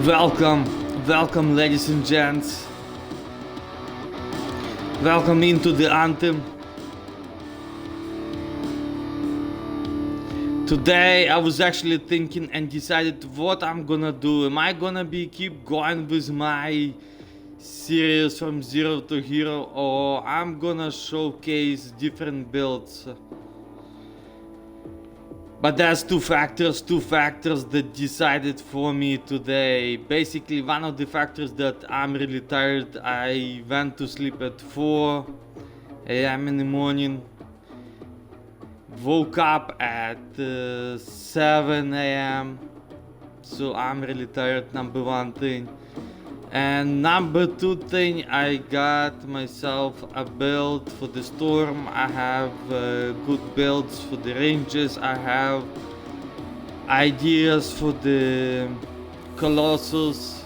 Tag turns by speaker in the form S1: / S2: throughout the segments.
S1: Welcome ladies and gents. Welcome into the Anthem. Today I was actually thinking and decided what I'm gonna do. Am I gonna keep going with my series from zero to hero, or I'm gonna showcase different builds? But there's two factors that decided for me today. Basically, one of the factors that I'm really tired. I went to sleep at 4 a.m. in the morning. Woke up at 7 a.m. So I'm really tired, number one thing. And number two thing, I got myself a build for the storm. I have good builds for the ranges. I have ideas for the colossus.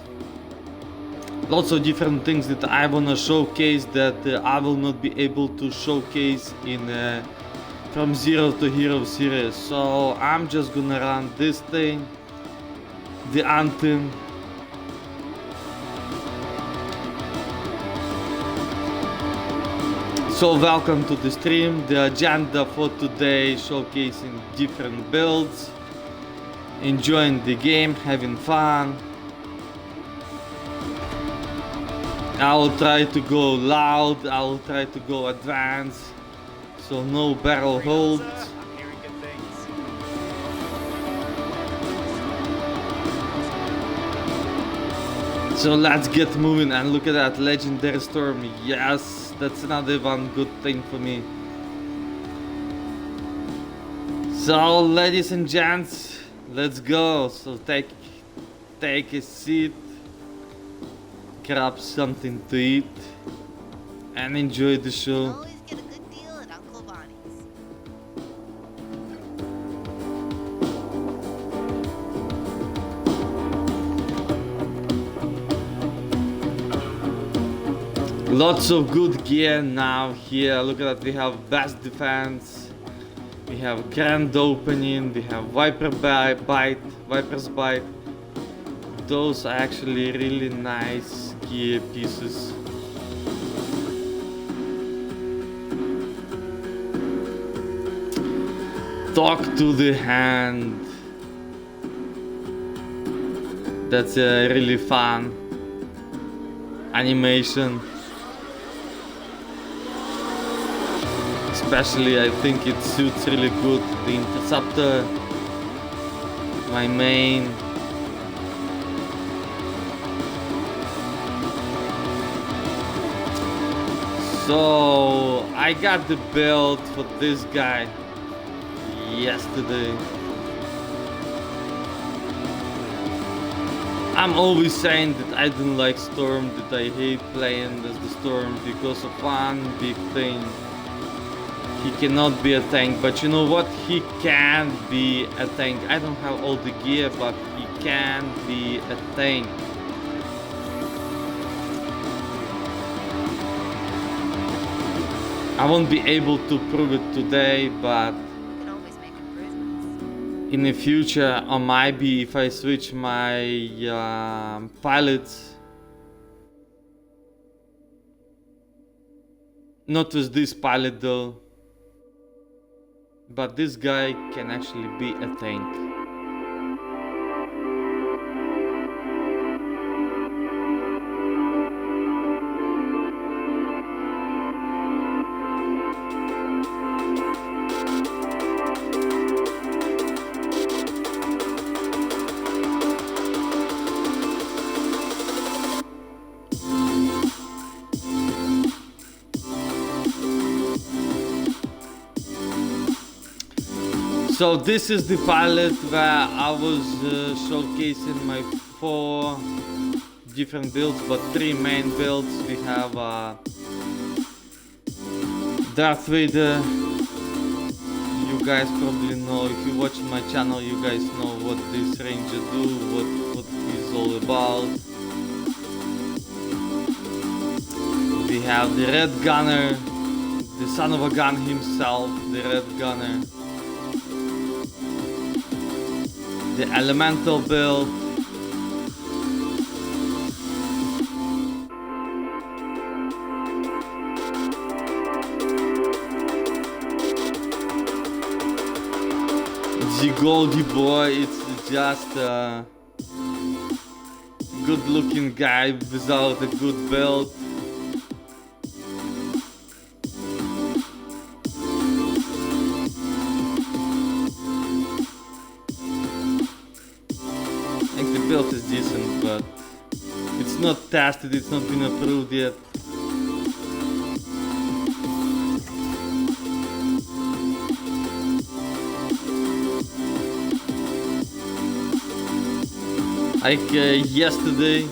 S1: Lots of different things that I wanna showcase that I will not be able to showcase in from zero to hero series. So I'm just gonna run this thing, the Anthem. So welcome to the stream. The agenda for today, showcasing different builds, enjoying the game, having fun. I will try to go loud, I will try to go advanced, so no barrel hold. So let's get moving and look at that legendary storm. Yes, that's another one good thing for me. So ladies and gents, let's go. So take a seat, grab something to eat, and enjoy the show.
S2: Always get a good deal at Uncle Bonnie's.
S1: Lots of good gear now here. Look at that, we have best defense, we have grand opening, we have viper's bite. Those are actually really nice gear pieces. Talk to the hand. That's a really fun animation. Especially I think it suits really good the interceptor, my main. So I got the build for this guy yesterday. I'm always saying that I don't like Storm, that I hate playing as the Storm because of one big thing. He cannot be a tank, but you know what? He can be a tank. I don't have all the gear, but he can be a tank. I won't be able to prove it today, but
S2: You can always make improvements.
S1: in the future, or maybe if I switch my pilots, not with this pilot though, but this guy can actually be a tank. So this is the pilot where I was showcasing my 4 different builds, but 3 main builds. We have Darth Vader. You guys probably know, if you watch my channel, you guys know what this ranger do, what he's all about. We have the red gunner, the son of a gun himself, the red gunner. The elemental build, easy Goldie boy. It's just a good looking guy without a good belt. I think the belt is decent, but it's not tested, it's not been approved yet. Like yesterday,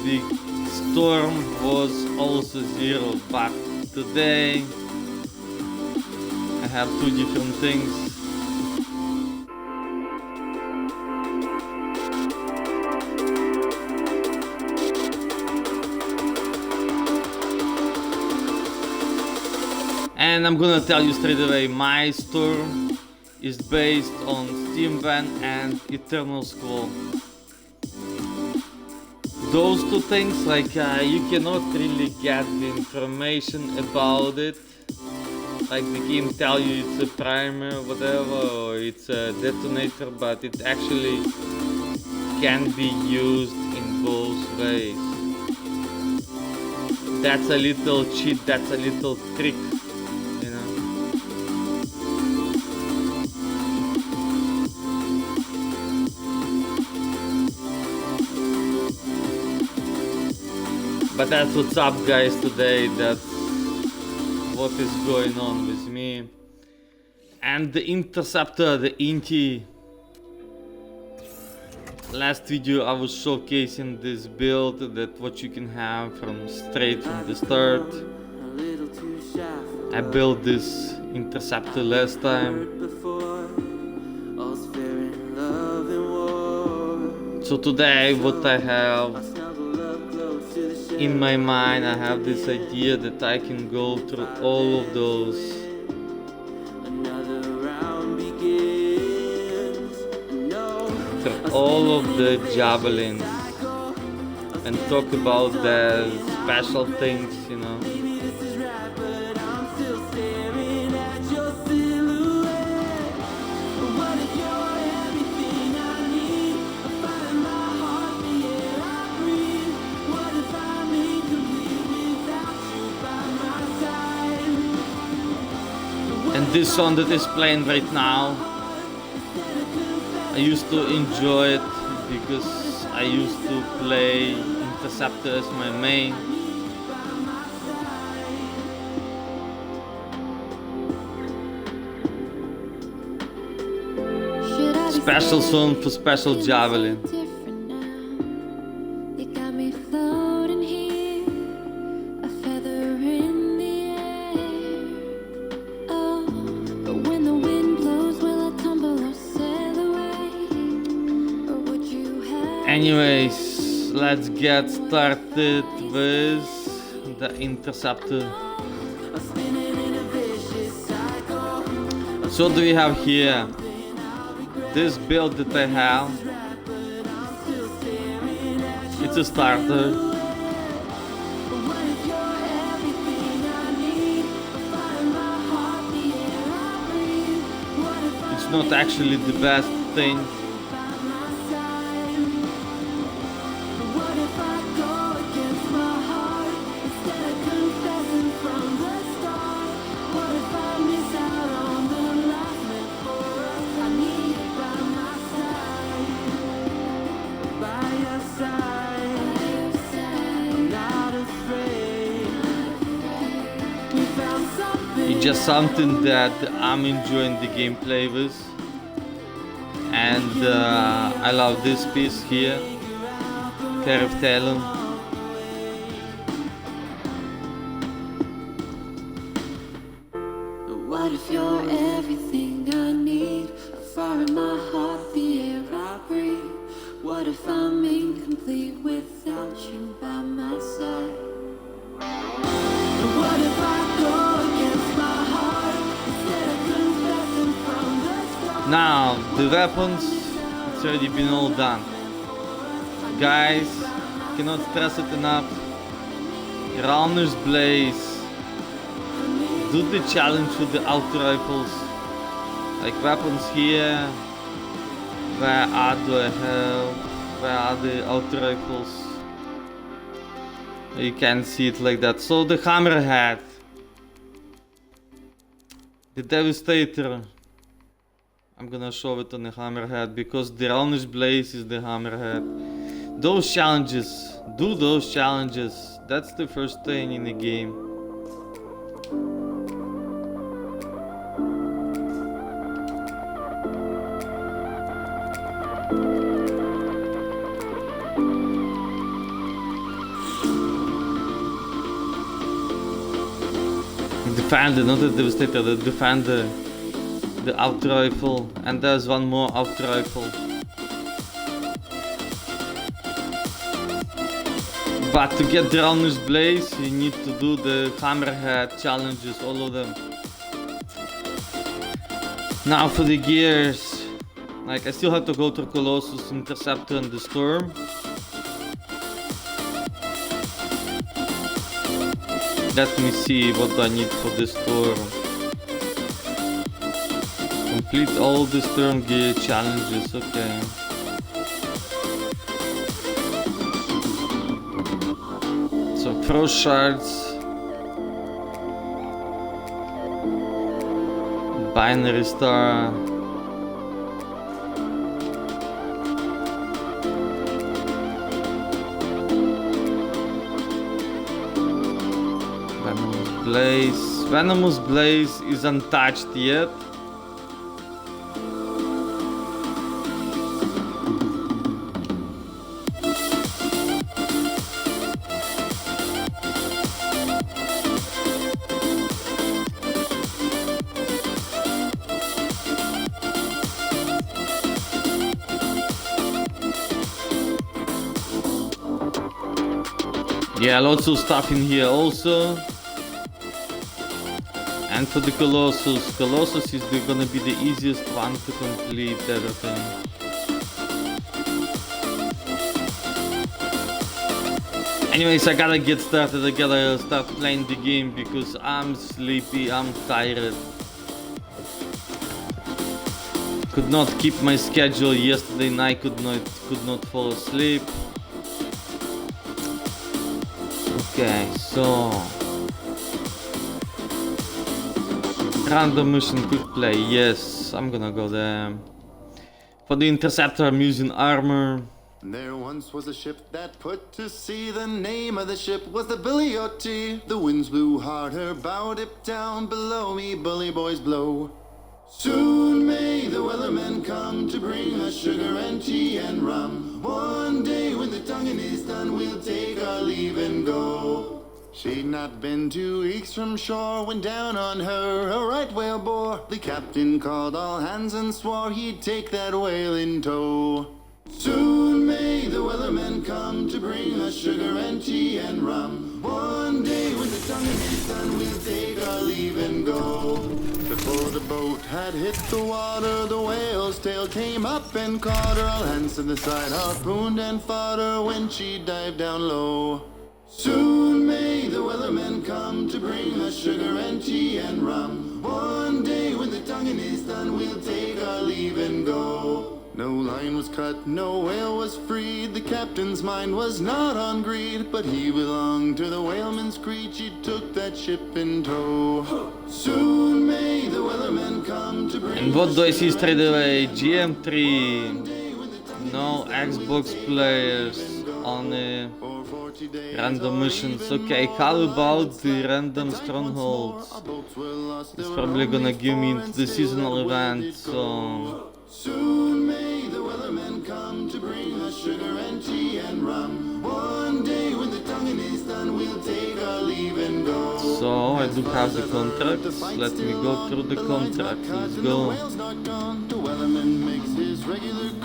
S1: the storm was also 0, but today I have two different things. And I'm gonna tell you straight away, my storm is based on Steam Van and Eternal Scroll. Those two things, like you cannot really get the information about it. Like the game tell you it's a primer, whatever, or it's a detonator, but it actually can be used in both ways. That's a little cheat, that's a little trick. But that's what's up, guys, today. That's what is going on with me. And the Interceptor, the Inti. Last video I was showcasing this build, that what you can have from straight from the start. I built this Interceptor last time. So today what I have in my mind, I have this idea that I can go through all of those. Through all of the javelins and talk about the special things, you know. And this song that is playing right now, I used to enjoy it because I used to play Interceptor as my main. Special song for Special Javelin. Anyways, let's get started with the Interceptor. So what do we have here? This build that I have, it's a starter. It's not actually the best thing. It's just something that I'm enjoying the gameplay with, and I love this piece here, Curved Talon.
S3: What if you're everything I need? A fire in my heart, the air I breathe. What if I'm incomplete without you by my side? What if I go against my heart instead of confessing from the start?
S1: Now, the weapons, it's already been all done. Guys, cannot stress it enough. Runner's Blaze, do the challenge with the auto rifles. Like weapons here. Where are the auto rifles? You can't see it like that. So the hammerhead. The Devastator. I'm gonna show it on the hammerhead because the roundish blaze is the hammerhead. Those challenges. Do those challenges. That's the first thing in the game. Defender, not the Devastator, the Defender. The auto rifle. And there's one more auto rifle. But to get the roundish blaze, you need to do the hammerhead challenges, all of them. Now for the gears. Like I still have to go through Colossus, Interceptor and the Storm. Let me see what I need for the Storm. Complete all the Storm gear challenges, okay. So Frost Shards. Binary Star. Blaze. Venomous Blaze is untouched yet. Yeah, lots of stuff in here also. And for the Colossus, Colossus is gonna be the easiest one to complete everything. Anyways, I gotta get started, I gotta start playing the game because I'm sleepy, I'm tired. Could not keep my schedule yesterday night, could not fall asleep. Okay, so random mission quick play, yes, I'm gonna go there. For the Interceptor I'm using armor.
S4: There once was a ship that put to sea. The name of the ship was the Billy O.T. The winds blew hard, her bow dipped down. Below me, bully boys blow. Soon may the wellerman come to bring us sugar and tea and rum. One day when the tonguing is done, we'll take our leave and go. She'd not been 2 weeks from shore when down on her a right whale bore. The captain called all hands and swore he'd take that whale in tow. Soon may the wellerman come to bring us sugar and tea and rum. One day when the tonguing is done, we'll take our leave and go. Before the boat had hit the water, the whale's tail came up and caught her. All hands to the side, harpooned and fought her when she dived down low. Soon may the wellerman come to bring us sugar and tea and rum. One day when the tonguing is done, we'll take our leave and go. No line was cut, no whale was freed. The captain's mind was not on greed, but he belonged to the whaleman's creed. He took that ship in tow. Soon may the wellerman come to bring.
S1: And what do I see straight away? GM3. No Xbox players on random missions. Okay, how about the random strongholds? It's probably gonna give me the seasonal event, so.
S4: Soon may the wellerman come to bring us sugar and tea and rum. One day when the tonguing is done, we'll take our leave and go.
S1: So I do have the contracts. Let me go through the contracts. Let's go.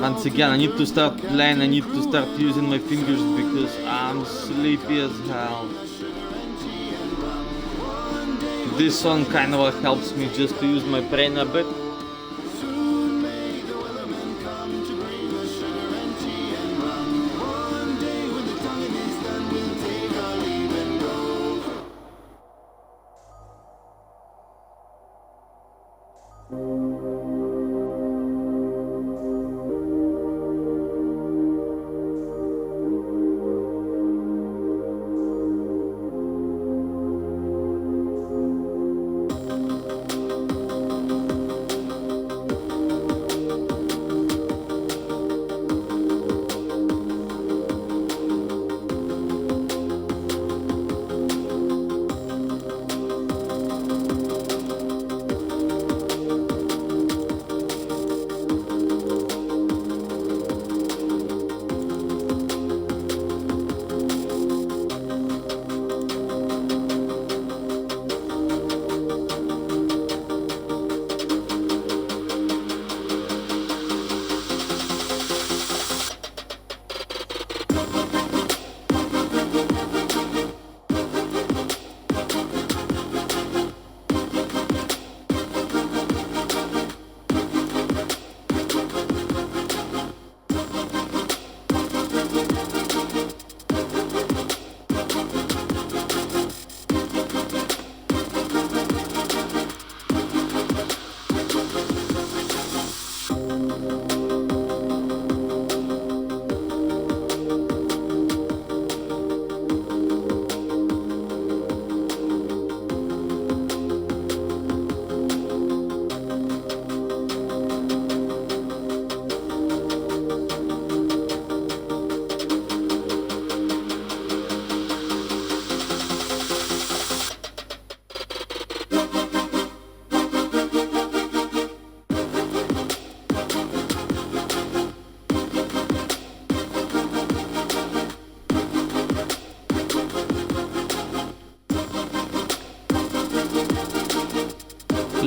S1: Once again, I need to start playing. I need to start using my fingers because I'm sleepy as hell. This song kind of helps me just to use my brain a bit.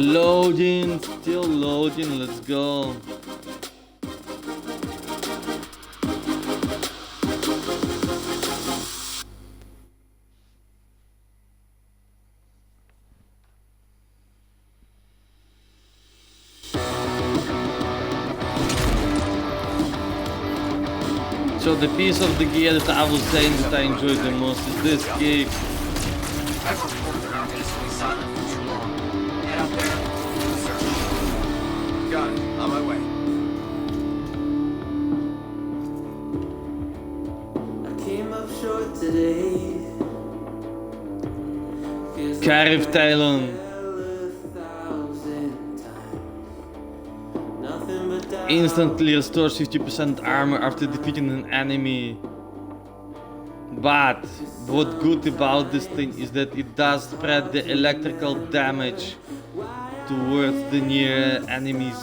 S1: Loading, still loading, let's go. So the piece of the gear that I was saying that I enjoyed the most is this gig.
S5: I've reported that I'm going to stay silent for too long. Head up there. Search. Got it. On my way.
S6: I came up short today.
S1: Carif Talon. Instantly restores 50% armor after defeating an enemy. But what's good about this thing is that it does spread the electrical damage towards the near enemies,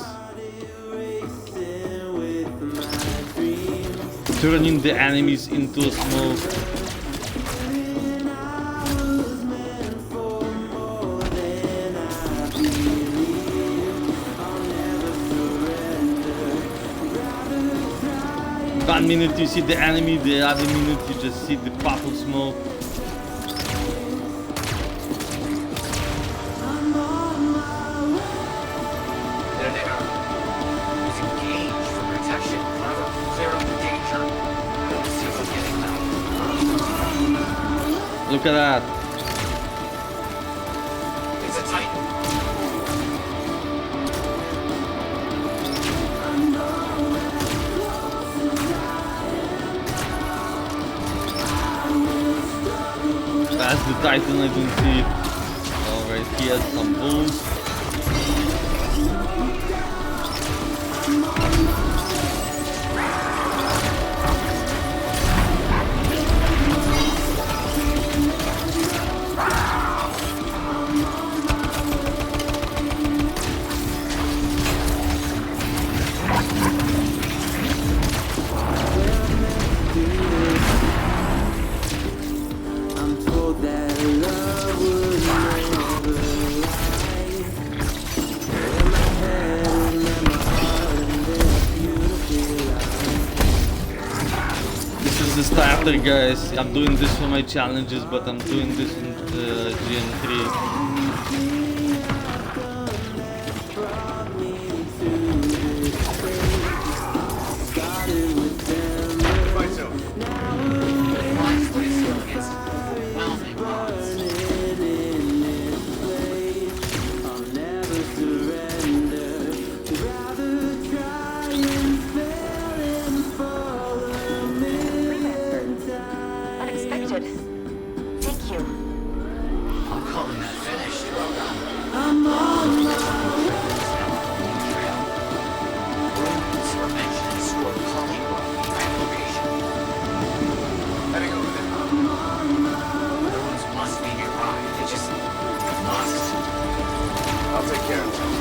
S1: turning the enemies into smoke. One minute you see the enemy, the other minute you just see the puff of smoke.
S5: Using gauge for protection. Clear up the danger. See what's getting out.
S1: Look at that.
S5: It's a Titan.
S1: That's the Titan, I didn't see it. Alright, he has some boost. The starter, guys. I'm doing this for my challenges, but I'm doing this in GM3.
S5: Fight's over. Watch what it's still against whelming odds.
S2: Unexpected. Thank you.
S5: I'm calling that finished. I'm on my trail. Runes were mentioned in Sword Calling and location. Heading over there. The runes must be nearby. They just must. I'll take care of them.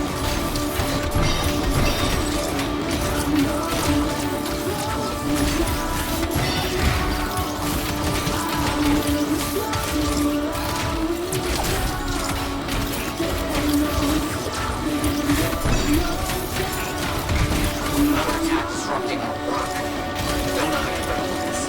S5: Another attack disrupting our work. Don't know how to deal with this.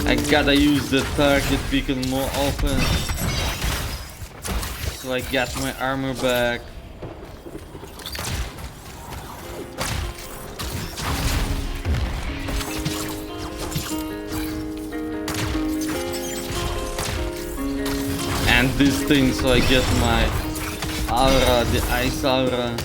S1: I gotta use the target beacon more often, so I get my armor back. And this thing, so I get my aura, the ice aura.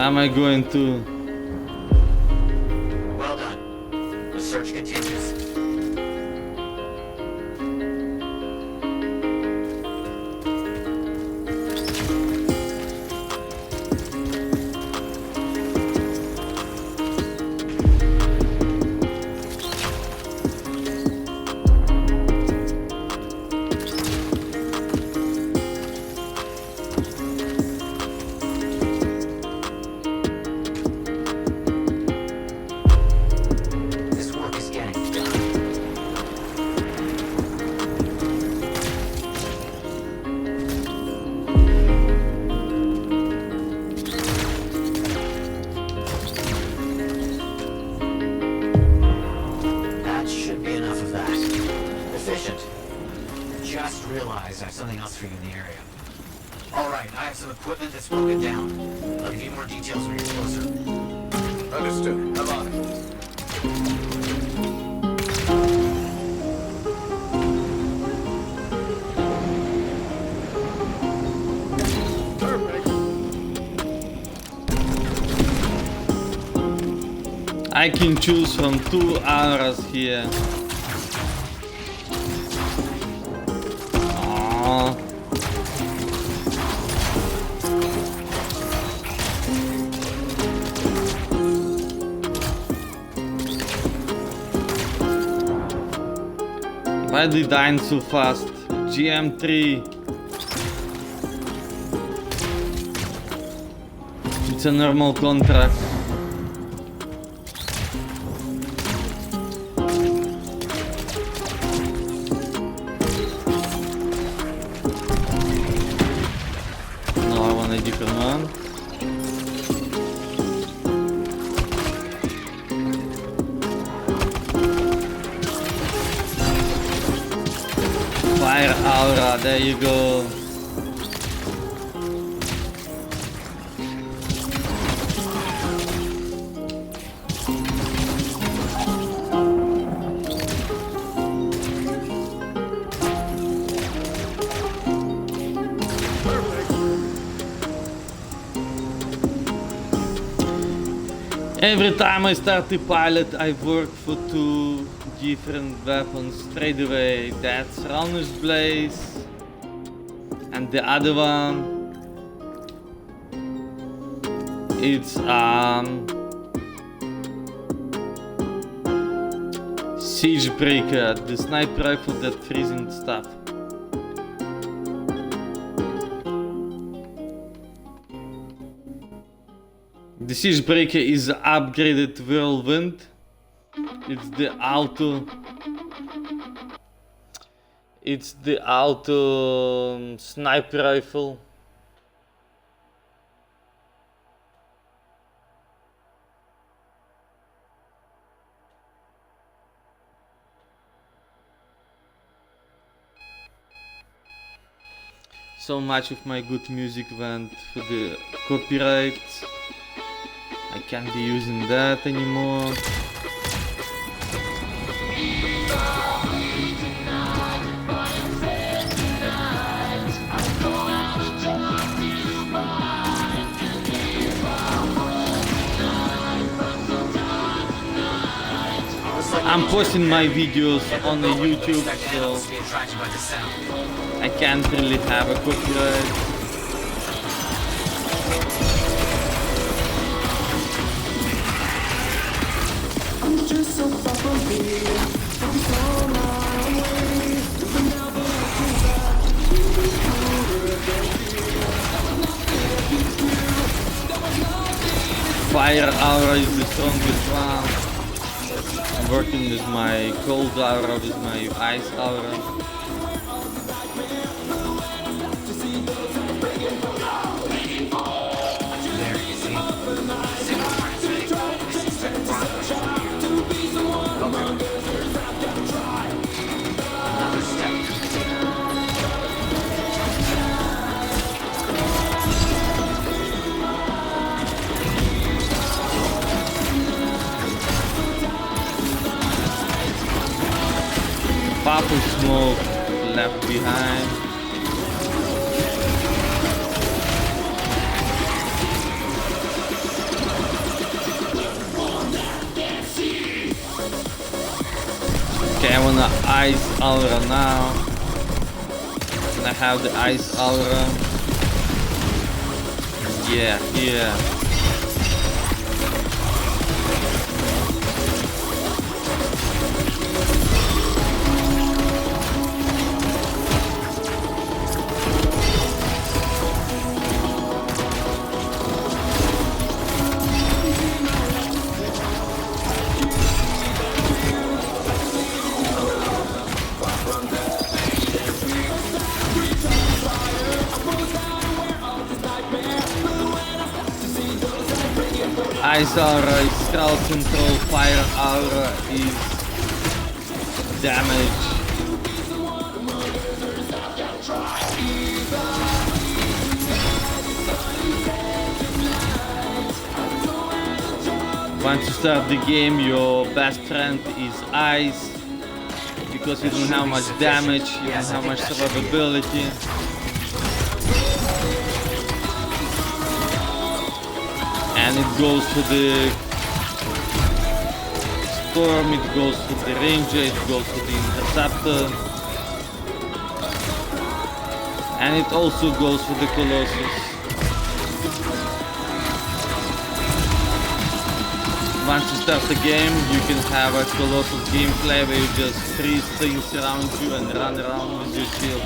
S1: am I going to?
S5: Well done. The search continues. This work is getting done. That should be enough of that. Efficient. Just realized I have something else for you in the area. Alright, I have some equipment that's broken down. I'll give you more details when you're closer. Understood. I'm on it.
S1: I can choose from 2 auras here. Aww. Why they dying so fast? GM3. It's a normal contract. No, I want a different one. Fire aura, there you go. Every time I start the pilot, I work for 2 different weapons straight away. That's Runner's Blaze, and the other one, it's Siege Breaker, the sniper rifle that freezing stuff. The Siege Breaker is upgraded Whirlwind. It's the auto sniper rifle. So much of my good music went for the copyright. I can't be using that anymore. I'm posting my videos on the YouTube, so I can't really have a copyright. Fire aura is the strongest one. I'm working with my cold aura, with my ice aura.
S5: There, you see? Signal transmitting. This is the progress from here. Come on. Another step complete.
S1: Purple smoke left behind. Okay, I want the ice aura now. Can I have the ice aura? Yeah, yeah. Ice aura is crowd control, fire aura is damage. Once you start the game, your best friend is ice, because you don't have much damage, you don't have much survivability. And it goes to the storm, it goes to the ranger, it goes to the interceptor, and it also goes to the colossus. Once you start the game, you can have a colossal gameplay where you just freeze things around you and run around with your shield.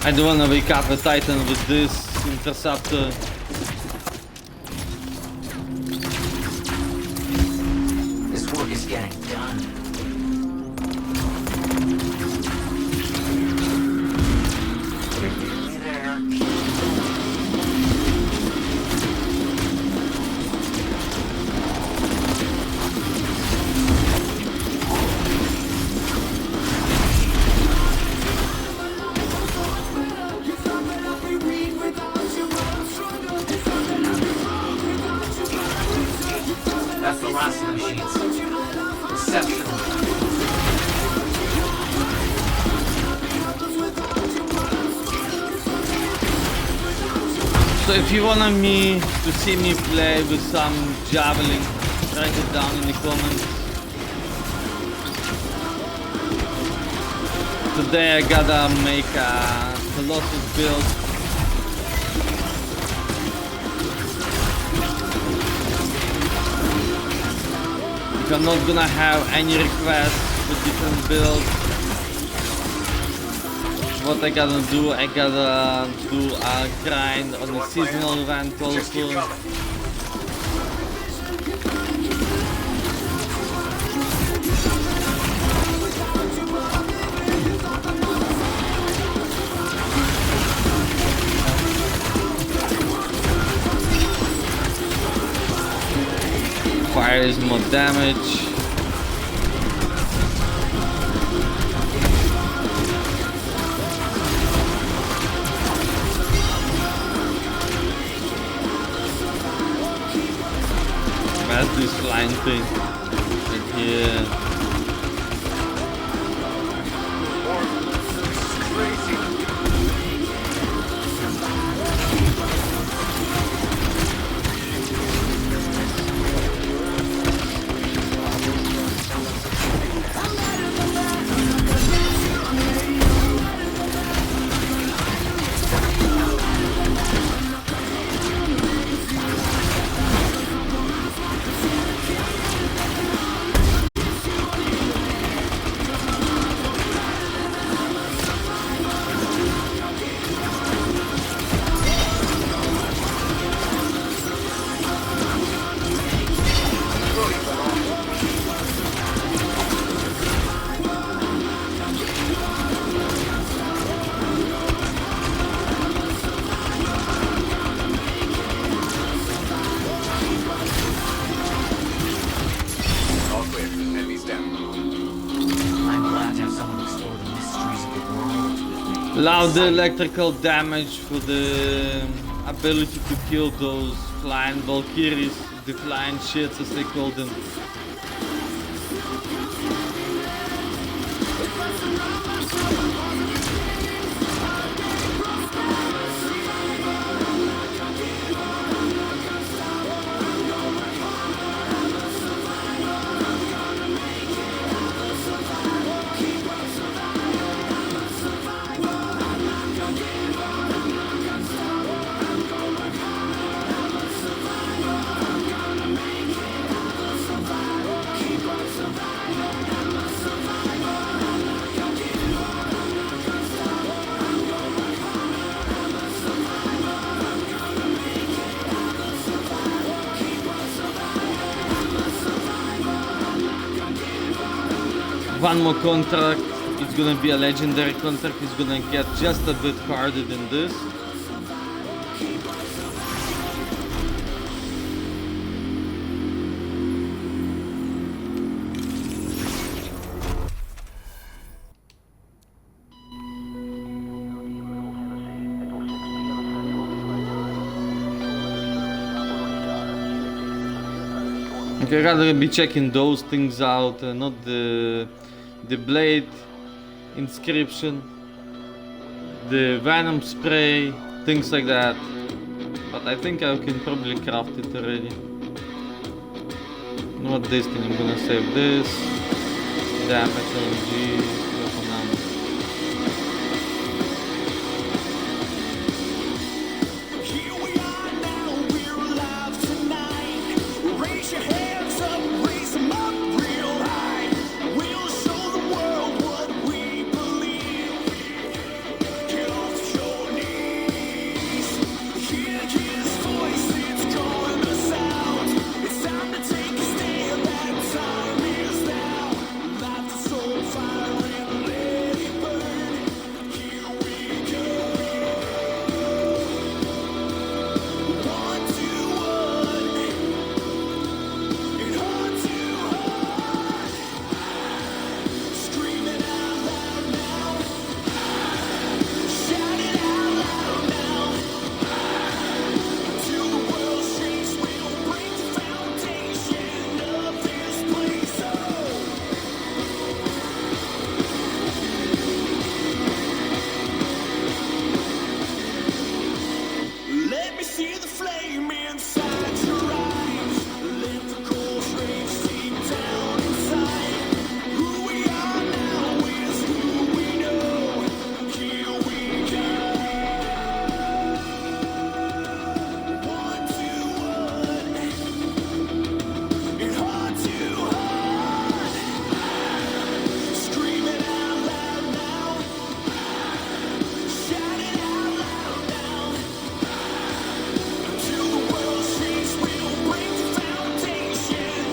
S1: I don't wanna wake up a Titan with this interceptor.
S5: This work is getting done. Nearly there. That's the last of the machines. Exceptional.
S1: So if you wanna to see me play with some javelin, write it down in the comments. Today I gotta make a Colossus build. If I'm not gonna have any requests for different builds, what I gotta do, I gotta do a grind on the seasonal event also. Fire is more damage. Where's this flying thing? Right here. Allow the electrical damage for the ability to kill those flying Valkyries, the flying shits as they call them. One more contract, it's gonna be a legendary contract, it's gonna get just a bit harder than this. Okay, rather be checking those things out, not the blade inscription, the venom spray, things like that. But I think I can probably craft it already. Not this thing, I'm gonna save this. Damage LMG, weapon ammo.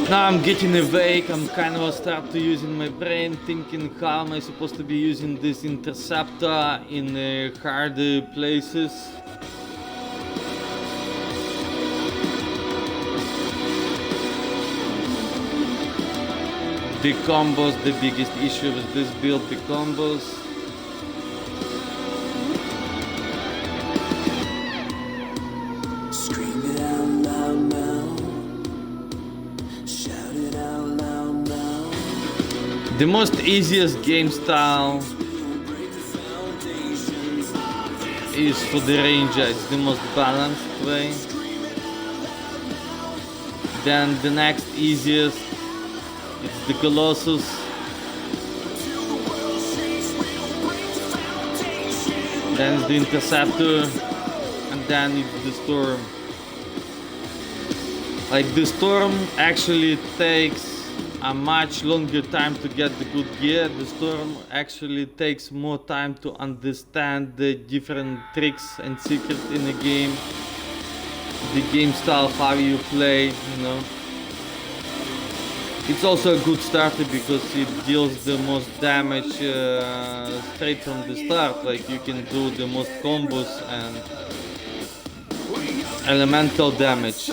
S1: Now I'm getting awake, I'm kind of start to using my brain, thinking how am I supposed to be using this interceptor in harder places. The combos, the biggest issue with this build, the combos. The most easiest game style is for the Ranger, it's the most balanced way. Then the next easiest, it's the Colossus. Then it's the Interceptor, and then it's the Storm. Like the Storm actually takes a much longer time to get the good gear. The Storm actually takes more time to understand the different tricks and secrets in the game, the game style, how you play, you know. It's also a good starter because it deals the most damage straight from the start. Like you can do the most combos and elemental damage,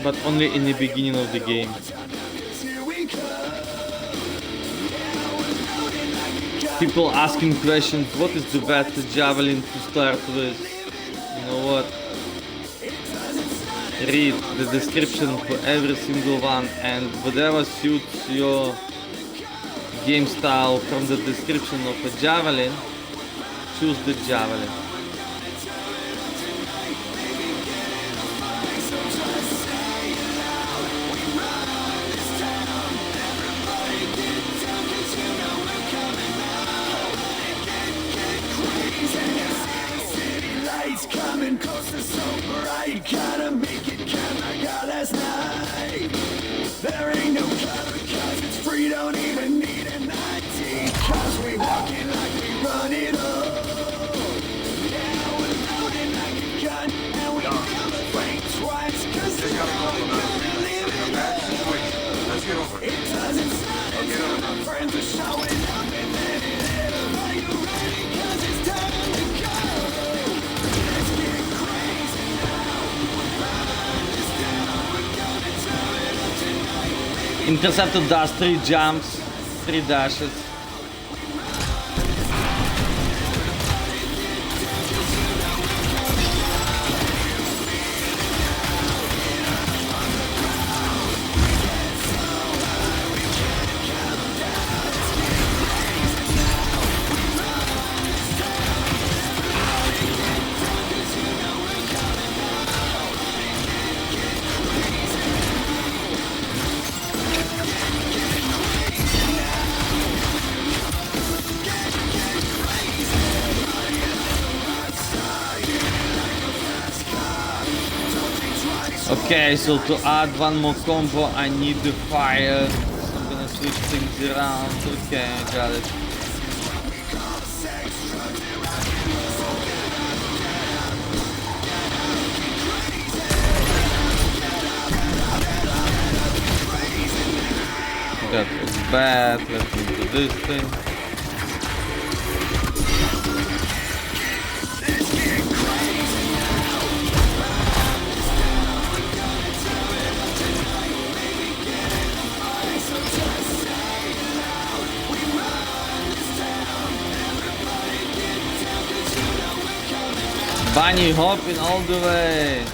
S1: but only in the beginning of the game. People asking questions, what is the best javelin to start with? You know what? Read the description for every single one, and whatever suits your game style from the description of a javelin, choose the javelin.
S7: Coming closer, so bright, gotta make it count like I last night. There ain't no color, cause it's free, don't even need an ID, cause we walking like we run it all. Yeah, we're loading like a gun, and we never think twice, cause
S5: Just gotta call them out. In a bad situation. Let's get over it.
S7: it doesn't stop
S5: I'll get
S7: until
S5: on
S7: my
S5: it.
S7: friends are showing up, and then it hit 'em. Are you ready? Cause it's time to go. Let's get crazy now. We're running this down. We're gonna turn it up tonight.
S1: Interceptor does 3 jumps, 3 dashes. Okay, so to add one more combo, I need the fire. So I'm gonna switch things around. Okay, I got it. That was bad. Let's move to this thing. Bunny hopping all the way.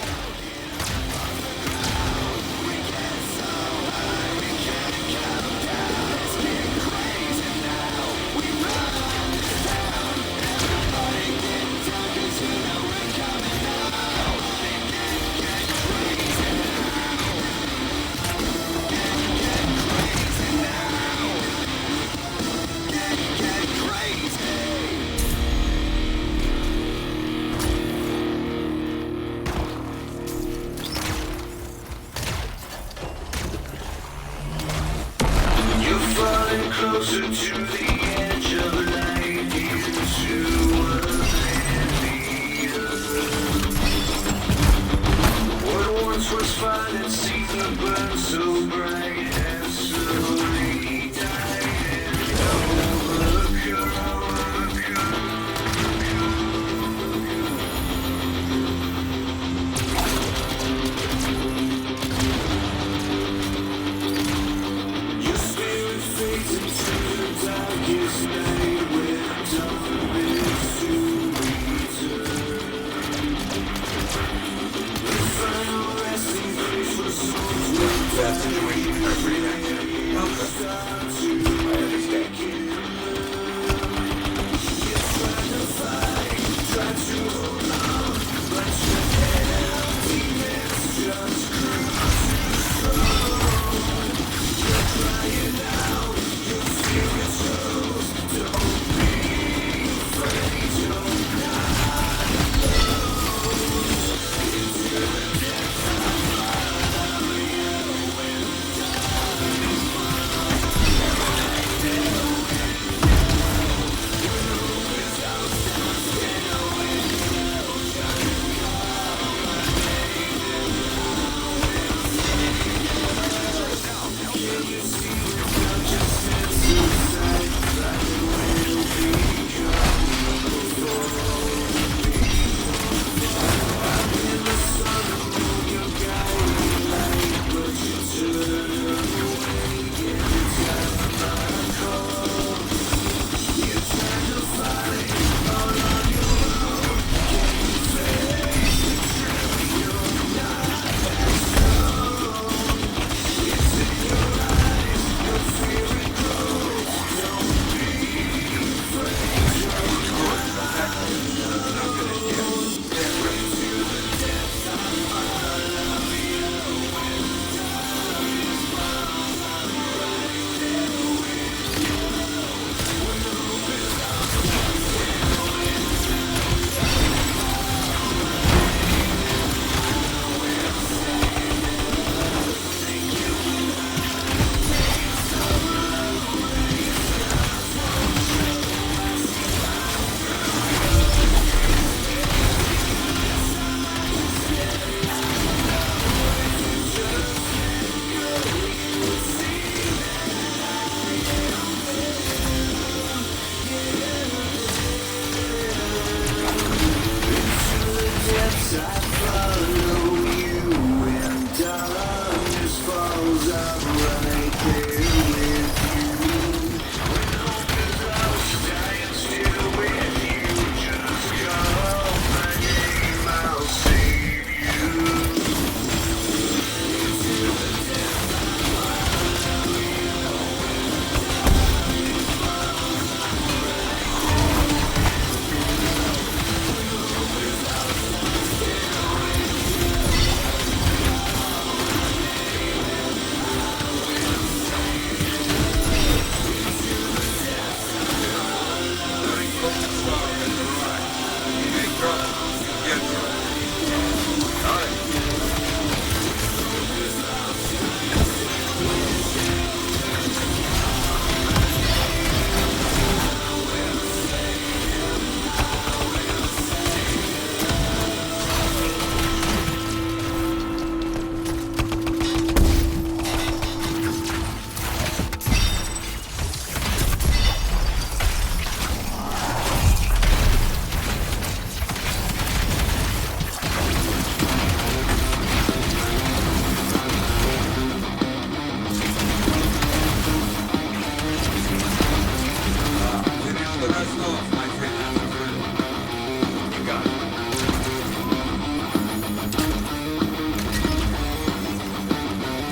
S5: off, my freelancer friend. You got it.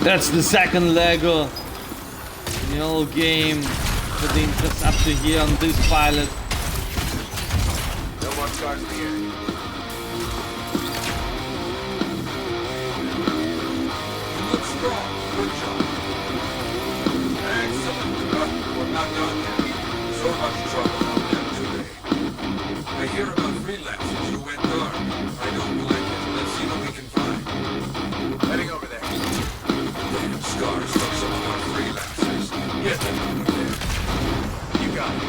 S1: That's the second Lego in the whole game for the interceptor here on this pilot.
S5: No more scars in the air. You look strong. Good job. Excellent. We're not done yet. So much trouble out there today. I hear about freelancers who went dark. I don't like it. Let's see what we can find. Heading over there. Damn scars from some of our freelancers. Get them over there. You got it.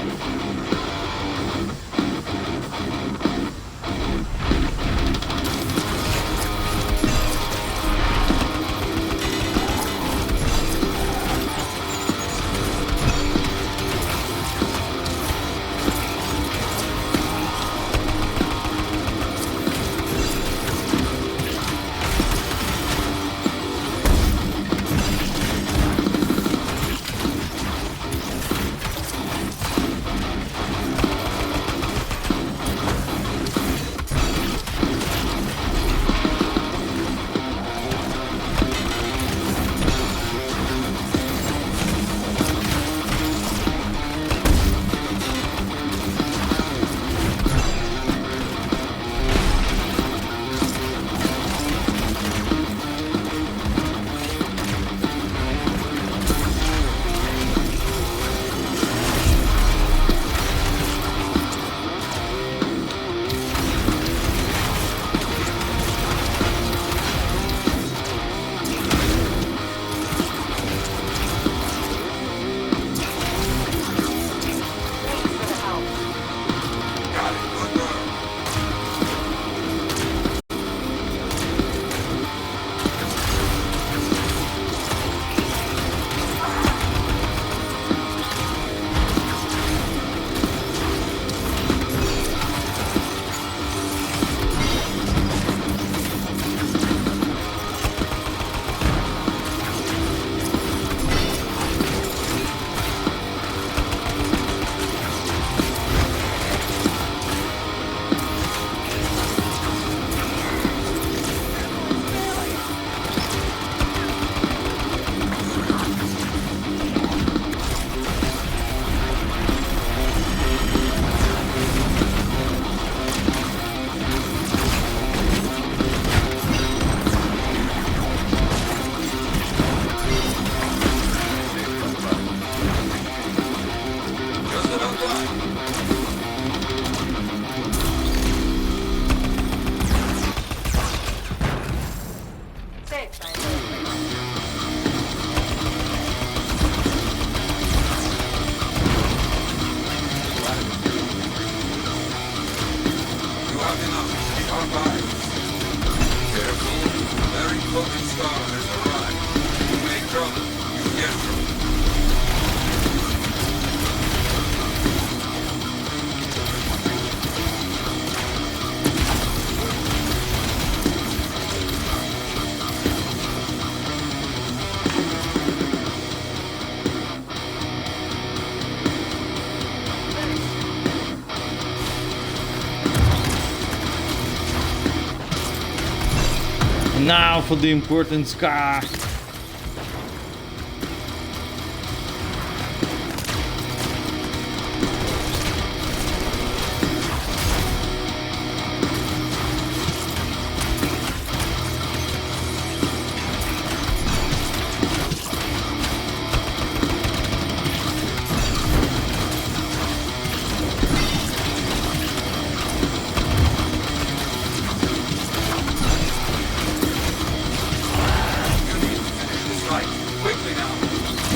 S1: Now for the important scar.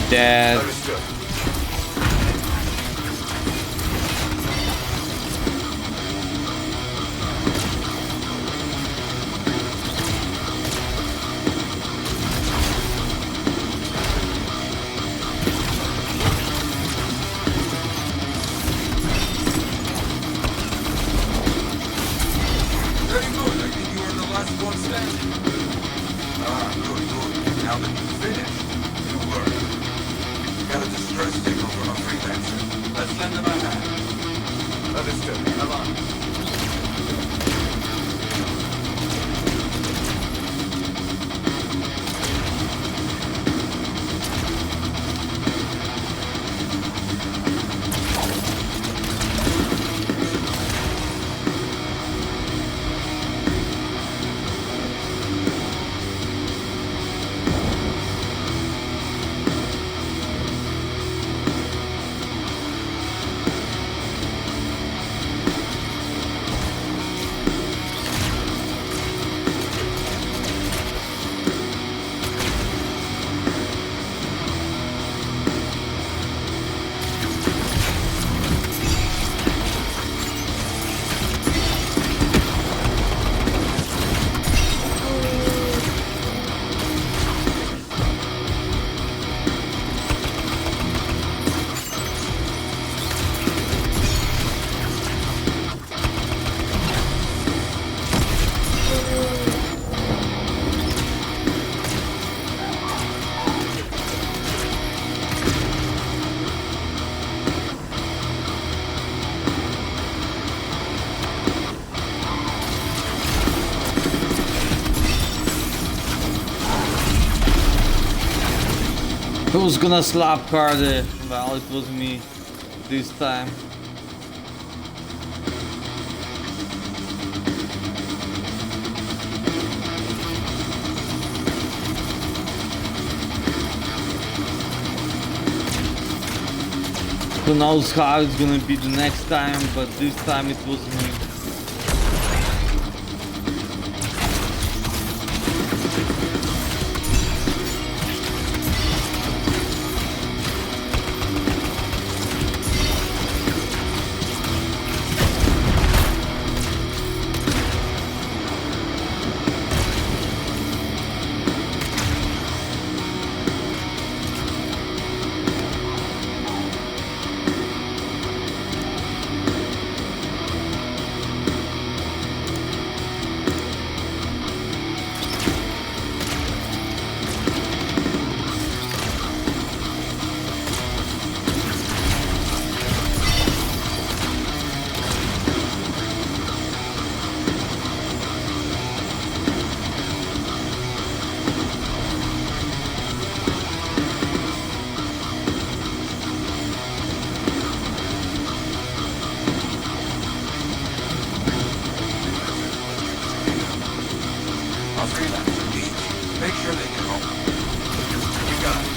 S1: Dead.
S5: Understood. Very good. I think you are the last one standing. Good. Now that you've finished, you learn. Got a distress signal from a freelancer. Let's lend them a hand. Understood. I'm on.
S1: Who's gonna slap Cardi? Well, it was me this time. Who knows how it's gonna be the next time, but this time it was me.
S5: I'll three laps from the beach. Make sure they get home. You got it.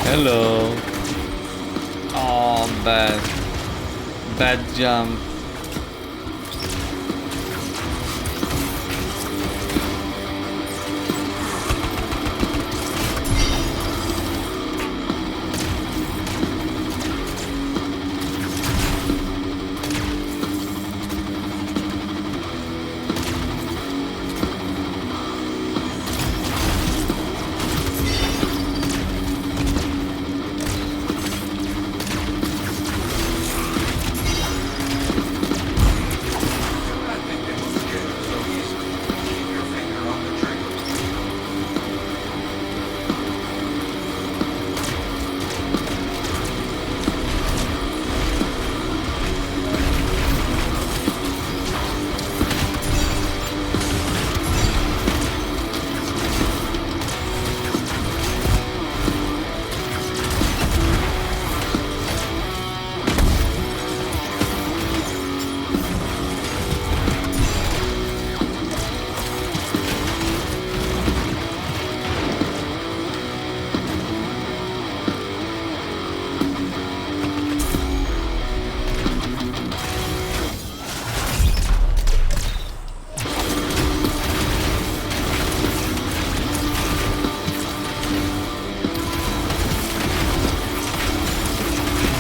S1: Hello. Oh, bad. Bad jump.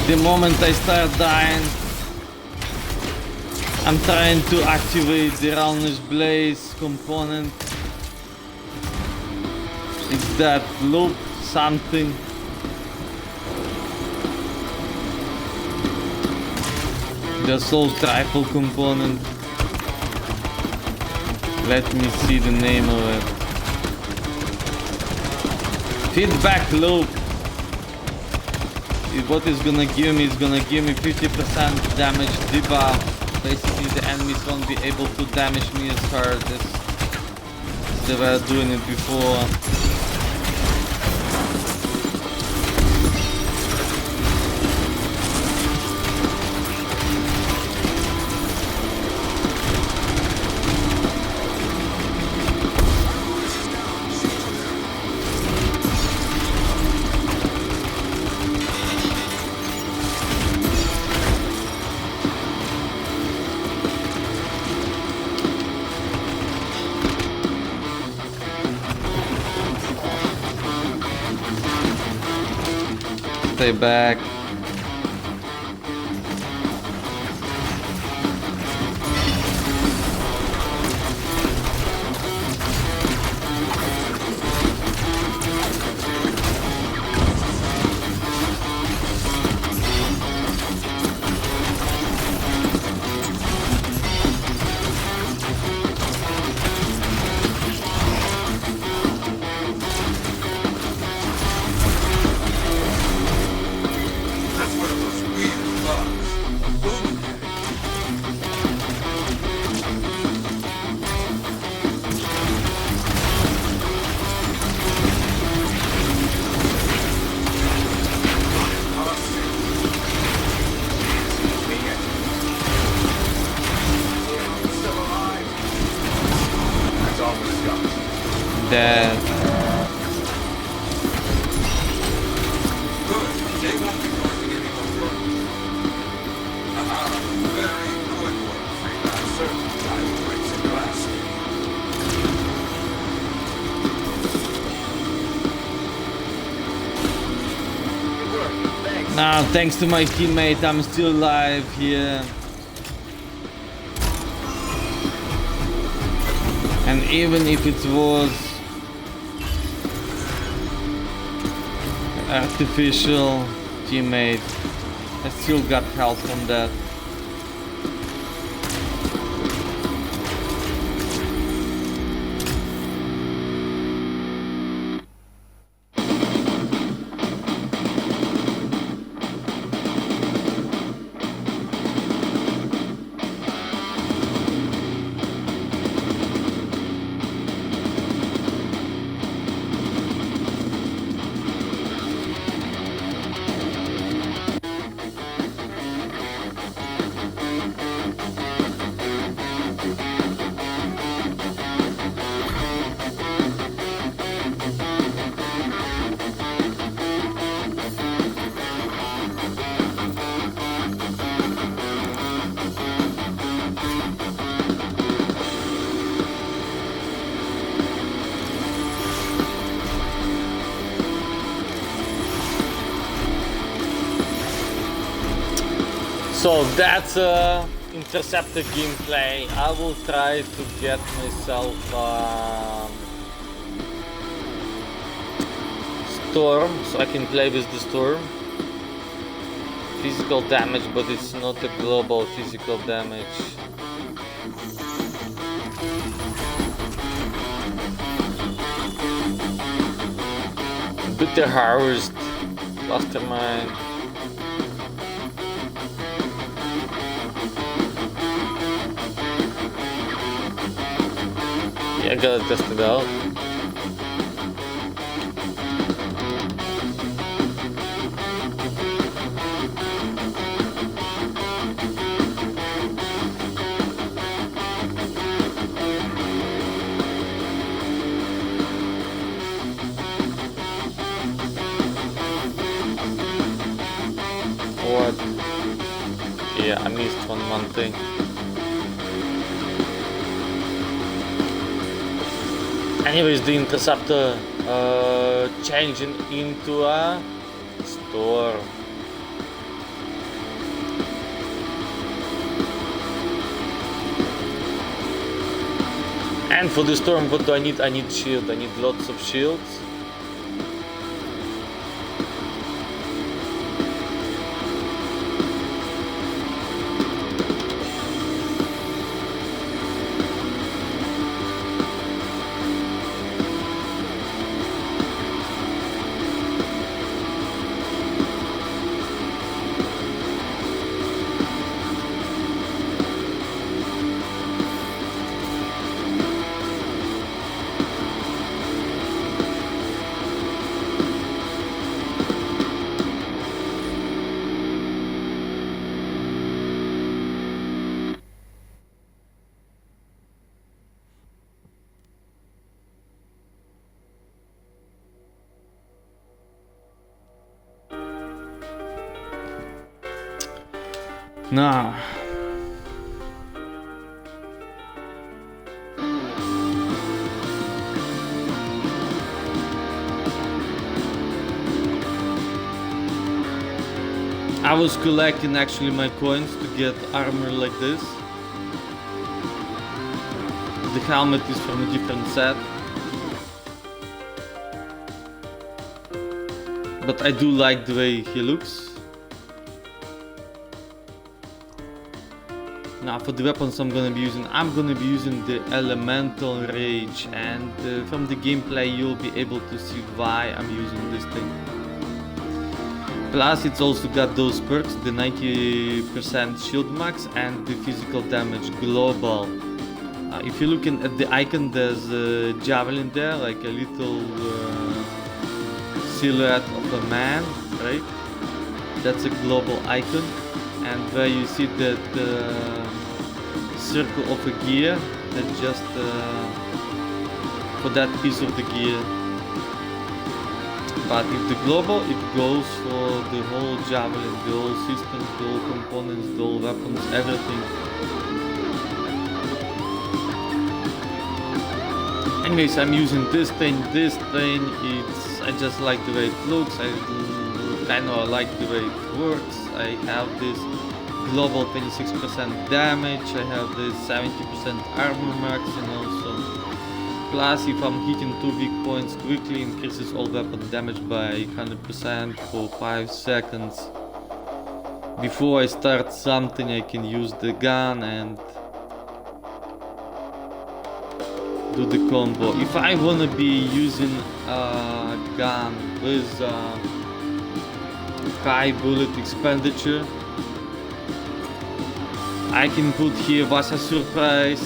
S1: The moment I start dying, I'm trying to activate the Roundness Blaze component. It's that loop something. The Soul Trifle component. Let me see the name of it. Feedback loop. What it's gonna give me is gonna give me 50% damage debuff. Basically the enemies won't be able to damage me as hard as they were doing it before. Stay back. Dead. Now, thanks to my teammate, I'm still alive here. And even if it was artificial teammate, I still got help from that. So that's interceptor gameplay. I will try to get myself storm so I can play with the storm. Physical damage, but it's not a global physical damage. Bitter Harvest, Mastermind. Yeah, I gotta test it out. What? Yeah, I missed one thing. Anyways, the interceptor changing into a storm. And for the storm, what do I need? I need shield. I need lots of shields. Now, I was collecting actually my coins to get armor like this. The helmet is from a different set, but I do like the way he looks. Now for the weapons I'm gonna be using the Elemental Rage, and from the gameplay you'll be able to see why I'm using this thing. Plus it's also got those perks, the 90% shield max and the physical damage global. If you're looking at the icon, there's a javelin there, like a little silhouette of a man, right? That's a global icon. And where you see that circle of a gear, that's just for that piece of the gear. But if the global, it goes for the whole javelin, the whole system, the whole components, the whole weapons, everything. Anyways, I'm using this thing. I just like the way it looks. I kind of like the way it works. I have this global 26% damage, I have this 70% armor max, and also plus if I'm hitting 2 weak points quickly, increases all weapon damage by 100% for 5 seconds. Before I start something, I can use the gun and do the combo. If I wanna be using a gun with high bullet expenditure, I can put here Vasya Surprise,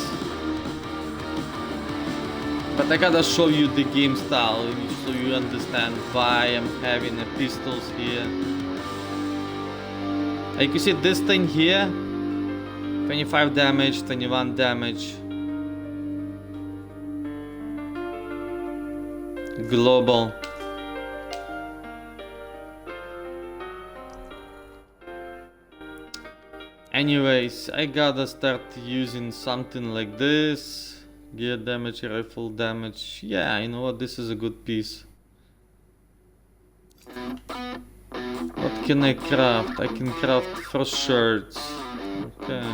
S1: but I gotta show you the game style so you understand why I'm having the pistols here. Like you see this thing here, 25 damage, 21 damage. Global. Anyways, I gotta start using something like this. Gear damage, rifle damage. Yeah, you know what? This is a good piece. What can I craft? I can craft frost shirts. Okay.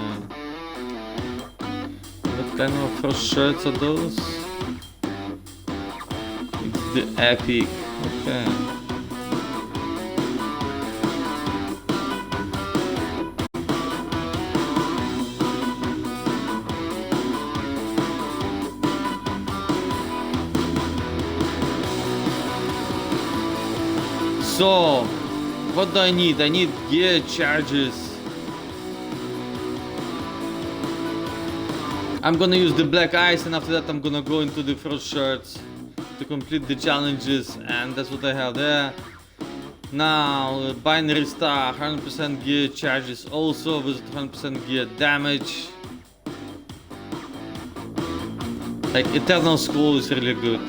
S1: What kind of frost shirts are those? It's the epic. Okay. So, what do I need? I need gear charges. I'm gonna use the black ice, and after that I'm gonna go into the frost shirts to complete the challenges, and that's what I have there. Now, binary star, 100% gear charges also with 100% gear damage. Like Eternal Skull is really good.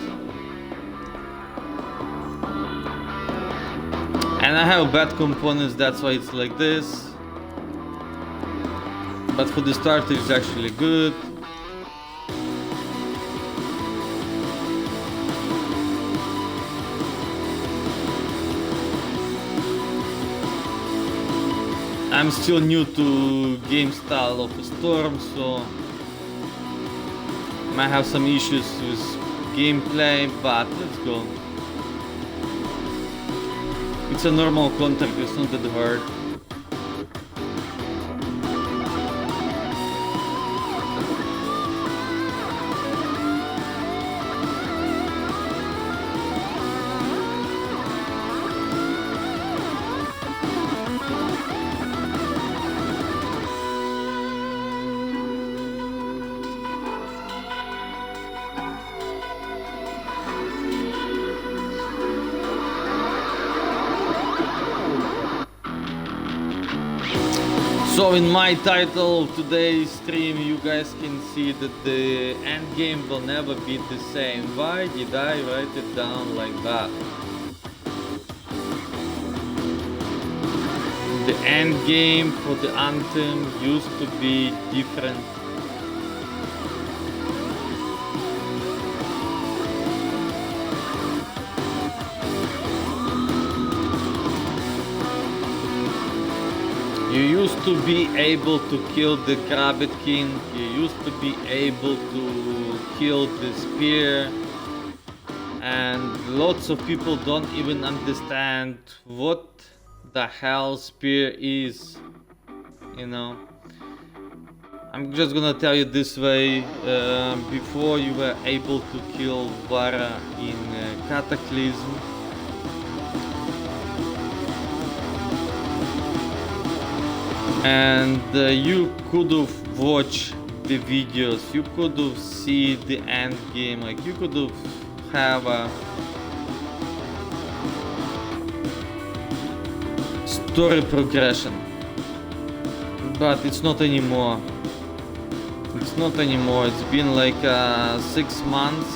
S1: And I have bad components, that's why it's like this. But for the starter it's actually good. I'm still new to game style of a storm, so Might have some issues with gameplay, but let's go. It's a normal contract, it's not that hard. So in my title of today's stream, you guys can see that the end game will never be the same. Why did I write it down like that? The end game for the Anthem used to be different. You used to be able to kill the Rabbit King, you used to be able to kill the spear, and lots of people don't even understand what the hell spear is, you know. I'm just gonna tell you this way, before you were able to kill Vara in Cataclysm, and you could have watched the videos, you could have seen the end game, like you could have a story progression, but it's not anymore. It's not anymore. It's been like 6 months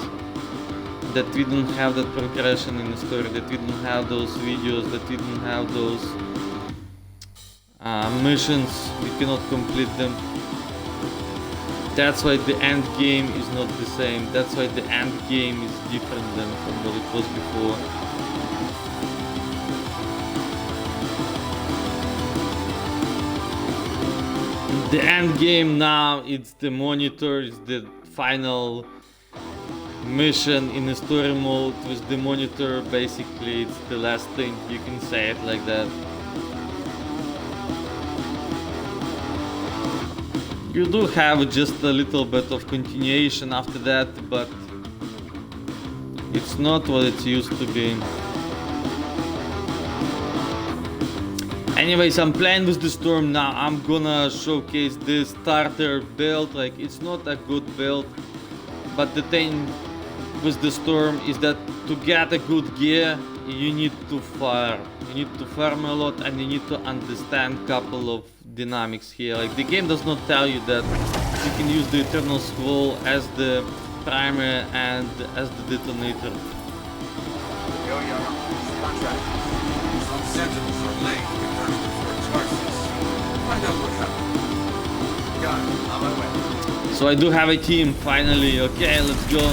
S1: that we don't have that progression in the story, that we don't have those videos, that we don't have those missions, we cannot complete them. That's why the end game is not the same. That's why the end game is different than from what it was before. The end game now, it's the monitor, it's the final mission in the story mode with the monitor. Basically, it's the last thing, you can say it like that. You do have just a little bit of continuation after that, but it's not what it used to be. Anyways, I'm playing with the Storm now. I'm gonna showcase this starter build. Like, it's not a good build, but the thing with the Storm is that to get a good gear, you need to farm. You need to farm a lot, and you need to understand a couple of dynamics here. Like, the game does not tell you that you can use the Eternal Scroll as the primer and as the detonator.
S5: Yo, contract. Some sentinels are late returning before Tarsus. Find out what happened. Got it. On my way.
S1: So I do have a team finally. Okay, let's go.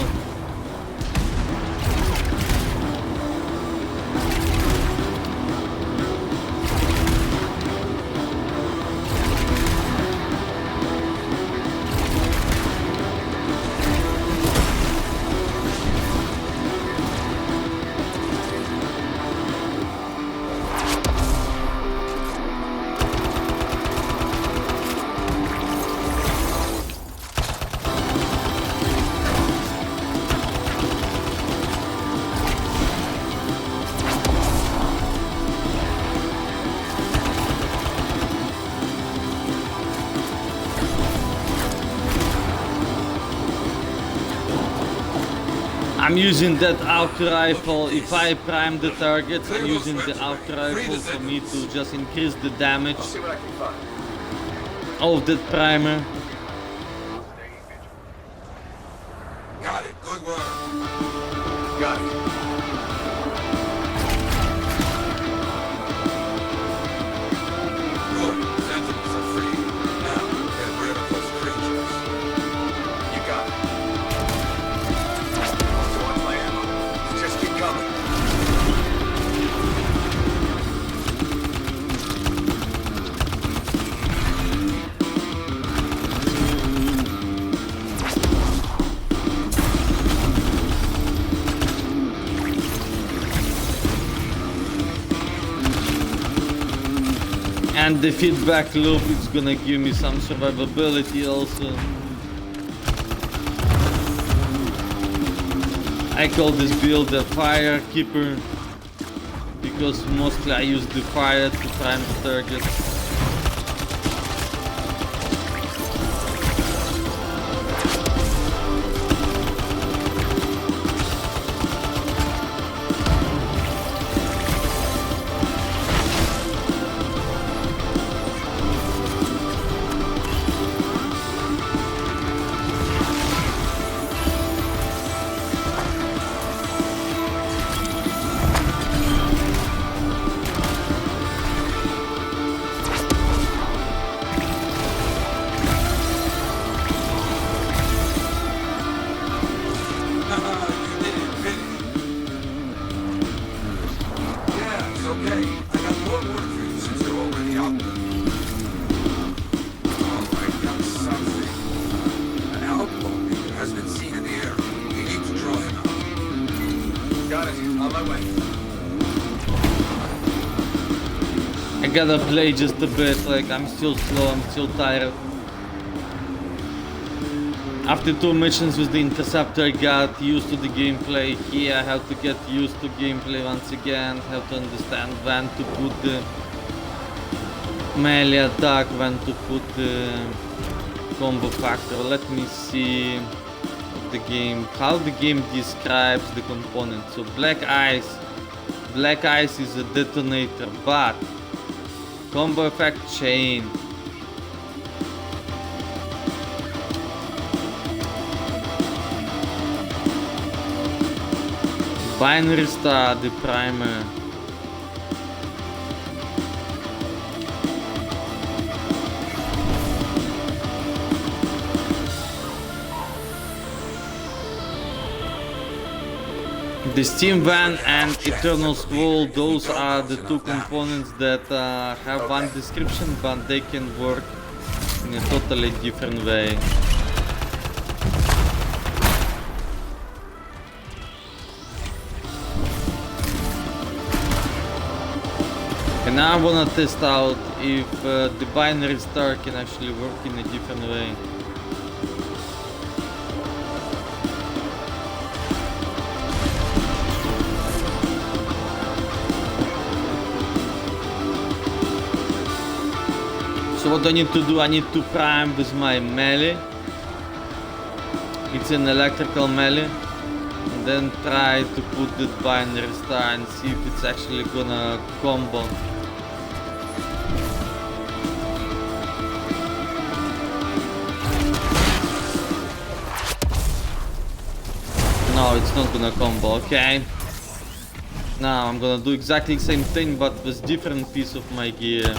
S1: I'm using that auto rifle. If I prime the targets, I'm using the auto rifle for me to just increase the damage
S5: See what I can find.
S1: of that primer.
S5: Got it. Good work. Got it. Good. Sentinels are free. Now, get rid of those creatures. You got it. Also on my ammo. Just keep coming.
S1: And the feedback loop is gonna give me some survivability also. I call this build a fire keeper because mostly I use the fire to prime the target. I gotta play just a bit, like I'm still slow, I'm still tired. After 2 missions with the interceptor I got used to the gameplay. Here I have to get used to gameplay once again, have to understand when to put the melee attack, when to put the combo factor. Let me see how the game describes the components. So black ice is a detonator, but combo effect chain. Binary star, the primer. The steam van and eternal scroll, those are the 2 components that have one description, but they can work in a totally different way. And now I wanna test out if the binary star can actually work in a different way. So what I need to do, I need to prime with my melee. It's an electrical melee. And then try to put the binary star and see if it's actually gonna combo. No, it's not gonna combo, okay. Now I'm gonna do exactly the same thing but with different piece of my gear.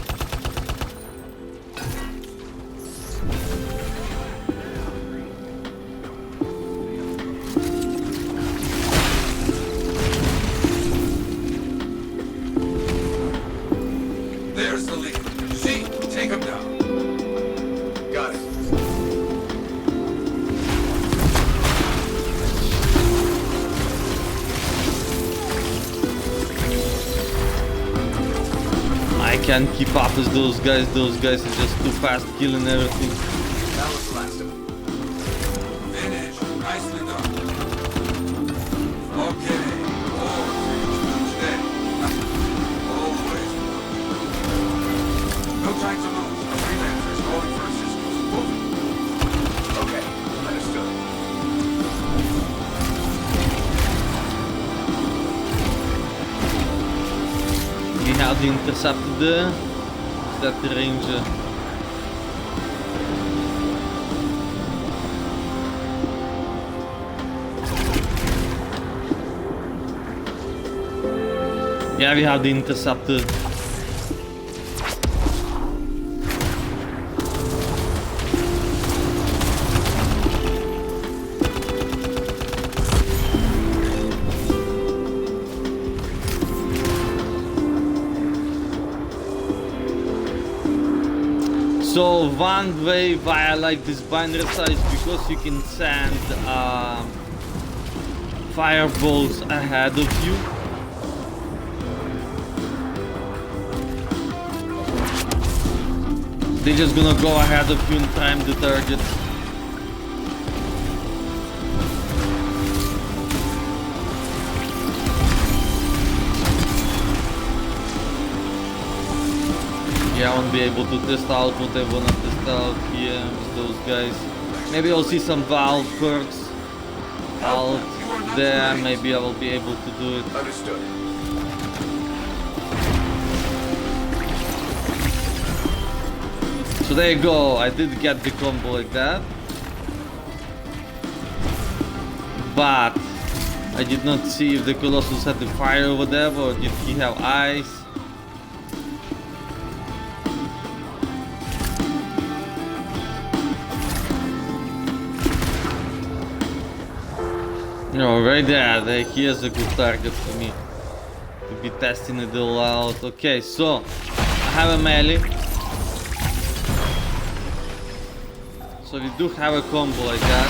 S5: There's the lead. See, take him down. Got it.
S1: I can't keep up with those guys are just too fast killing everything.
S5: That was the last of them. Finish. Nicely done. Okay. Always. No time to lose. Freelancers calling for assistance. Move. Okay. Understood.
S1: We have the interceptor there. Is that the ranger? Yeah, we have the interceptor. So one way why I like this binary star is because you can send fireballs ahead of you. They're just gonna go ahead of you and prime the target. Yeah, I won't be able to test out what I wanna test out here with those guys. Maybe I'll see some Valve perks out there, maybe I will be able to do it.
S5: Understood.
S1: So there you go, I did get the combo like that. But I did not see if the Colossus had the fire or whatever, or did he have ice. No, right there, here's a good target for me to be testing it all out. Okay, so I have a melee. So we do have a combo like that.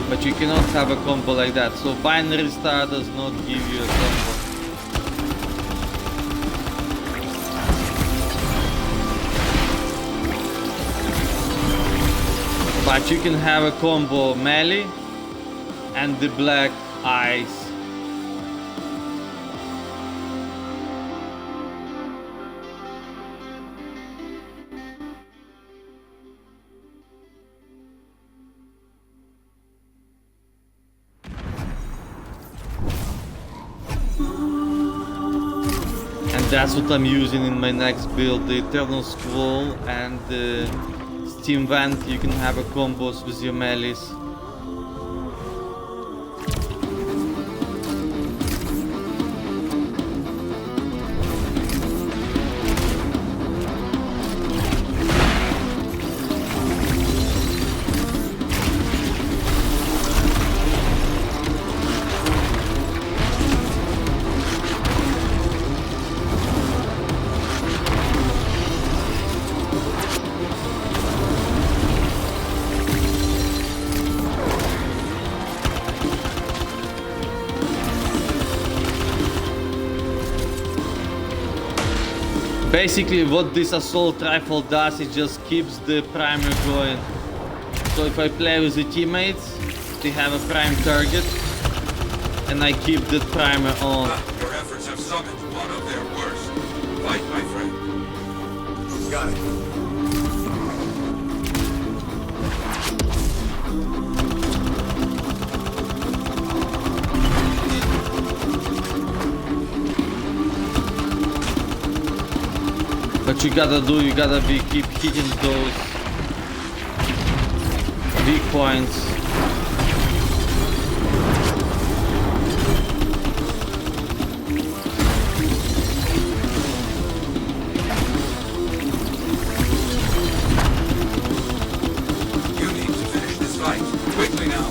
S1: But you cannot have a combo like that. So binary star does not give you a combo. But you can have a combo melee and the black ice. And that's what I'm using in my next build, the Eternal Scroll and the Steam Vent. You can have a combos with your melees. Basically what this assault rifle does, it just keeps the primer going. So if I play with the teammates, they have a prime target and I keep the primer on.
S8: Your efforts have summoned one of their worst. Fight, my friend.
S5: Got it.
S1: What you gotta do, you gotta keep hitting those weak points.
S8: You need to finish this fight. Quickly now.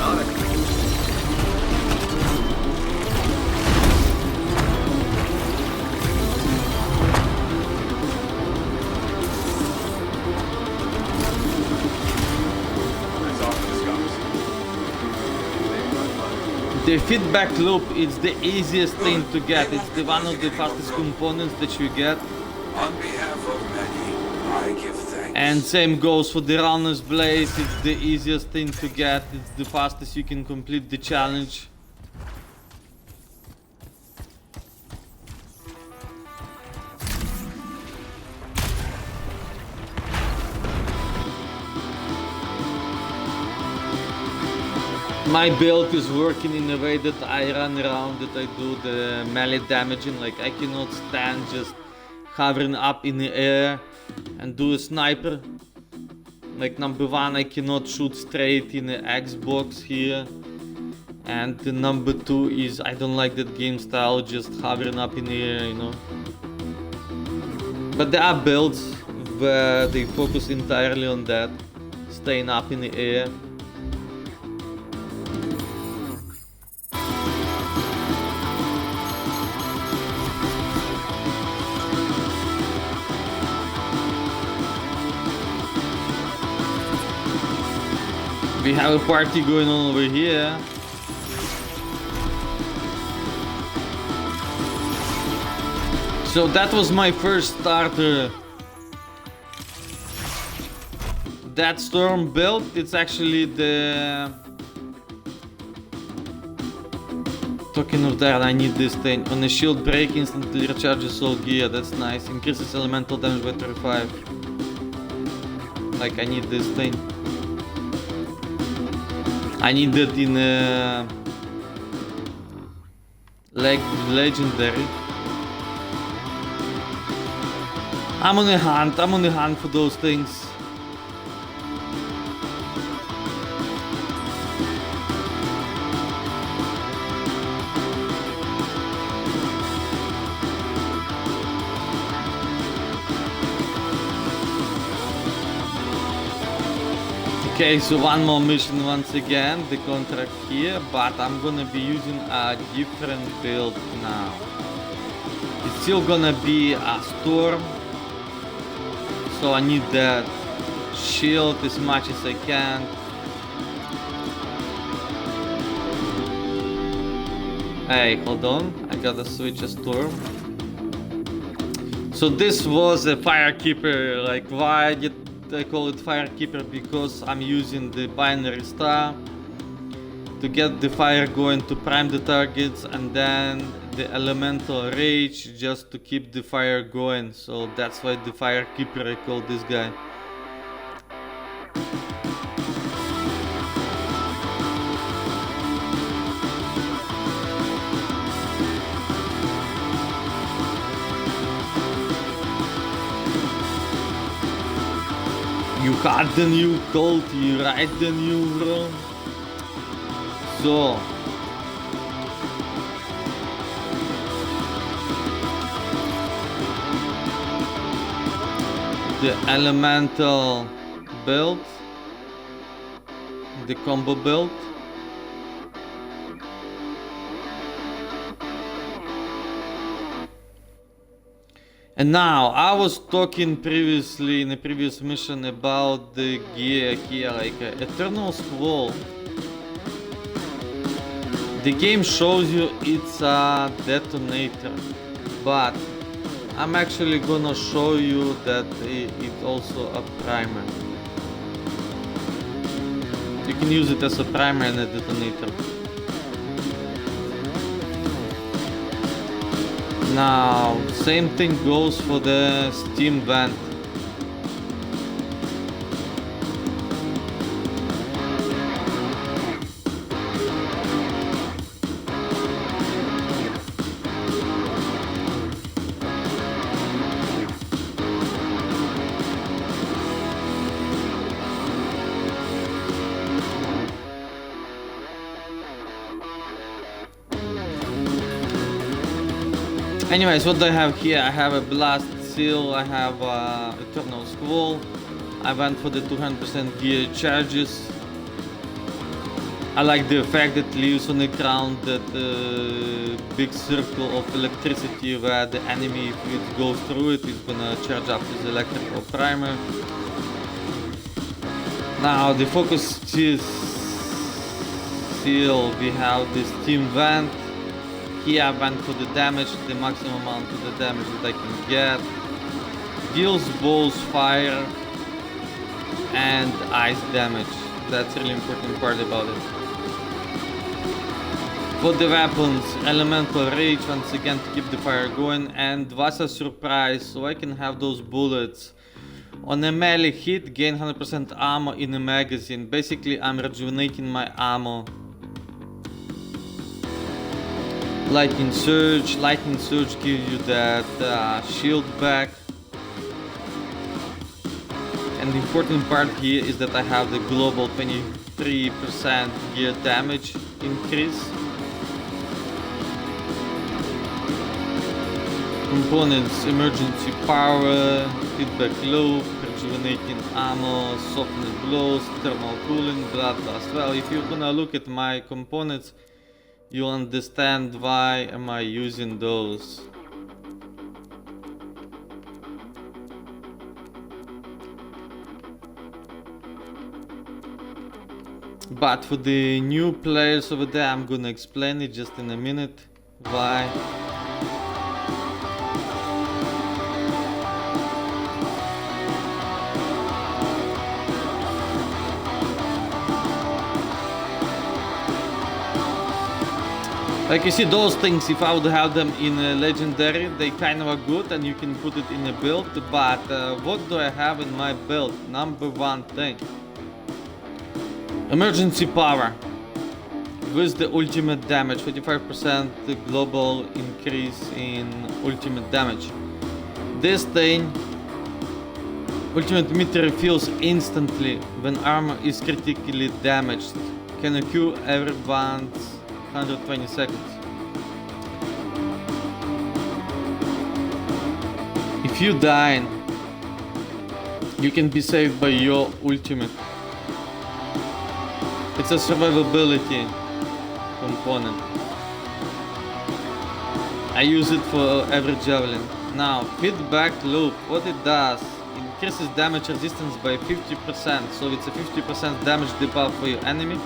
S5: On it.
S1: The feedback loop is the easiest thing to get. It's the one of the fastest components that you get.
S8: On behalf of many, I give thanks.
S1: And same goes for the Runner's Blaze. It's the easiest thing to get. It's the fastest you can complete the challenge. My build is working in a way that I run around, that I do the melee damaging. Like I cannot stand just hovering up in the air and do a sniper. Like number one, I cannot shoot straight in the Xbox here. And the number two is I don't like that game style, just hovering up in the air, you know. But there are builds where they focus entirely on that, staying up in the air. We have a party going on over here. So that was my first starter. That storm build, it's actually the... Talking of that, I need this thing. On a shield break, instantly recharges all gear. That's nice. Increases elemental damage by 35. Like, I need this thing. I need that in legendary. I'm on a hunt for those things. Okay, so one more mission once again, the contract here, but I'm gonna be using a different build now. It's still gonna be a storm, so I need that shield as much as I can. Hey, hold on, I gotta switch a storm. So this was a firekeeper. Like, why did I call it firekeeper? Because I'm using the binary star to get the fire going to prime the targets, and then the elemental rage just to keep the fire going. So that's why the firekeeper, I call this guy. You got the new code, you write the new run. So the elemental build, the combo build. And now, I was talking previously in a previous mission about the gear here, like Eternal Squall. The game shows you it's a detonator, but I'm actually gonna show you that it's also a primer. You can use it as a primer and a detonator. Now, same thing goes for the steam vent. Anyways, what do I have here? I have a blast seal, I have eternal squall. I went for the 200% gear charges. I like the effect that leaves on the ground that big circle of electricity where the enemy, if it goes through it, is gonna charge up his electrical primer. Now the focus seal, we have the steam vent. Here I went for the damage, the maximum amount of the damage that I can get. Deals both fire and ice damage. That's really important part about it. For the weapons, elemental rage once again to keep the fire going, and Vasa surprise, so I can have those bullets. On a melee hit, gain 100% ammo in a magazine. Basically, I'm rejuvenating my ammo. Lightning Surge gives you that shield back. And the important part here is that I have the global 23% gear damage increase. Components, emergency power, feedback loop, rejuvenating ammo, softened blows, thermal cooling, blood blast. Well, if you're gonna look at my components, you'll understand why am I using those. But for the new players over there, I'm gonna explain it just in a minute why. Like you see those things, if I would have them in a legendary, they kind of are good and you can put it in a build, but what do I have in my build? Number one thing. Emergency power. With the ultimate damage, 45% global increase in ultimate damage. This thing, ultimate meter refills instantly when armor is critically damaged. Can occur every 120 seconds. If you die, you can be saved by your ultimate. It's a survivability component. I use it for every javelin. Now, feedback loop, what it does, increases damage resistance by 50%, so it's a 50% damage debuff for your enemy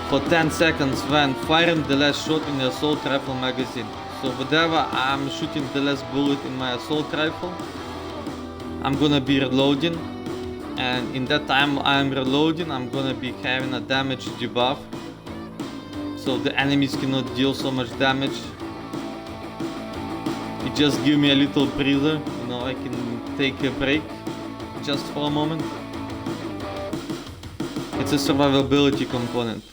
S1: for 10 seconds when firing the last shot in the assault rifle magazine. So whenever I'm shooting the last bullet in my assault rifle, I'm gonna be reloading, and in that time I'm reloading, I'm gonna be having a damage debuff, so the enemies cannot deal so much damage. It just gives me a little breather, you know, I can take a break just for a moment. It's a survivability component.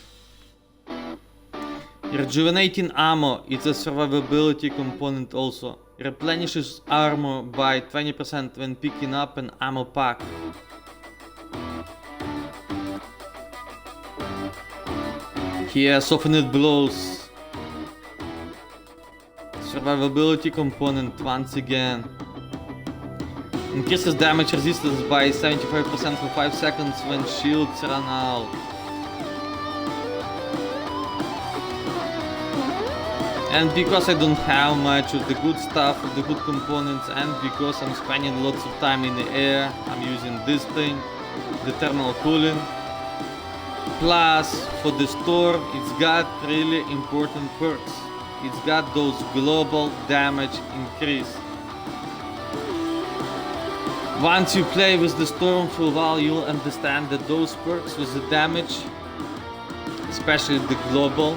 S1: Rejuvenating ammo, it's a survivability component also. Replenishes armor by 20% when picking up an ammo pack. Here, softened blows. Survivability component once again. Increases damage resistance by 75% for 5 seconds when shields run out. And because I don't have much of the good stuff, of the good components, and because I'm spending lots of time in the air, I'm using this thing, the thermal cooling. Plus, for the storm, it's got really important perks. It's got those global damage increase. Once you play with the storm for a while, you'll understand that those perks with the damage, especially the global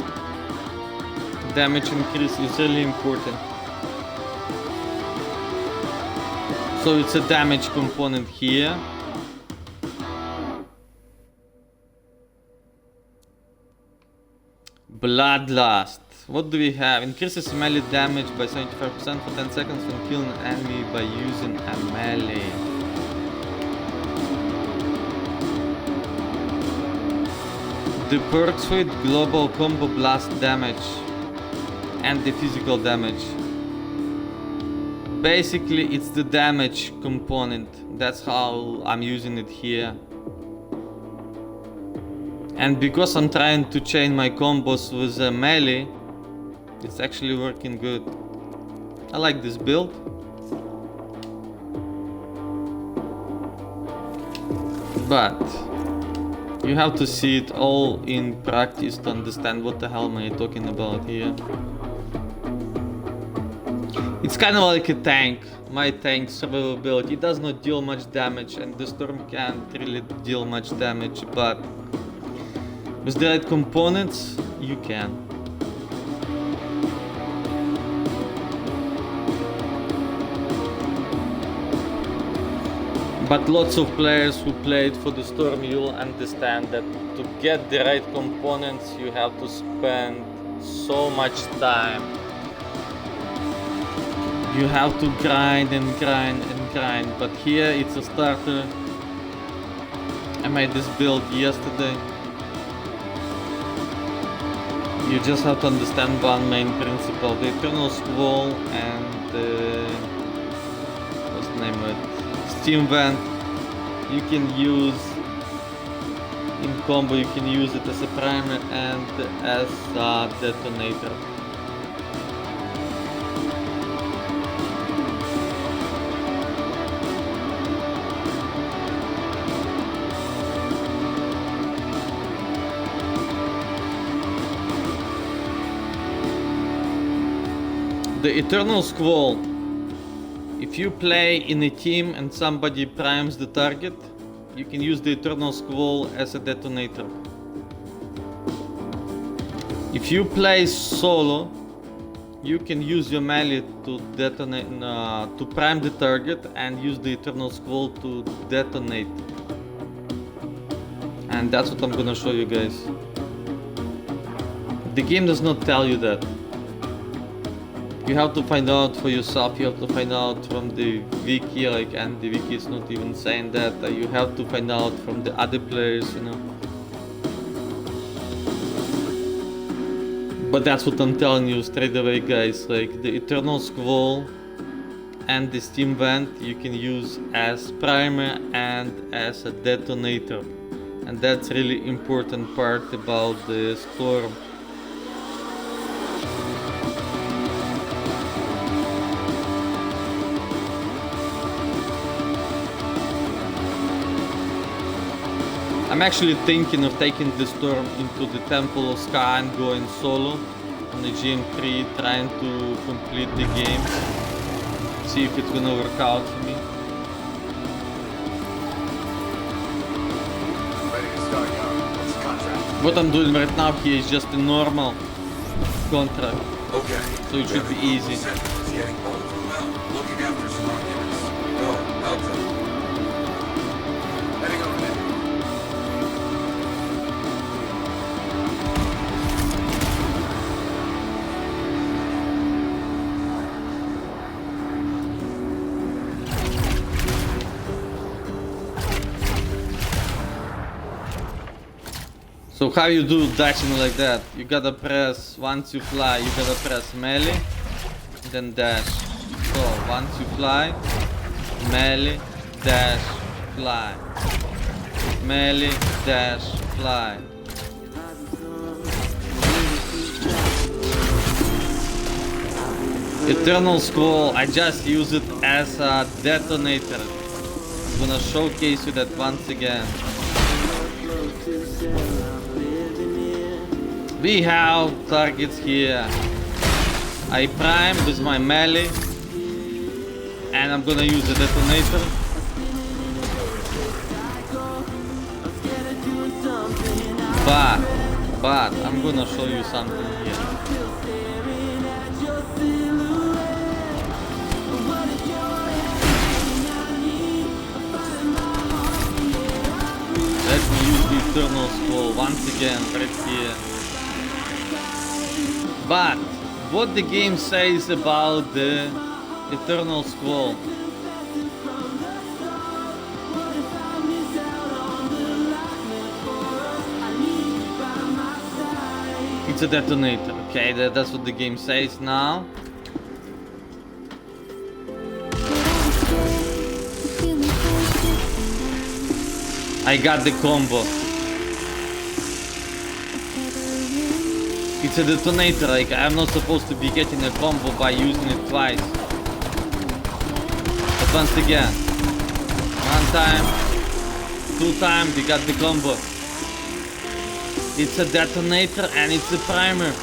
S1: damage increase, is really important. So it's a damage component here. Bloodlust. What do we have? Increases melee damage by 75% for 10 seconds when killing an enemy by using a melee. The perks with global combo blast damage and the physical damage. Basically, it's the damage component. That's how I'm using it here. And because I'm trying to chain my combos with a melee, it's actually working good. I like this build. But you have to see it all in practice to understand what the hell am I talking about here. It's kind of like a tank. My tank survivability. It does not deal much damage, and the storm can't really deal much damage, but with the right components, you can. But lots of players who played for the storm, you'll understand that to get the right components, you have to spend so much time. You have to grind and grind and grind. But here it's a starter. I made this build yesterday. You just have to understand one main principle: the Eternal Squall and what's the name of it? Steam Vent. You can use in combo. You can use it as a primer and as a detonator. The Eternal Squall. If you play in a team and somebody primes the target, you can use the Eternal Squall as a detonator. If you play solo, you can use your melee to detonate, to prime the target and use the Eternal Scroll to detonate. And that's what I'm gonna show you guys. The game does not tell you that. You have to find out for yourself, you have to find out from the wiki, like, and the wiki is not even saying that. You have to find out from the other players, you know. But that's what I'm telling you straight away, guys. Like, the Eternal Scroll and the Steam Vent you can use as primer and as a detonator. And that's really important part about the Storm. I'm actually thinking of taking the Storm into the Temple of Sky and going solo on the GM3, trying to complete the game. See if it's gonna work out for me.
S5: Ready to start, young. What's the contract?
S1: What I'm doing right now here is just a normal contract,
S8: Okay.
S1: so it should be easy.
S8: It's getting old. Well, looking after some arguments. Go, ANTHEM.
S5: Heading over there.
S1: So how you do dashing like that? You gotta press, once you fly, you gotta press melee, then dash. So once you fly, melee, dash, fly. Melee, dash, fly. Eternal Scroll, I just use it as a detonator. I'm gonna showcase you that once again. We have targets here. I prime with my melee and I'm gonna use the detonator. But I'm gonna show you something here. Let me use the Eternal Scroll once again right here. But what the game says about the Eternal Scroll? It's a detonator, okay? That's what the game says now. I got the combo. It's a detonator, like I'm not supposed to be getting a combo by using it twice. But once again, one time, two times, we got the combo. It's a detonator and it's a primer.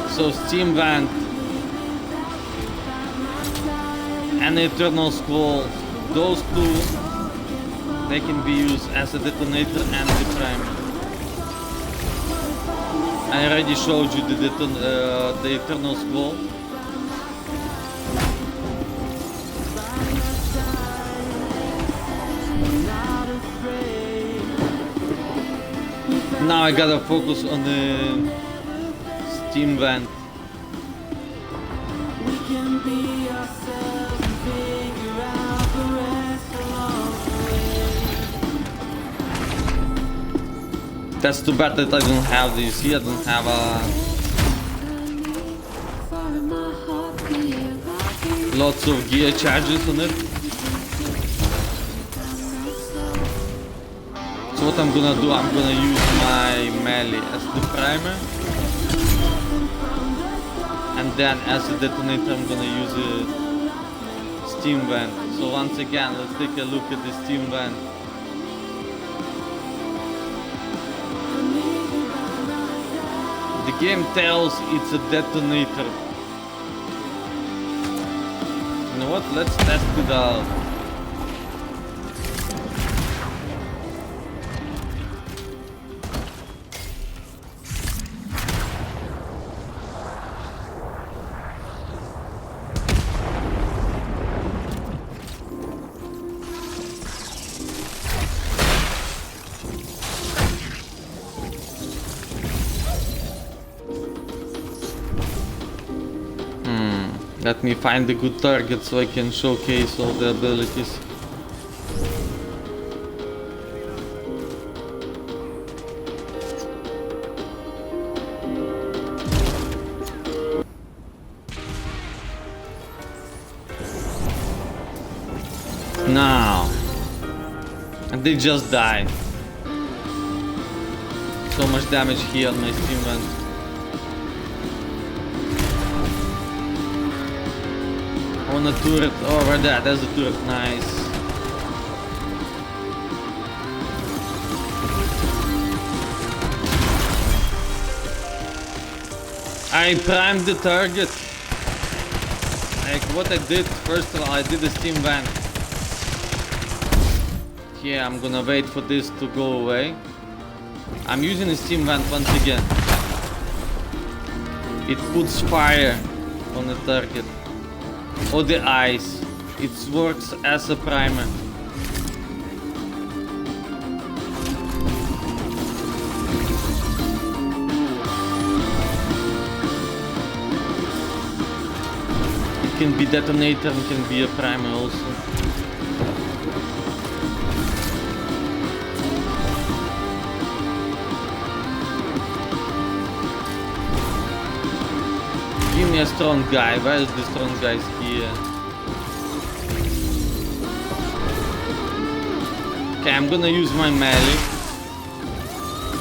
S1: So Steam Vent and Eternal Scroll, those two, they can be used as a detonator and the primer. I already showed you the Eternal Scroll. Now I gotta focus on the Steam Vent. That's too bad that I don't have this. Here I don't have lots of gear charges on it. So what I'm gonna do, I'm gonna use my melee as the primer. And then as a detonator I'm gonna use a Steam Vent. So once again, let's take a look at the Steam Vent. The game tells it's a detonator. You know what? Let's test it out. Let me find a good target so I can showcase all the abilities. Now, and they just died. So much damage here on my Steam Vent. On a turret, oh right there, there's a turret, nice. I primed the target. Like what I did, first of all, I did the Steam Vent. Yeah, I'm gonna wait for this to go away. I'm using the Steam Vent once again. It puts fire on the target. Or the eyes. It works as a primer. It can be detonator and can be a primer also. Give me a strong guy. Where is the strong guys here? Okay, I'm gonna use my melee.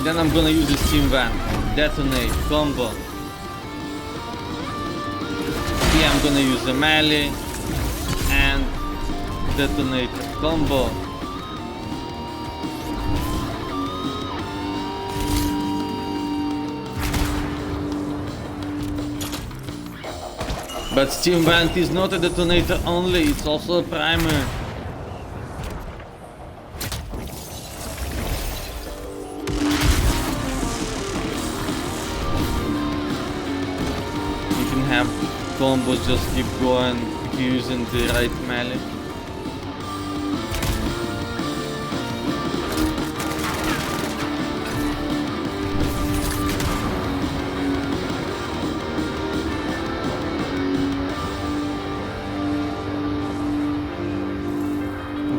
S1: Then I'm gonna use the Steam Vent. Detonate, combo. Here I'm gonna use the melee and detonate, combo. But Steam Vent is not a detonator only, it's also a primer. You can have combos just keep going if you're using the right melee.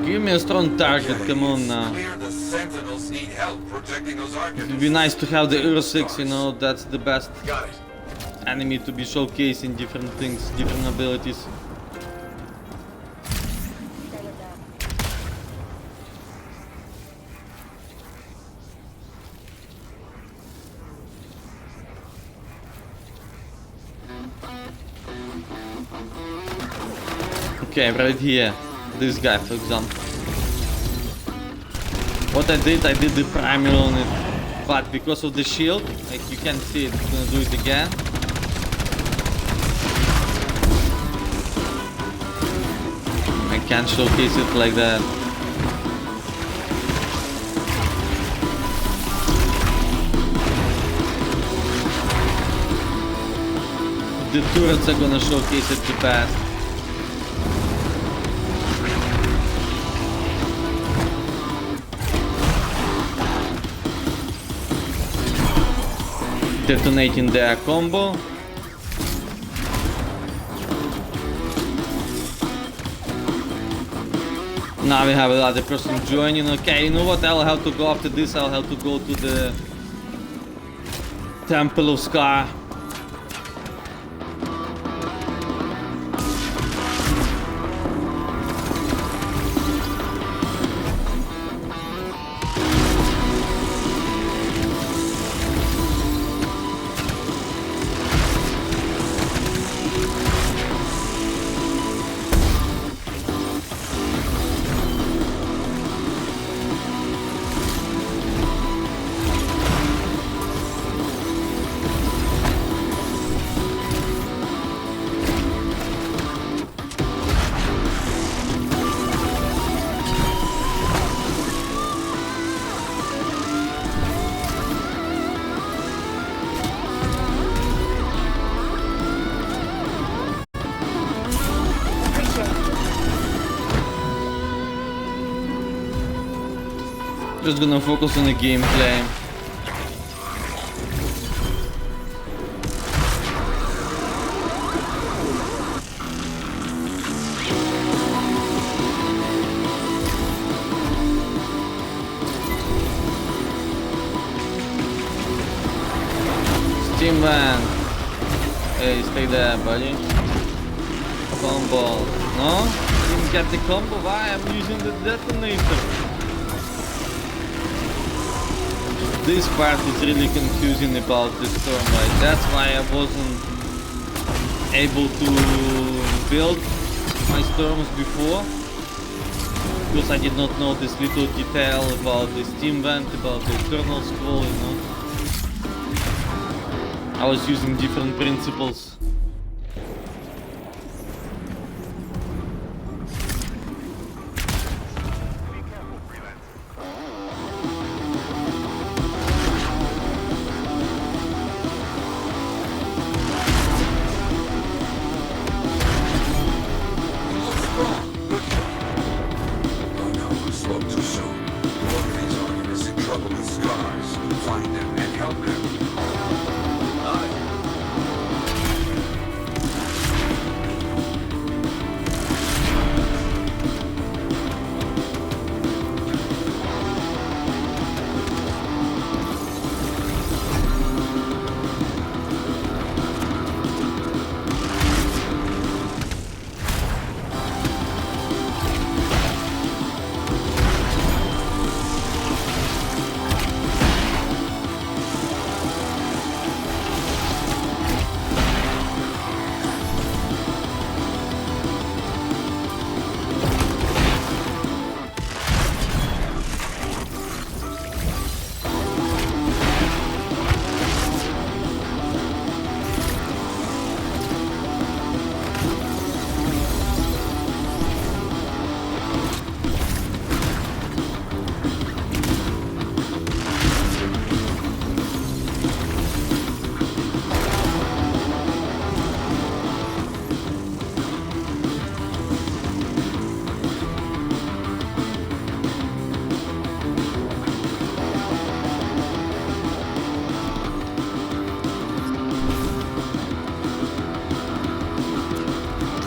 S1: Give me a strong target, come on now.
S8: The Sentinels need help protecting those
S1: It would be nice to have the Euro 6, you know, that's the best
S8: Got it.
S1: enemy to be showcasing different things, different abilities. Okay, right here, this guy for example. What I did the primer on it, but because of the shield, like you can see it, I'm gonna do it again. I can't showcase it like that. The turrets are gonna showcase it the best. Detonating their combo. Now we have another person joining. Okay, you know what? I'll have to go after this. I'll have to go to the Temple of Scar. Just gonna focus on the gameplay. Steam van. Hey, stay there, buddy. Combo. No? Didn't get the combo. Why? I'm using the detonator. This part is really confusing about this storm, right? That's why I wasn't able to build my storms before. Because I did not know this little detail about the steam vent, about the internal scroll, you know. I was using different principles.
S8: Oh no, we spoke too soon. Whoever these are is in trouble with scars. Find them and help them.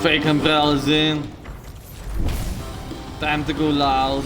S1: Fake umbrellas in. Time to go loud.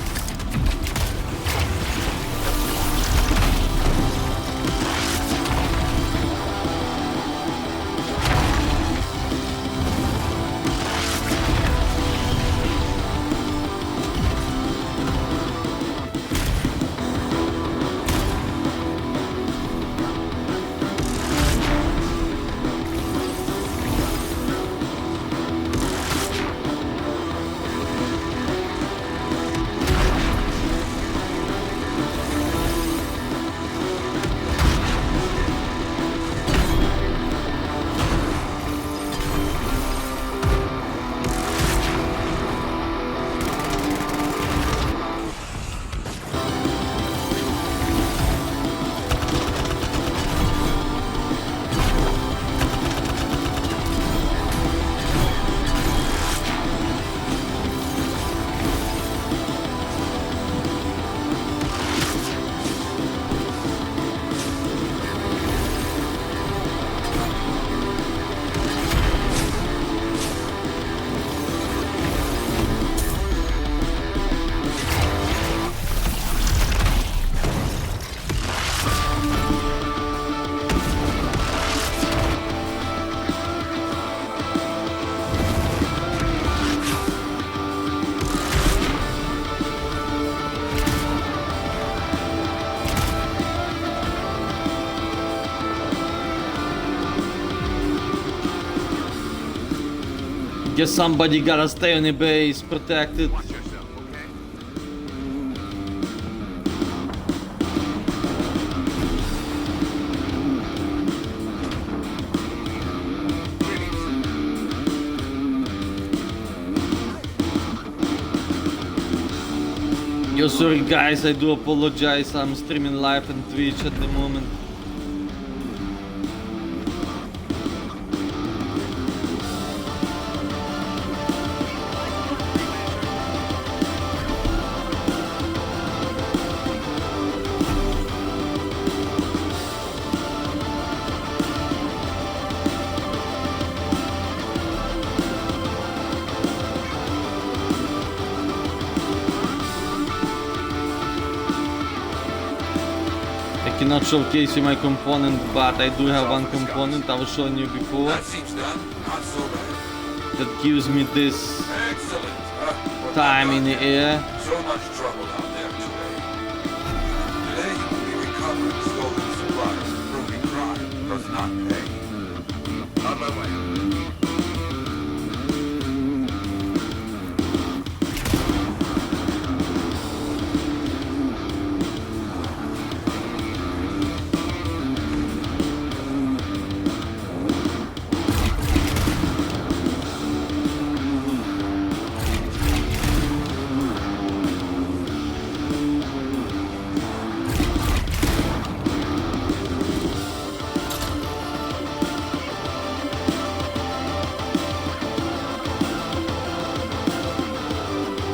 S1: Guess somebody gotta stay on the base, protected. Yo, sorry guys, I do apologize. I'm streaming live on Twitch at the moment. cannot showcase you my component, but I do have one component I was showing you before
S8: That seems done. Not so bad.
S1: that gives me this
S8: Excellent. We're
S1: time
S8: not
S1: in the
S8: done yet.
S1: air.
S8: So much trouble out there today. Today you will be recovering stolen supplies and proving crime does not pay. On my way.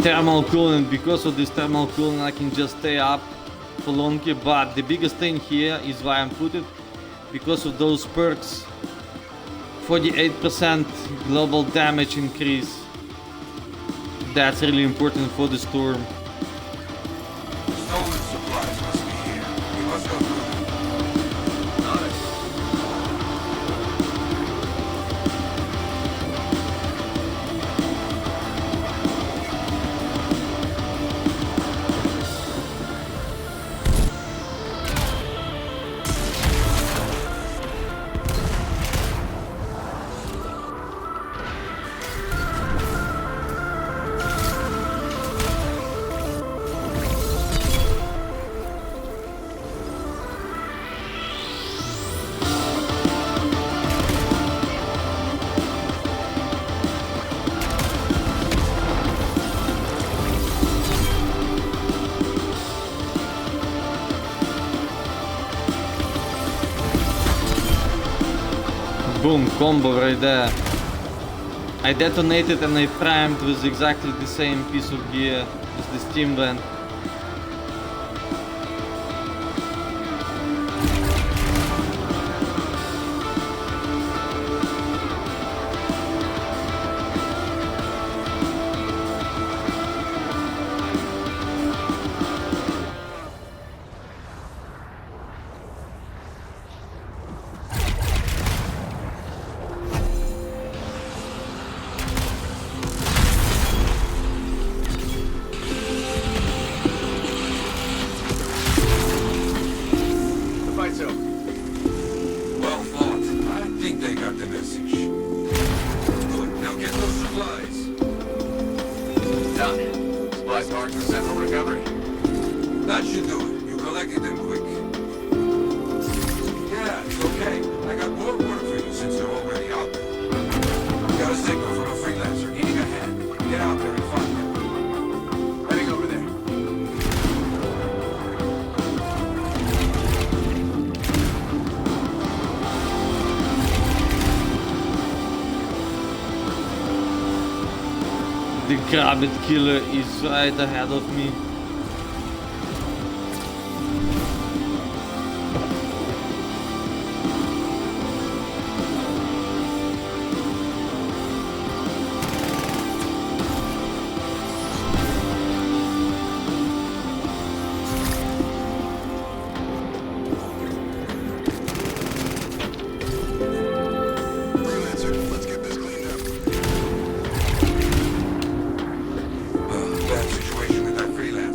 S1: Thermal coolant. Because of this thermal coolant I can just stay up for longer, but the biggest thing here is why I'm put it because of those perks. 48% global damage increase. That's really important for the storm.
S8: Stolen supplies must be here. We must go through them. On it.
S1: Boom, combo right there. I detonated and I primed with exactly the same piece of gear as the steam vent.
S5: The fight's over.
S8: Well fought. I think they got the message. Good. Now get those supplies.
S5: Done. Supplies marked for central recovery.
S8: That should do it. You collected them quick. Yeah, it's okay. I got more work for you since you're already out there. Got a signal from a freelancer needing a hand. Get out there and find him.
S5: Heading over there.
S1: The Grabbit killer is right ahead of me.
S7: Freelancer, let's get this cleaned up.
S8: Bad situation with that freelancer.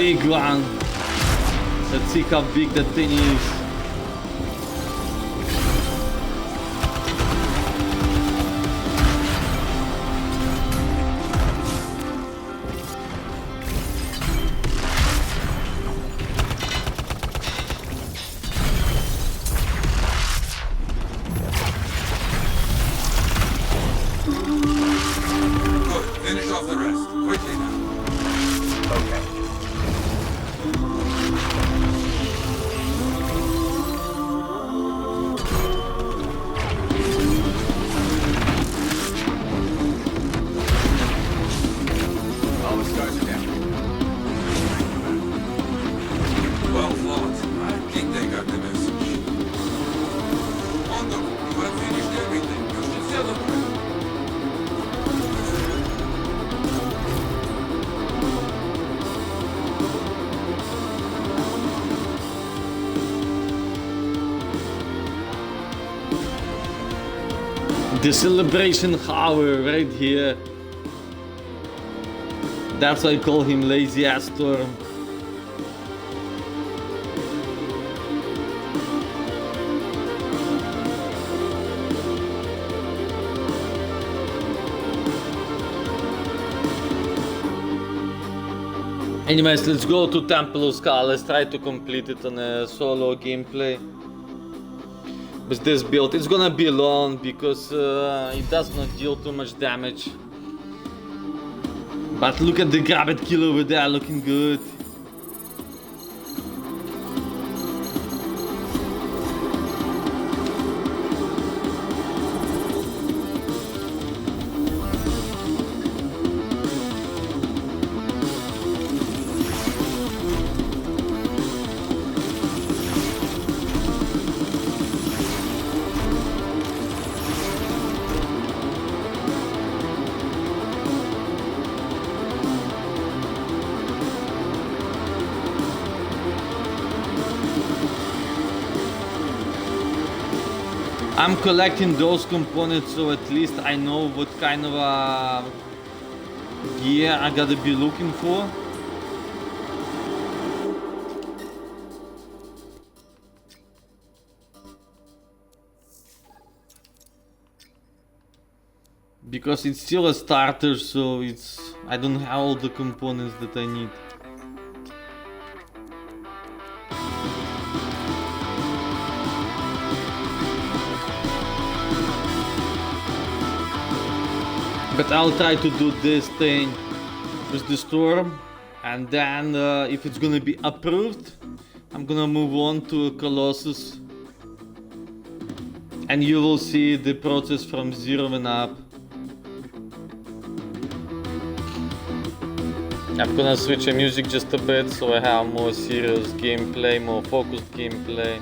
S1: big one. Let's see how big that thing is.
S8: Good. Finish off the rest. Quickly now.
S5: Okay. All the scars are down.
S8: Well fought. I think they got the message. Wonderful. You have finished everything. You should celebrate.
S1: The celebration hour right here. That's why I call him Lazy Ass Storm. Anyways, let's go to Temple of Skull. Let's try to complete it on a solo gameplay. With this build, it's gonna be long because it does not deal too much damage. But look at the grab kill over there, looking good. I'm collecting those components, so at least I know what kind of gear I gotta be looking for. Because it's still a starter, so I don't have all the components that I need. But I'll try to do this thing with the storm, and then if it's gonna be approved, I'm gonna move on to Colossus, and you will see the process from 0 and up. I'm gonna switch the music just a bit so I have more serious gameplay, more focused gameplay.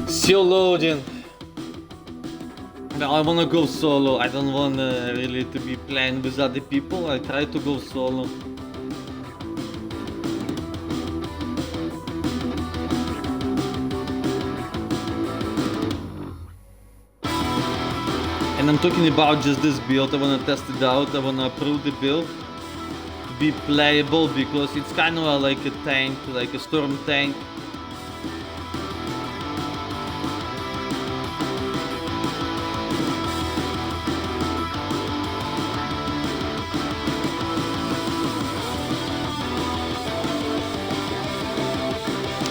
S1: Still loading. Well, I wanna go solo. I don't wanna really to be playing with other people. I try to go solo. And I'm talking about just this build. I wanna test it out. I wanna approve the build to be playable because it's kind of like a tank, like a storm tank.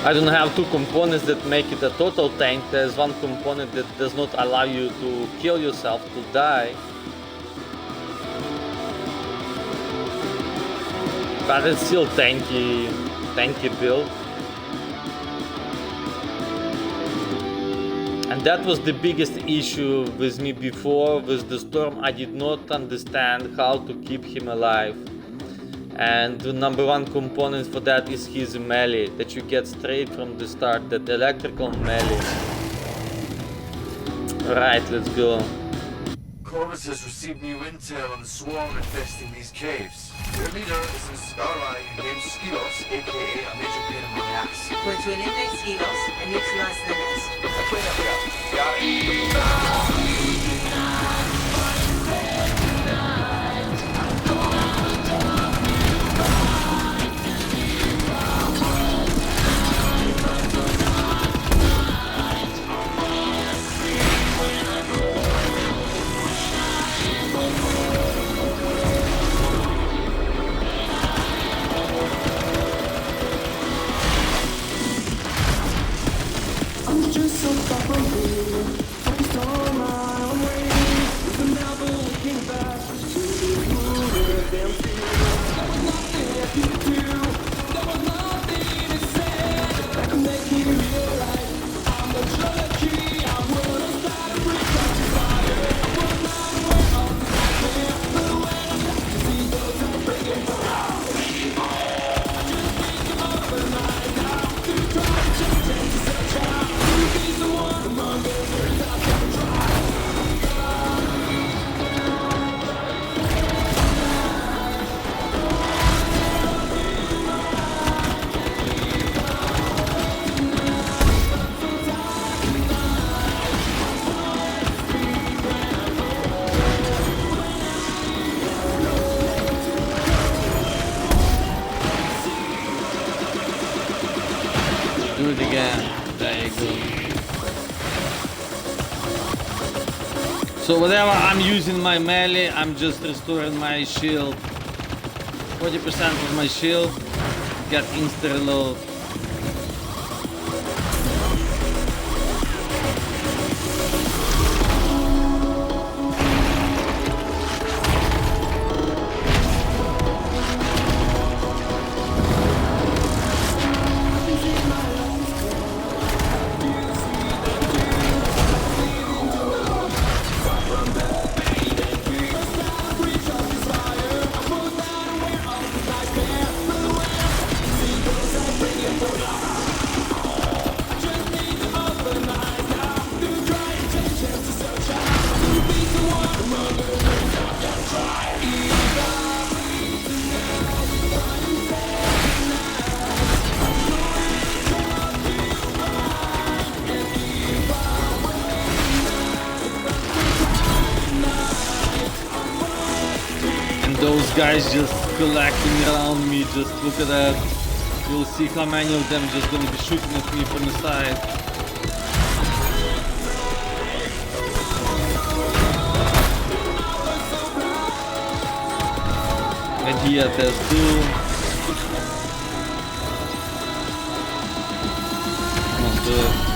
S1: I don't have two components that make it a total tank. There's one component that does not allow you to kill yourself, to die. But it's still tanky build. And And that was the biggest issue with me before with the storm. I did not understand how to keep him alive. And the number one component for that is his melee that you get straight from the start, that electrical melee. Alright, let's go.
S8: Corvus has received new intel on the swarm infesting these caves. Their leader is a starlight named Skilos, aka a major pain in my ass.
S9: We're to eliminate Skilos and neutralize the nest.
S8: Wait up. Got it.
S7: I'm just so far from here, focused on my own way. Even now, but looking back to the good damn fear. There was nothing I could do, there was nothing to say that could make me realize I'm the lucky. I would've started with fire. I was not aware of the nightmare, but when I got to see those who bring it down, I just need to open my eyes now to try to change things to such a. He's the one among us without gonna try.
S1: Do it again. There you go. So whenever I'm using my melee, I'm just restoring my shield. 40% of my shield, get insta reload. Those guys just collecting around me, just look at that. You'll see how many of them just gonna be shooting at me from the side. And here there's two. Come on, do it.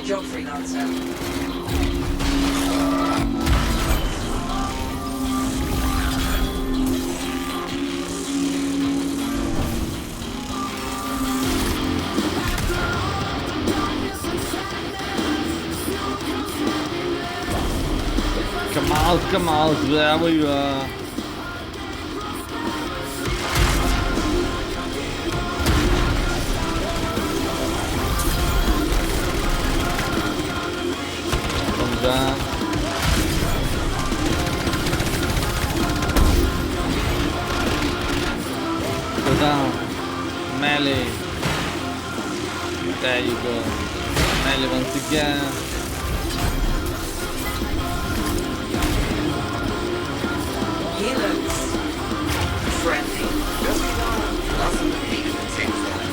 S9: job, freelancer.
S1: Come out, wherever you are. Come down. Go down. Melee. There you go. Melee once again.
S9: He looks friendly.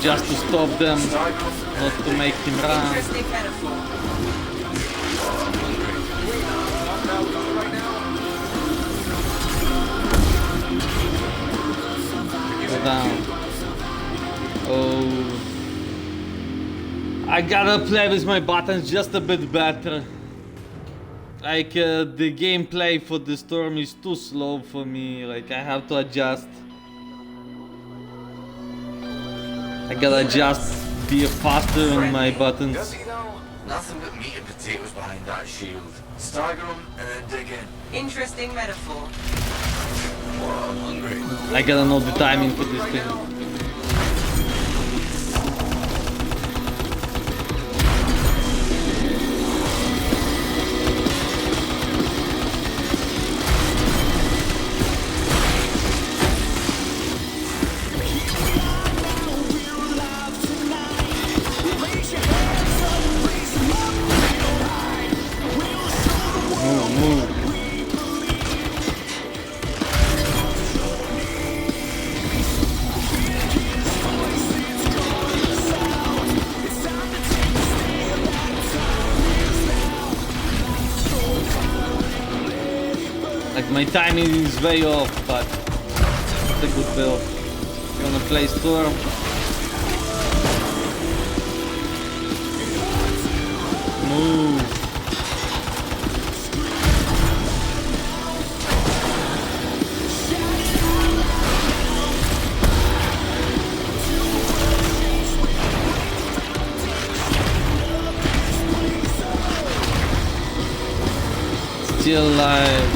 S1: Just to stop them, not to make him run.
S9: Interesting metaphor.
S1: Go down. Oh. I gotta play with my buttons just a bit better. Like the gameplay for the storm is too slow for me, like I have to adjust. I gotta adjust, be faster on my buttons.
S5: Does he though? Nothing but meat and potatoes behind that shield. Stagger him and then dig in.
S9: Interesting metaphor.
S5: Well, I'm hungry.
S1: I gotta know the timing for this thing. Move. Like my timing is way off, but it's a good build. Gonna play Storm. Move. Still alive.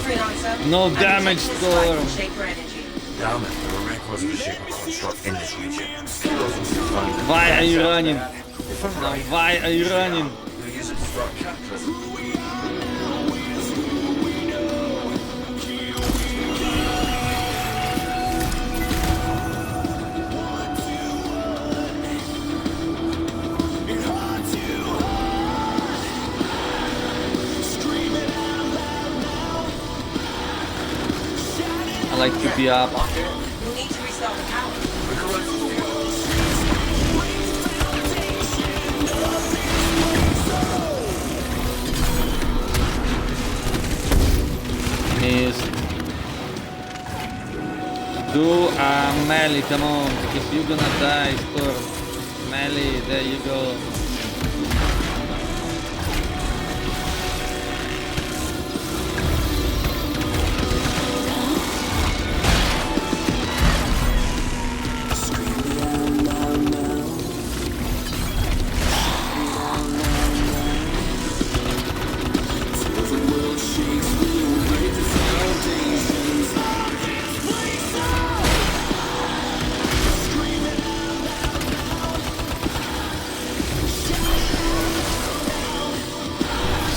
S9: Freelancer.
S1: No
S9: I detect
S1: damage,
S9: this
S1: Storm.
S9: light and shaper energy.
S5: Damn it, there are records of a ship construct in this region. Kilos of found.
S1: Why are you running?
S5: If I'm
S1: Now,
S5: right,
S1: why are you running?
S5: they'll use it to start capitalism.
S1: I like to be up.
S9: We'll need to restart the power.
S1: Missed. Do a melee, come on, because you're gonna die, Storm. Melee, there you go.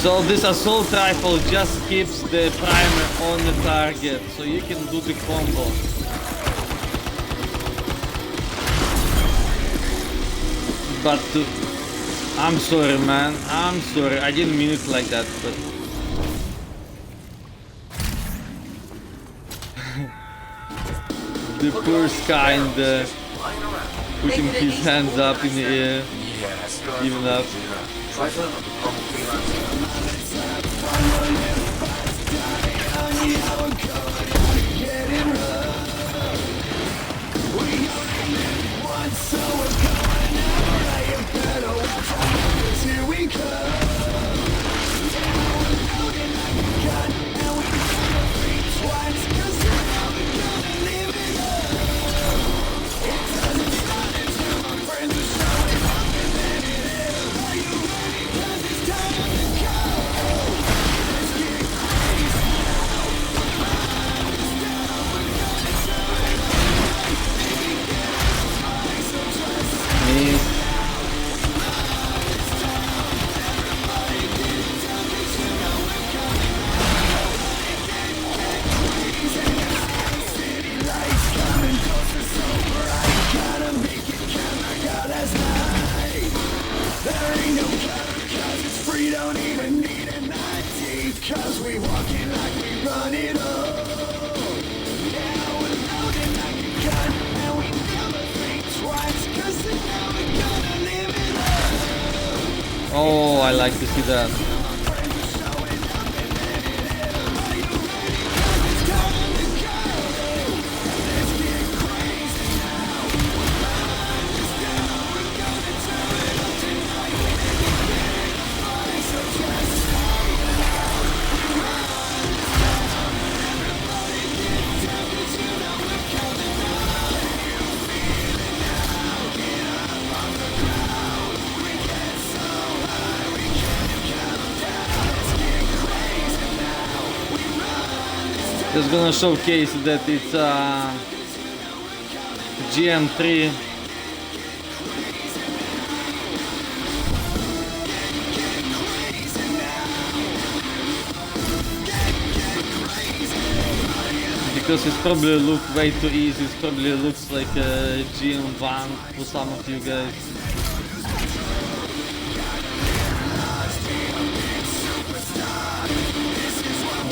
S1: So this assault rifle just keeps the primer on the target, so you can do the combo. But I'm sorry, man. I'm sorry. I didn't mean it like that, but the poor kind putting his hands up in the air, giving up.
S7: Here we Cause we walk it like we run it all. Yeah, we're loaded like a gun, and we never think twice, cause we know we're gonna live it up.
S1: Oh, I like to see that. Just gonna showcase that it's GM3. Because it's probably look way too easy. It probably looks like a GM1 for some of you guys.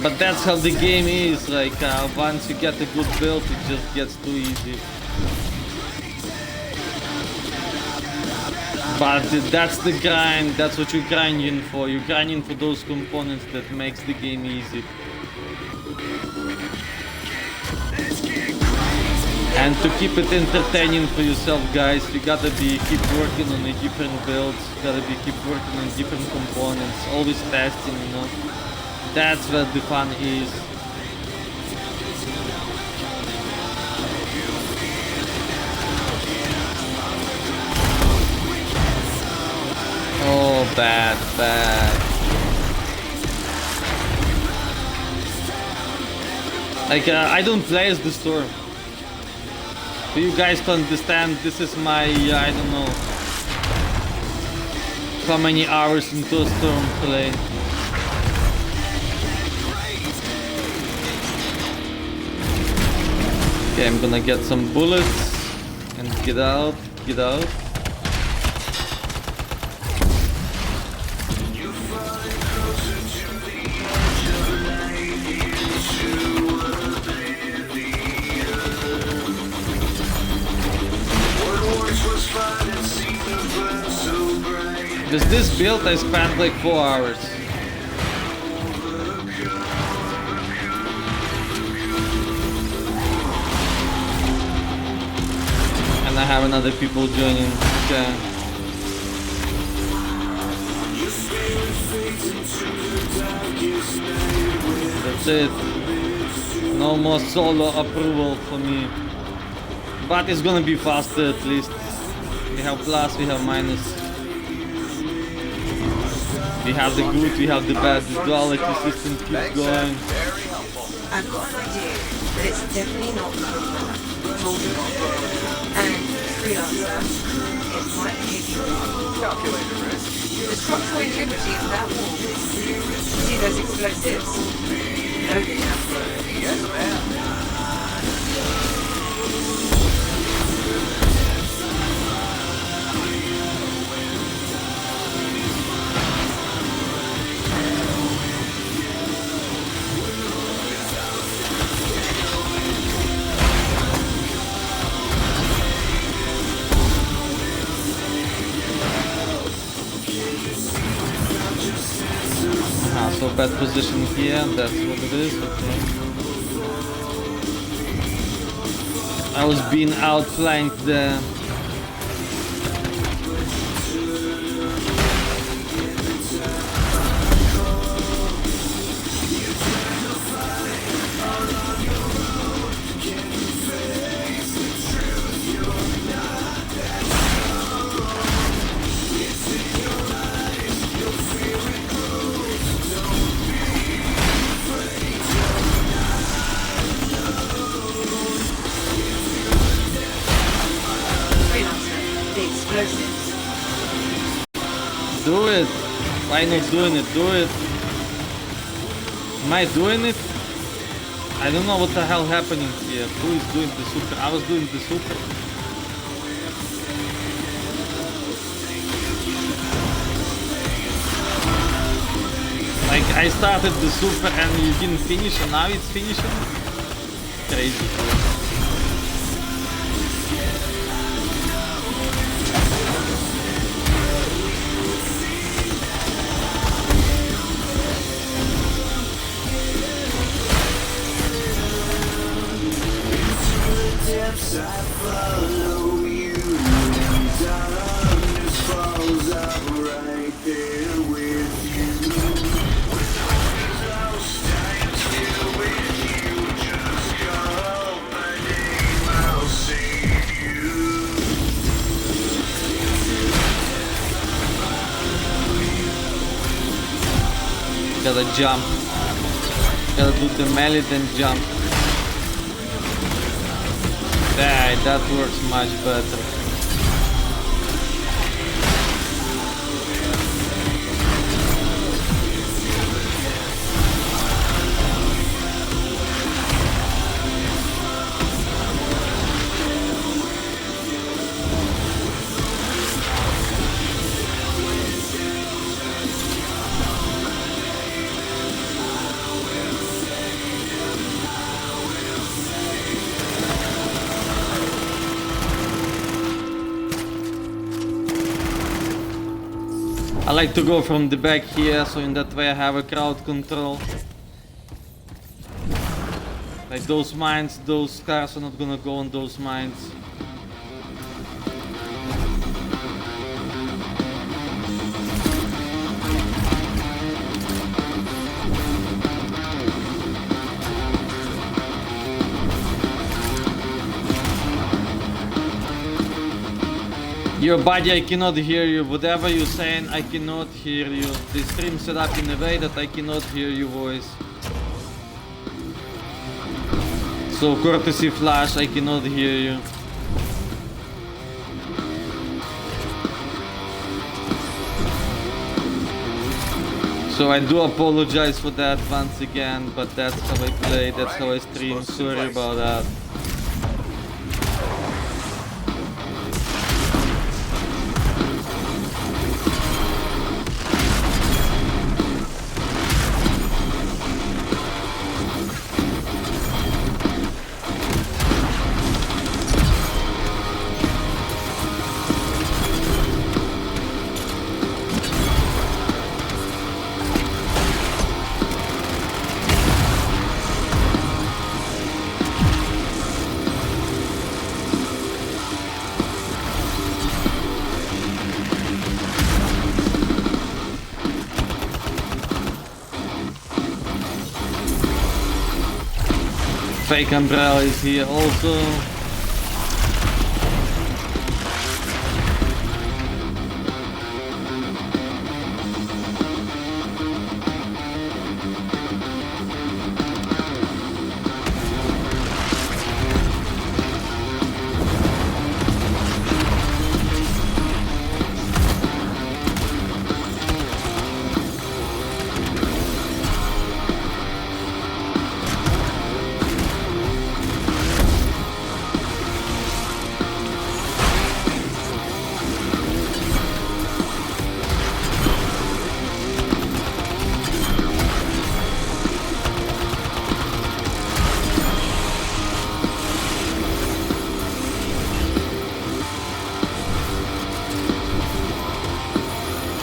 S1: But that's how the game is, like once you get a good build, it just gets too easy. But that's the grind, that's what you're grinding for. You're grinding for those components that makes the game easy. And to keep it entertaining for yourself, guys, you gotta keep working on the different builds, gotta keep working on different components, always testing, you know. That's where the fun is. Oh, bad. Like, I don't play as the Storm. For you guys to understand, this is my, I don't know, how many hours into a Storm play. Okay, I'm gonna get some bullets and get out. With this build I spent like 4 hours. And I have another people joining. Okay. That's it. No more solo approval for me. But it's gonna be faster at least. We have plus, we have minus. We have the good, we have the bad. The duality system keeps going.
S9: I've got an idea, but it's definitely not and freelancer. It might be
S5: Calculated risk.
S9: the structural integrity of that wall. See those explosives? Loaded now.
S5: Yes, ma'am.
S1: So bad position here, that's what it is, okay. I was being outflanked there. Do it! Why not doing it? Do it! Am I doing it? I don't know what the hell happening here. Who is doing the super? I was doing the super. Like, I started the super and you didn't finish and now it's finishing? Crazy.
S7: Depths I follow you, and darkness falls up right there with you. I'll stand still with you, just call my name, I'll save you.
S1: Gotta jump. Gotta do the melee then jump. Yeah, that works much better. I like to go from the back here, so in that way I have a crowd control. Like those mines, those cars are not gonna go on those mines. Your body, I cannot hear you. Whatever you're saying, I cannot hear you. The stream set up in a way that I cannot hear your voice. So courtesy flash, I cannot hear you. So I do apologize for that once again, but that's how I play, that's how I stream. Sorry about that. Fake umbrella is here also.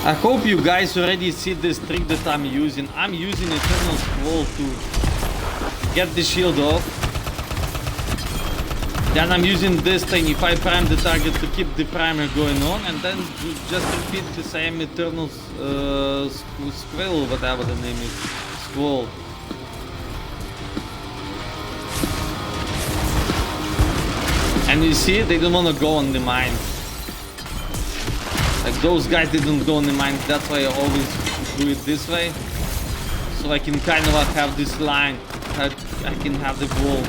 S1: I hope you guys already see this trick that I'm using. I'm using Eternal Scroll to get the shield off. Then I'm using this thing if I prime the target to keep the primer going on, and then just repeat the same Eternal Scroll, whatever the name is, Scroll. And you see, they don't want to go on the mine. Like those guys didn't go on the mine, that's why I always do it this way. So I can kind of have this line, I can have the wall.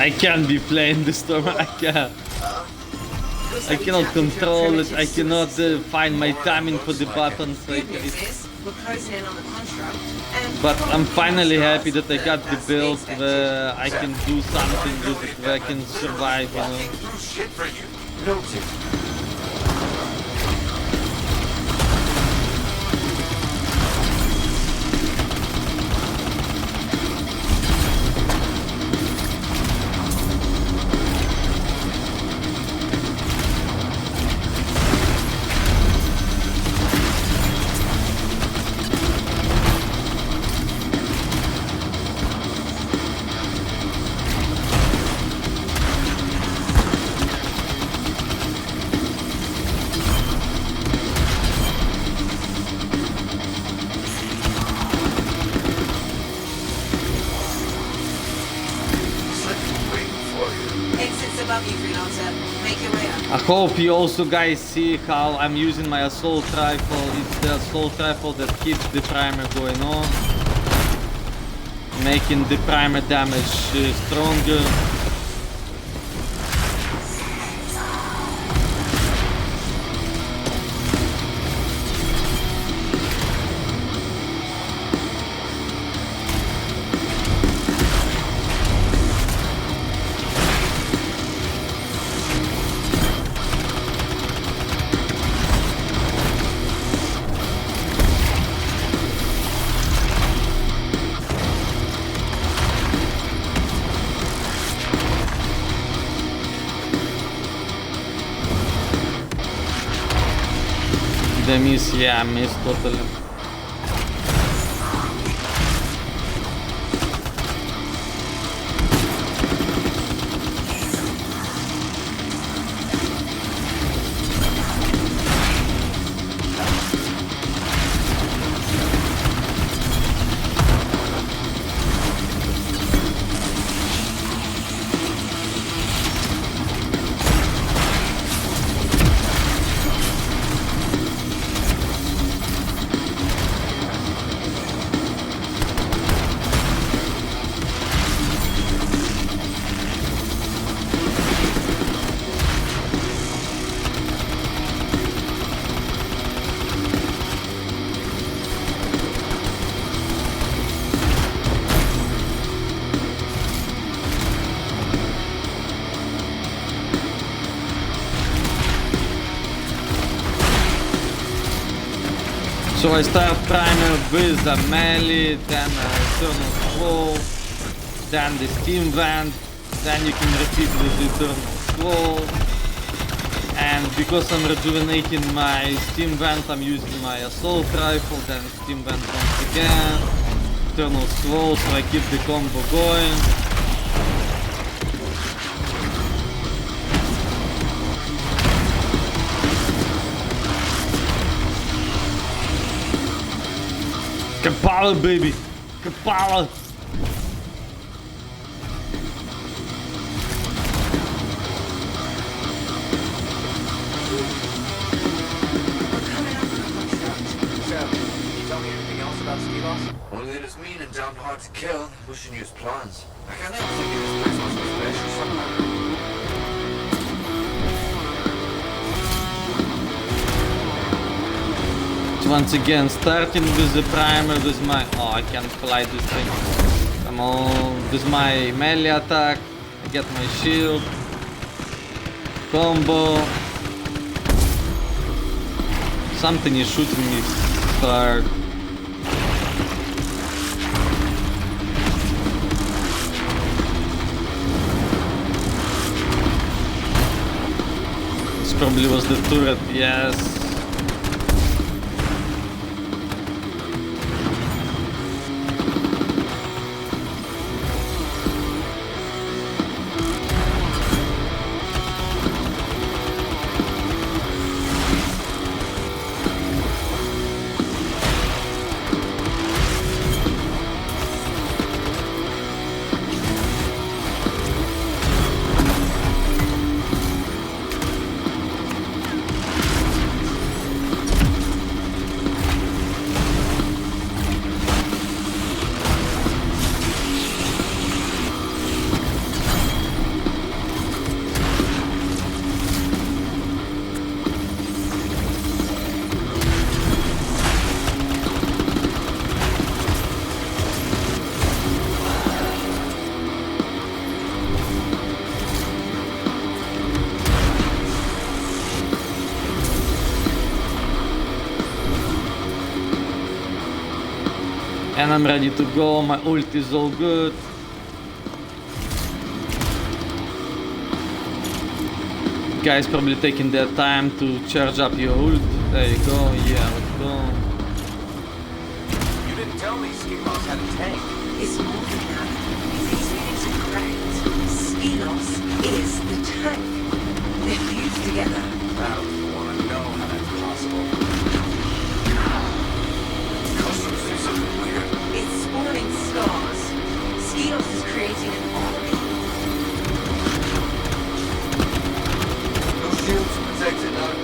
S1: I can't be playing the storm. I can't.
S9: Looks
S1: I
S9: like we
S1: cannot
S9: tapped into a
S1: control it.
S9: primitive
S1: I cannot
S9: source.
S1: find my timing for the buttons.
S9: Good news is, we're closing in on the construct. And
S1: But I'm
S9: probably
S1: finally
S9: stars
S1: happy that I got the
S9: that's
S1: build
S9: expected.
S1: where I can do something with it, where I can survive, you know.
S8: Walking through shit for you. Noted.
S9: Exits above you, freelancer. Make your way up.
S1: I hope you also guys see how I'm using my assault rifle. It's the assault rifle that keeps the primer going on, making the primer damage stronger. The miss, yeah, I missed totally. So I start primer with a melee, then a eternal scroll, then the steam vent, then you can repeat with the eternal scroll. And because I'm rejuvenating my steam vent, I'm using my assault rifle, then steam vent once again, eternal scroll, so I keep the combo going. Kapala, baby! Kapala!
S5: So, can you tell me anything else about ski loss?
S8: Only that it's mean and damn hard to kill, and we shouldn't use plans. I can't help thinking this place must be special somehow.
S1: Once again, starting with the primer with my... Oh, I can't fly this thing. Come on, with my melee attack, I get my shield. Combo. Something is shooting me hard. This probably was the turret, yes. And I'm ready to go, my ult is all good. Guys probably taking their time to charge up your ult. There you go, yeah, let's go.
S5: You didn't tell me Skilos had a tank.
S9: It's more than that. If these readings are correct, Skilos is the tank. They're fused together.
S5: I don't want to know how that's possible. Customs do something weird.
S9: It's spawning scars. Skilos is creating an army.
S5: No shields to protect it, huh?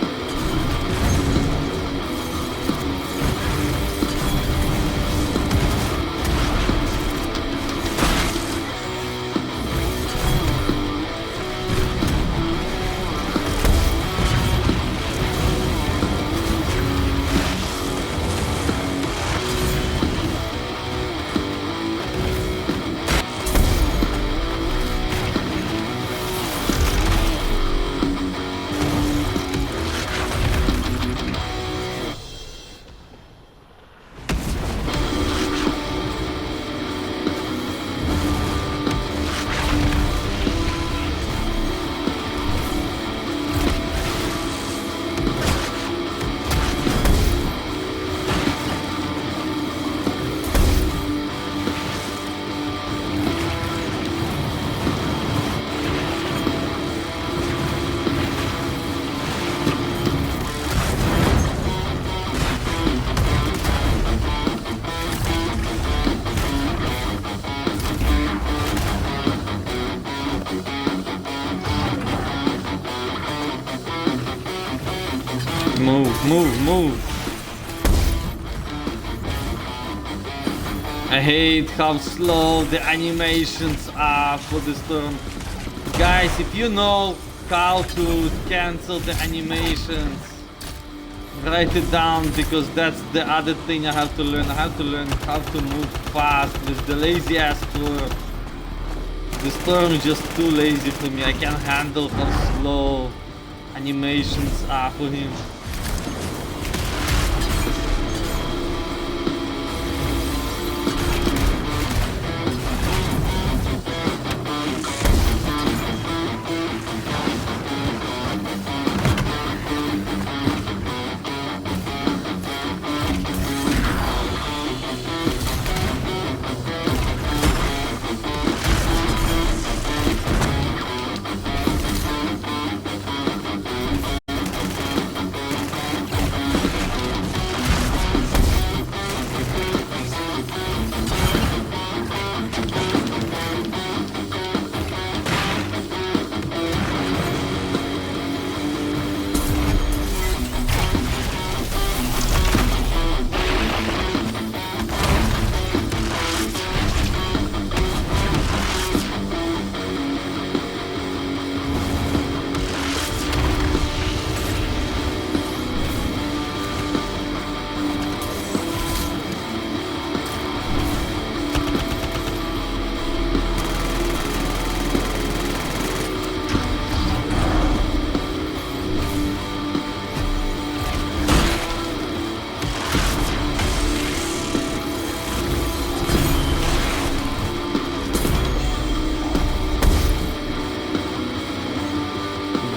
S1: Move. I hate how slow the animations are for the storm. Guys, if you know how to cancel the animations, write it down, because that's the other thing I have to learn. I have to learn how to move fast with the lazy ass storm. The storm is just too lazy for me. I can't handle how slow animations are for him.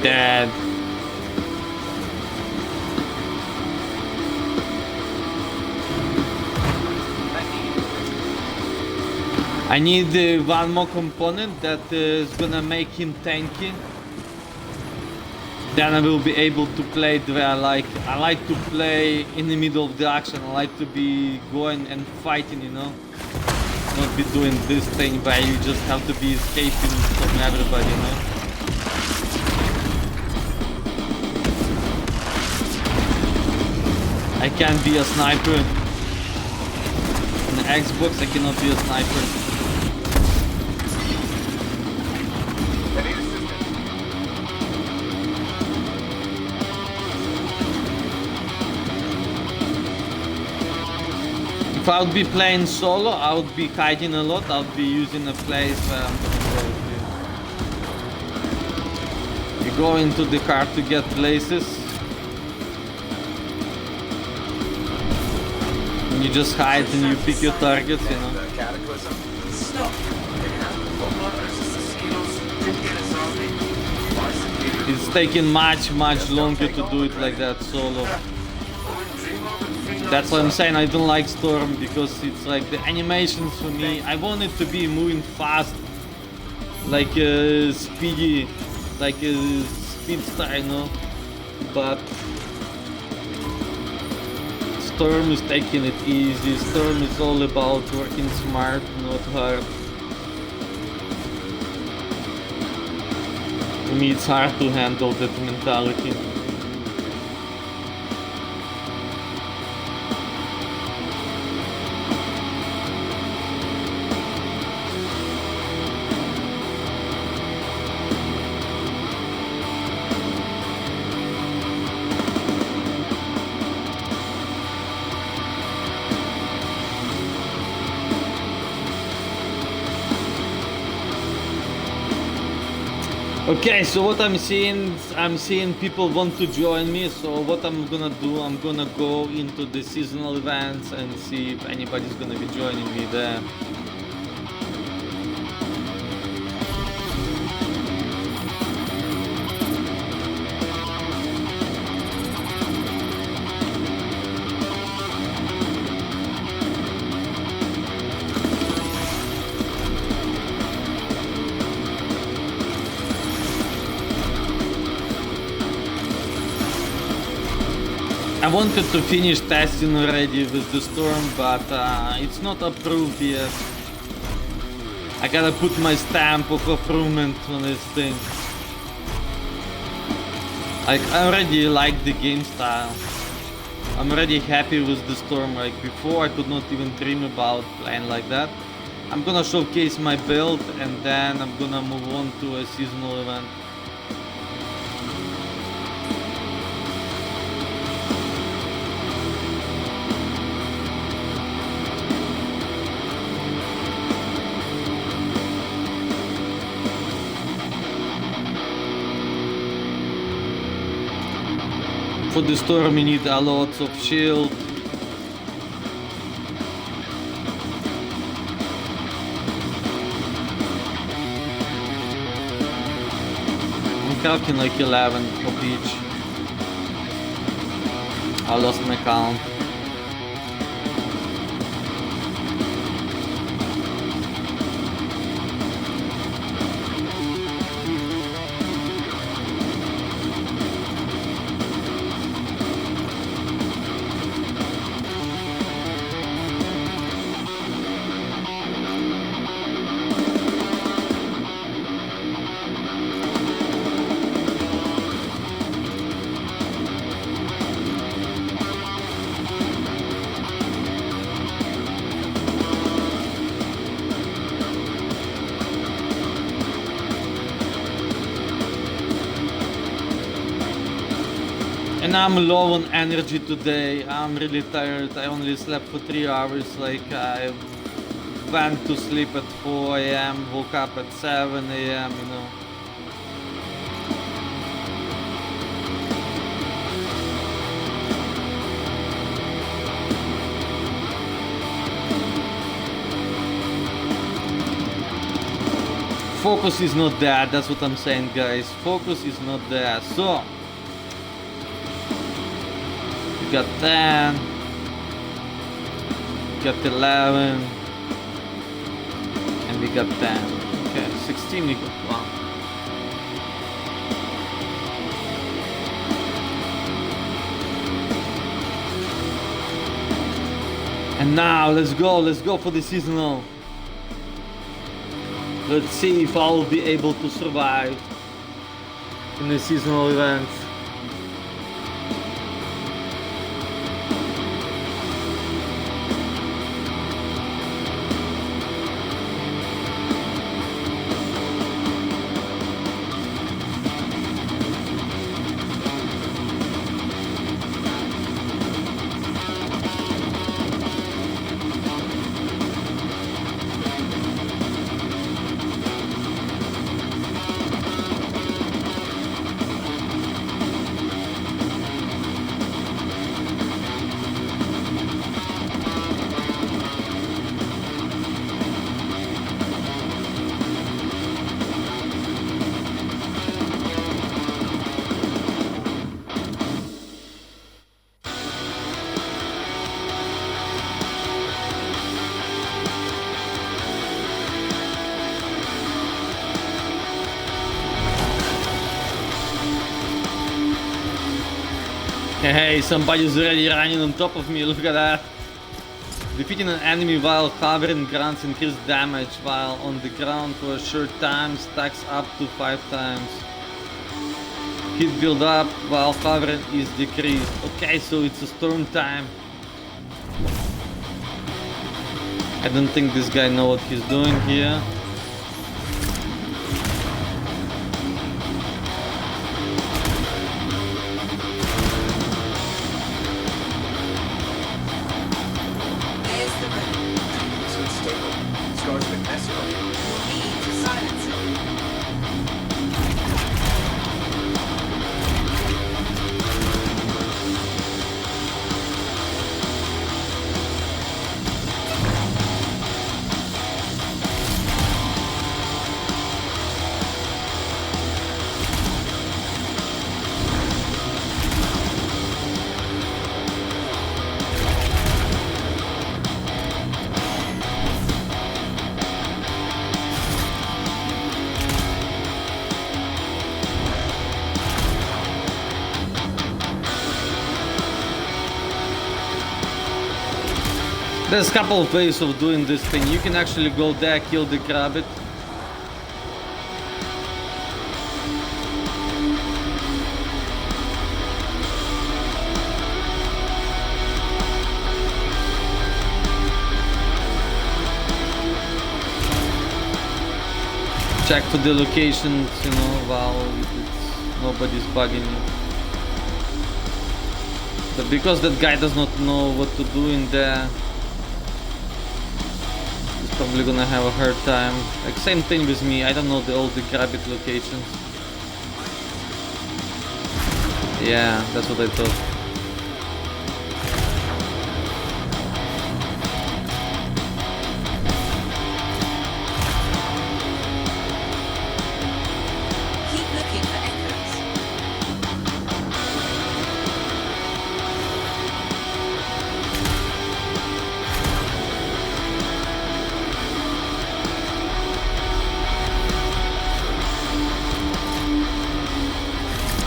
S1: Dead. I need one more component that is gonna make him tanky. Then I will be able to play the way I like. I like to play in the middle of the action. I like to be going and fighting, you know. Not be doing this thing where you just have to be escaping from everybody, you know. I can't be a sniper. On the Xbox I cannot be a sniper. If I would be playing solo, I would be hiding a lot. I would be using a place where I'm gonna go. You go into the car to get places. And you just hide and you pick your targets, you know.
S5: The cataclysm.
S9: Stop.
S1: It's taking much longer to do it like that solo. That's what I'm saying, I don't like Storm, because it's like the animations for me, I want it to be moving fast, like speedy, like a speedster, you know, but Storm is taking it easy. Storm is all about working smart, not hard. For me it's hard to handle that mentality. Okay, so what I'm seeing people want to join me, so what I'm gonna do, I'm gonna go into the seasonal events and see if anybody's gonna be joining me there. I wanted to finish testing already with the Storm, but it's not approved yet. I gotta put my stamp of approval on this thing. Like, I already like the game style. I'm already happy with the Storm. Like before, I could not even dream about playing like that. I'm gonna showcase my build and then I'm gonna move on to a seasonal event. For the Storm, you need a lot of shield. I'm calculating like 11 of each. I lost my count. And I'm low on energy today. I'm really tired. I only slept for 3 hours. Like I went to sleep at 4 a.m., woke up at 7 a.m., you know. Focus is not there, that's what I'm saying, guys. Focus is not there. So we got 10, we got 11, and we got 10. Okay, 16 we got 1. And now let's go for the seasonal. Let's see if I'll be able to survive in the seasonal event. Hey, somebody's already running on top of me, look at that. Defeating an enemy while hovering grants increased damage while on the ground for a short time, stacks up to 5 times. Hit build up while hovering is decreased. Okay, so it's a storm time. I don't think this guy knows what he's doing here.
S9: There's the room.
S5: So it's stable. Scar's been messy on you.
S9: Need to silence it.
S1: There's a couple of ways of doing this thing. You can actually go there, kill the rabbit. Check for the locations, you know, while nobody's bugging you. But because that guy does not know what to do in there, he's probably gonna have a hard time. Like same thing with me, I don't know all the rabbit locations. Yeah, that's what I thought.
S9: Keep looking for echoes.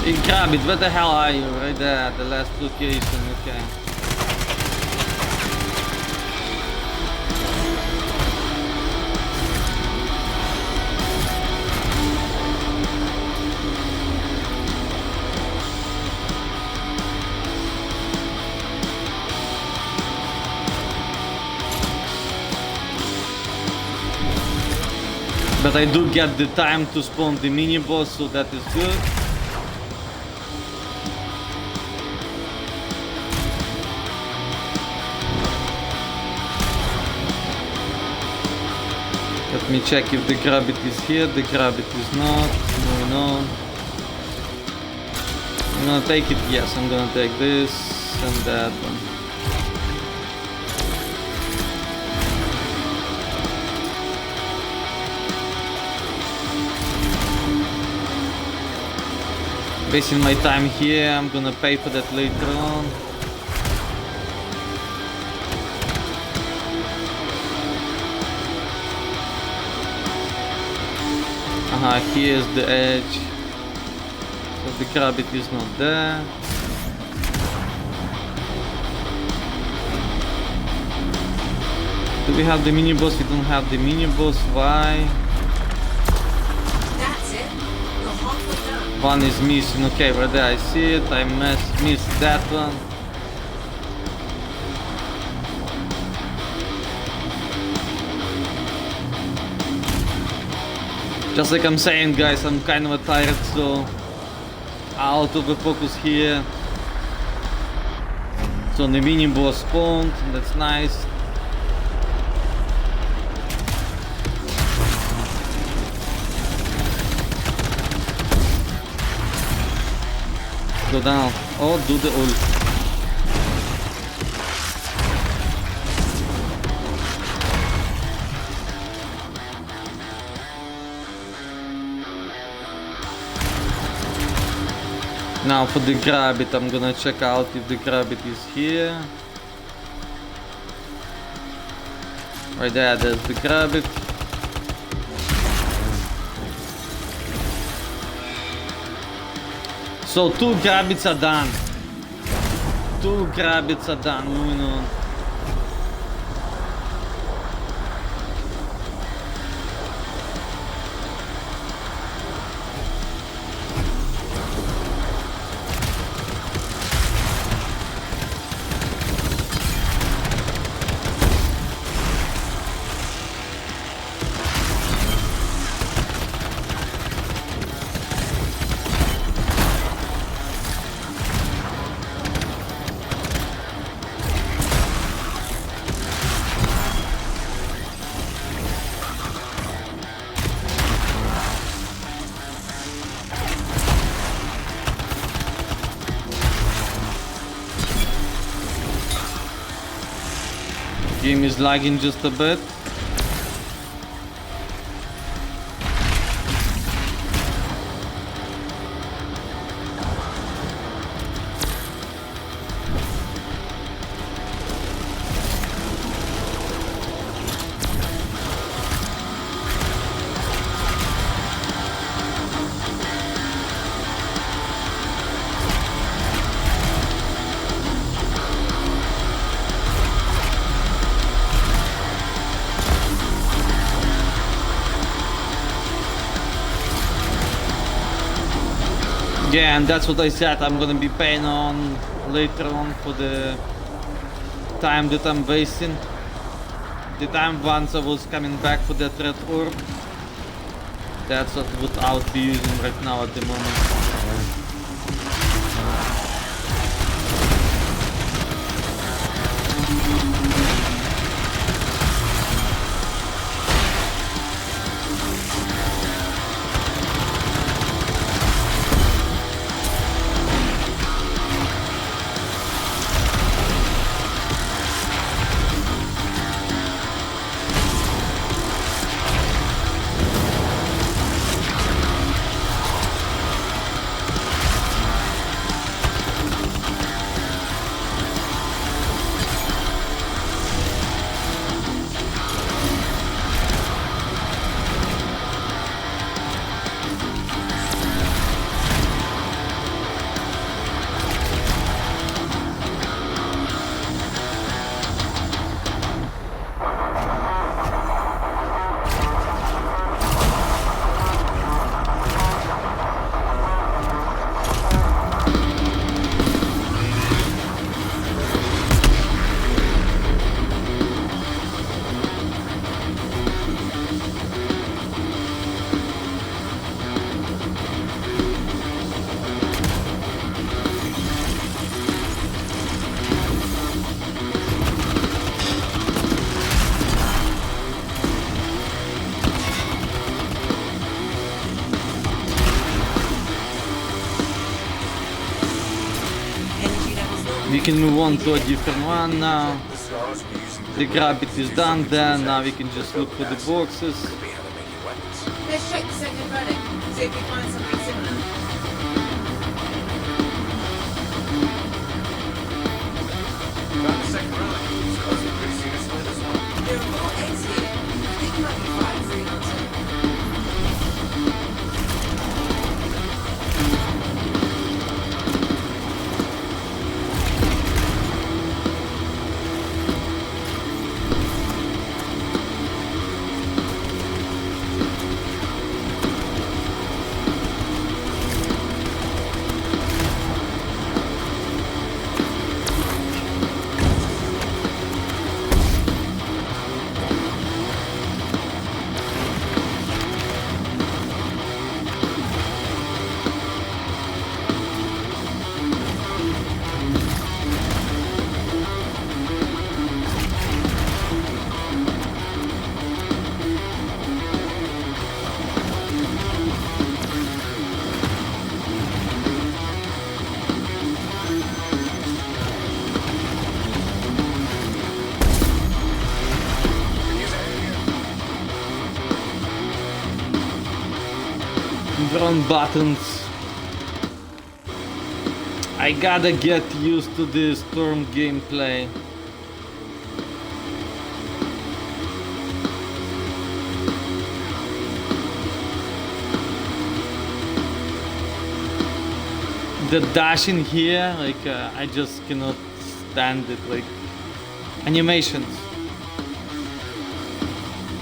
S1: Hey, Rabbit, where the hell are you? Right there, the last location, okay. But I do get the time to spawn the mini boss, so that is good. Let me check if the rabbit is here. The rabbit is not. Moving on. I'm gonna take it. Yes, I'm gonna take this and that one. Wasting my time here. I'm gonna pay for that later on. Here's the edge. So the rabbit is not there. Do we have the mini boss? We don't have the mini boss. Why?
S9: That's it. You're halfway done.
S1: One is missing. Okay, right there I see it. I missed that one. Just like I'm saying, guys, I'm kind of tired, so out of the focus here. So the mini boss spawned, that's nice. Go down. Oh, do the ult. Now for the rabbit, I'm gonna check out if the rabbit is here. Right there, there's the rabbit. So 2 rabbits are done. 2 grabits are done, moving on. Game is lagging just a bit. Yeah, and that's what I said, I'm gonna be paying on later on for the time that I'm wasting. The time once I was coming back for that red orb. That's what I would be using right now at the moment. We can move on to a different one now. The gravity is done then, now we can just look for the boxes.
S9: Let's check the second relic, see if we find something similar.
S5: Found the second relic. So it's pretty soon to split this one.
S9: There are more eggs here. I think you might be fighting for it or two.
S1: Wrong buttons. I gotta get used to this storm gameplay. the dashing here, like I just cannot stand it. Like animations.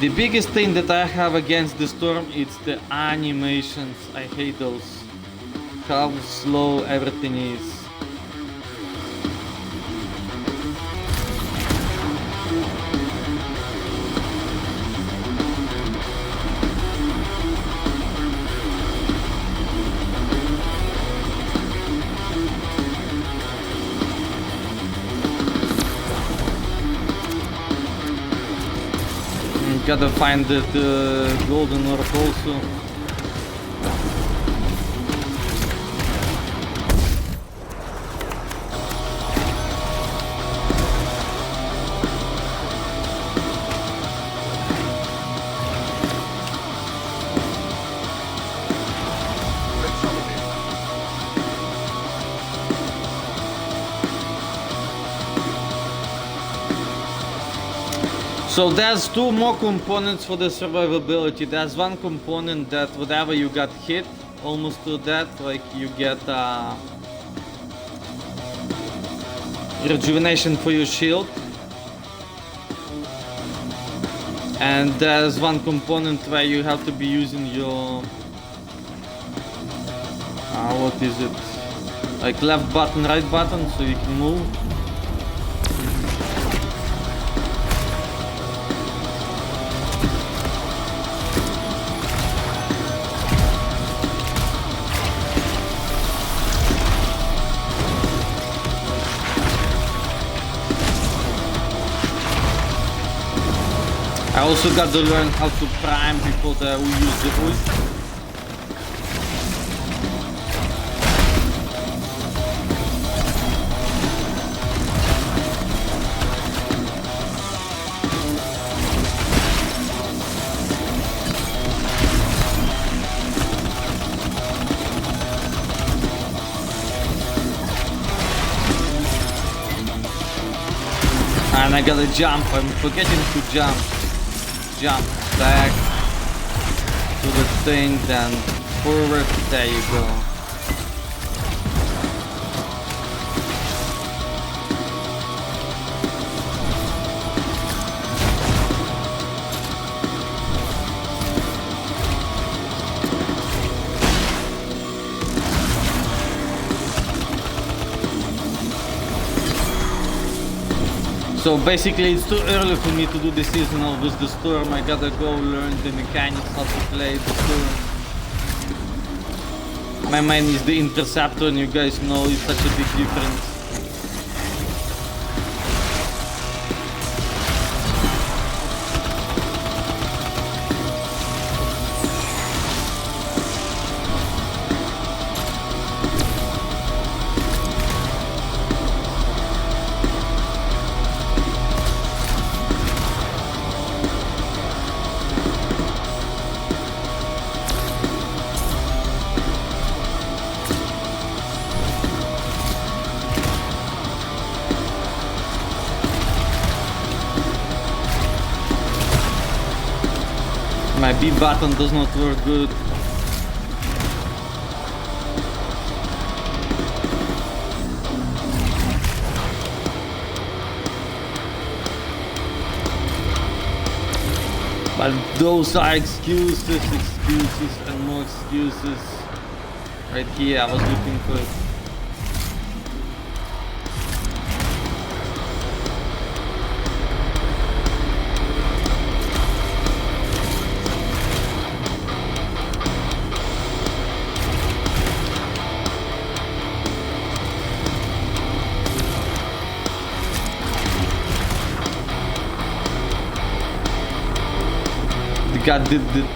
S1: The biggest thing that I have against the storm is the animations. I hate those. How slow everything is. Gotta find the golden orb also. So there's two more components for the survivability. There's one component that whatever you got hit, almost to death, like you get rejuvenation for your shield. And there's one component where you have to be using your what is it? Like left button, right button, so you can move. I also got to learn how to prime people that will use the ult. And I gotta jump, I'm forgetting to jump. Jump back to the thing, then forward, there you go. So basically it's too early for me to do the seasonal with the storm. I gotta go learn the mechanics, how to play the storm. My main is the interceptor, and you guys know it's such a big difference. My B button does not work good. But those are excuses, and more excuses. Right here, I was looking for it.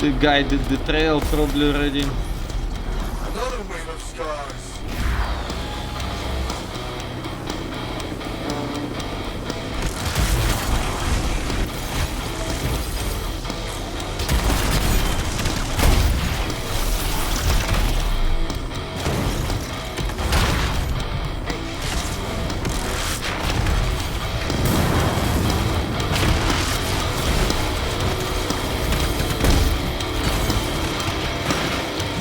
S1: The guy did the trail probably already.
S8: Another wave of scars.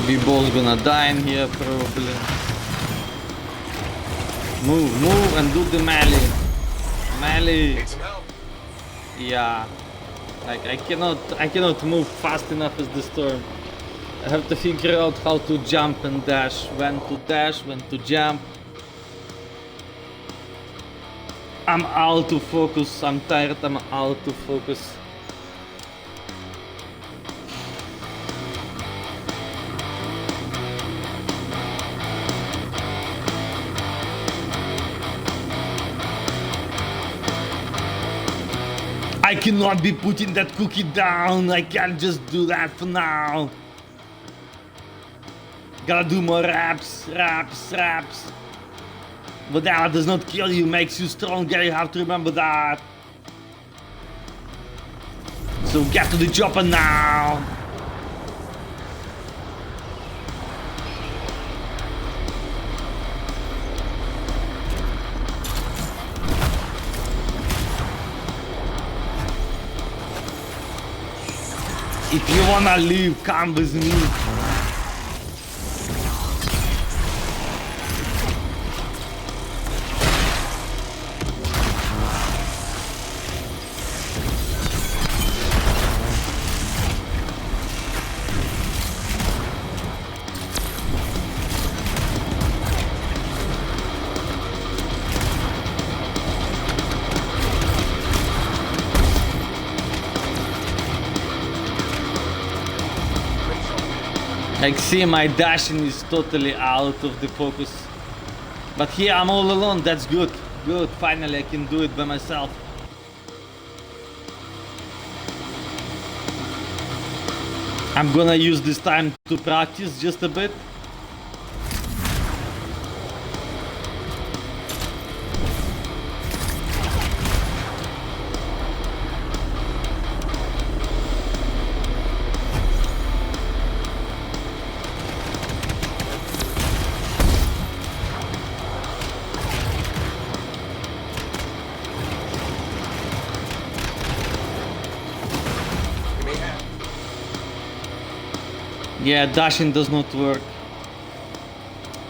S1: We both gonna die in here probably. Move and do the melee. Melee.
S5: Need some help?
S1: Yeah. Like I cannot move fast enough as the storm. I have to figure out how to jump and dash, when to jump. I'm out of focus, I'm tired, I'm out of focus. I cannot be putting that cookie down, I can't just do that for now. Gotta do more reps. But that does not kill you, makes you stronger, you have to remember that. So get to the chopper now. If you wanna leave, come with me. Like, see, my dashing is totally out of the focus. But here I'm all alone, that's good. Good, finally I can do it by myself. I'm gonna use this time to practice just a bit. Yeah, dashing does not work.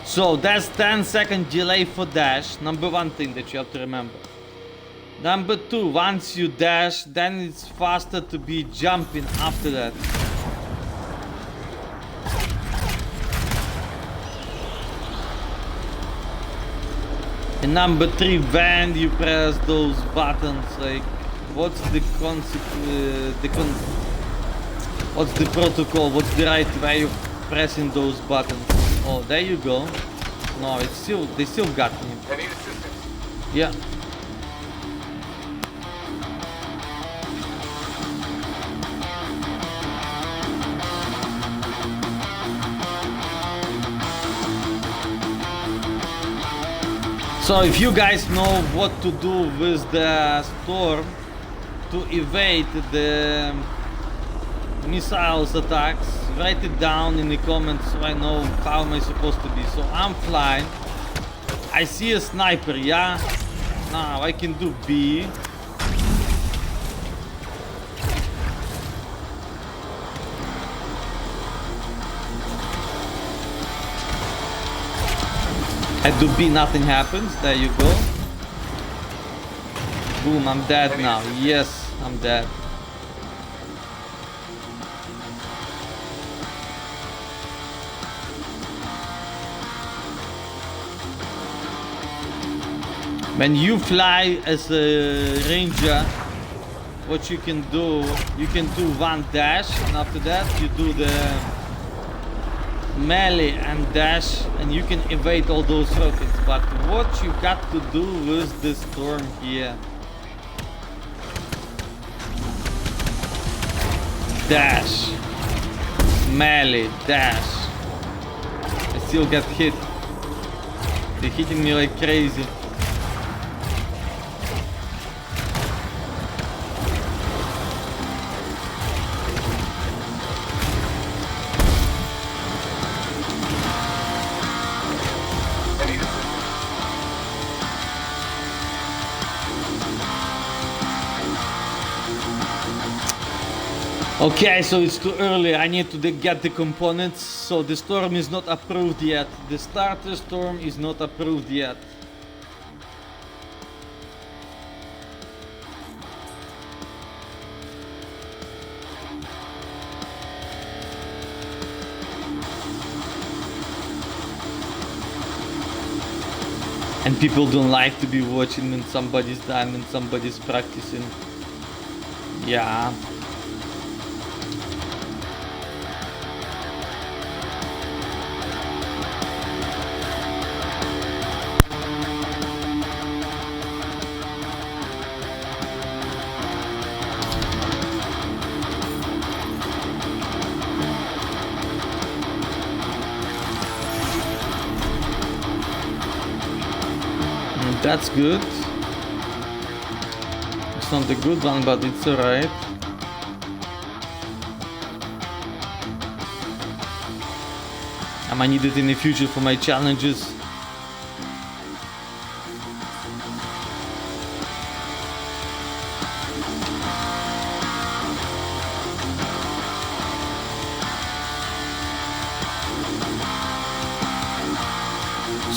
S1: So that's 10-second delay for dash. Number one thing that you have to remember. Number two, once you dash, then it's faster to be jumping after that. And number three, when you press those buttons, like, what's the what's the protocol? What's the right way of pressing those buttons? Oh, there you go. No, they still got me.
S5: I need assistance.
S1: Yeah. So if you guys know what to do with the storm to evade the missiles attacks, write it down in the comments so I know how am I supposed to be. So I'm flying, I see a sniper, yeah? Now I can do B. I do B, nothing happens, there you go. Boom, I'm dead now, yes, I'm dead. When you fly as a ranger, what you can do one dash, and after that you do the melee and dash, and you can evade all those rockets. But what you got to do with the storm here? Dash, melee, dash. I still get hit. They're hitting me like crazy. Okay, so it's too early. I need to get the components. So the storm is not approved yet. The starter storm is not approved yet. And people don't like to be watching when somebody's dying and somebody's practicing. Yeah. That's good. It's not a good one, but it's alright. I might need it in the future for my challenges.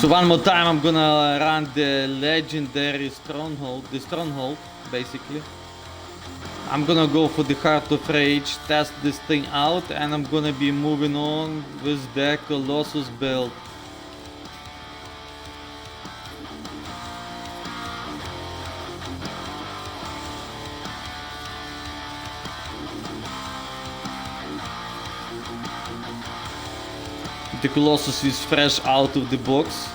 S1: So one more time I'm gonna run the legendary stronghold, basically. I'm gonna go for the Heart of Rage, test this thing out, and I'm gonna be moving on with the Colossus build. The Colossus is fresh out of the box,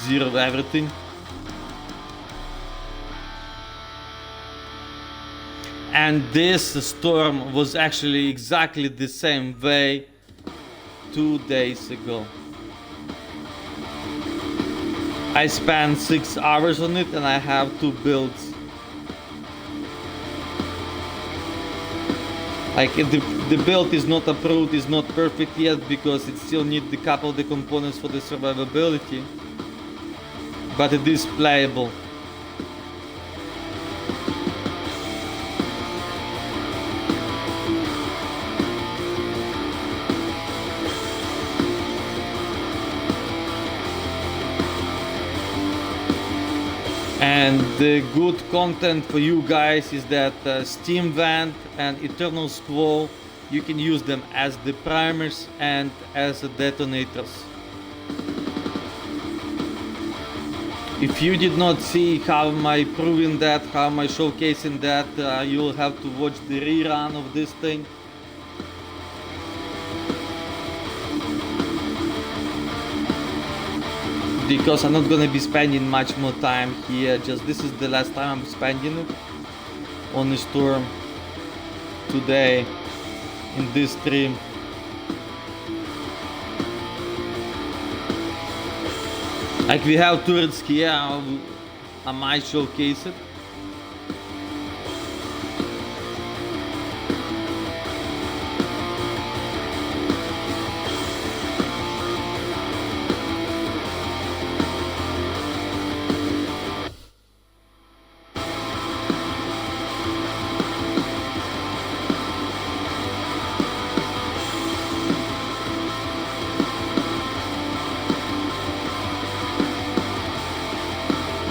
S1: zero everything. And this storm was actually exactly the same way 2 days ago. I spent 6 hours on it and I have 2 builds. Like the build is not approved, is not perfect yet because it still needs a couple of the components for the survivability, but it is playable. And the good content for you guys is that Steam Vent and Eternal Squall, you can use them as the primers and as detonators. If you did not see how am I proving that, how am I showcasing that, you'll have to watch the rerun of this thing. Because I'm not gonna be spending much more time here, just this is the last time I'm spending it on the storm today in this stream. Like we have turrets here, I might showcase it.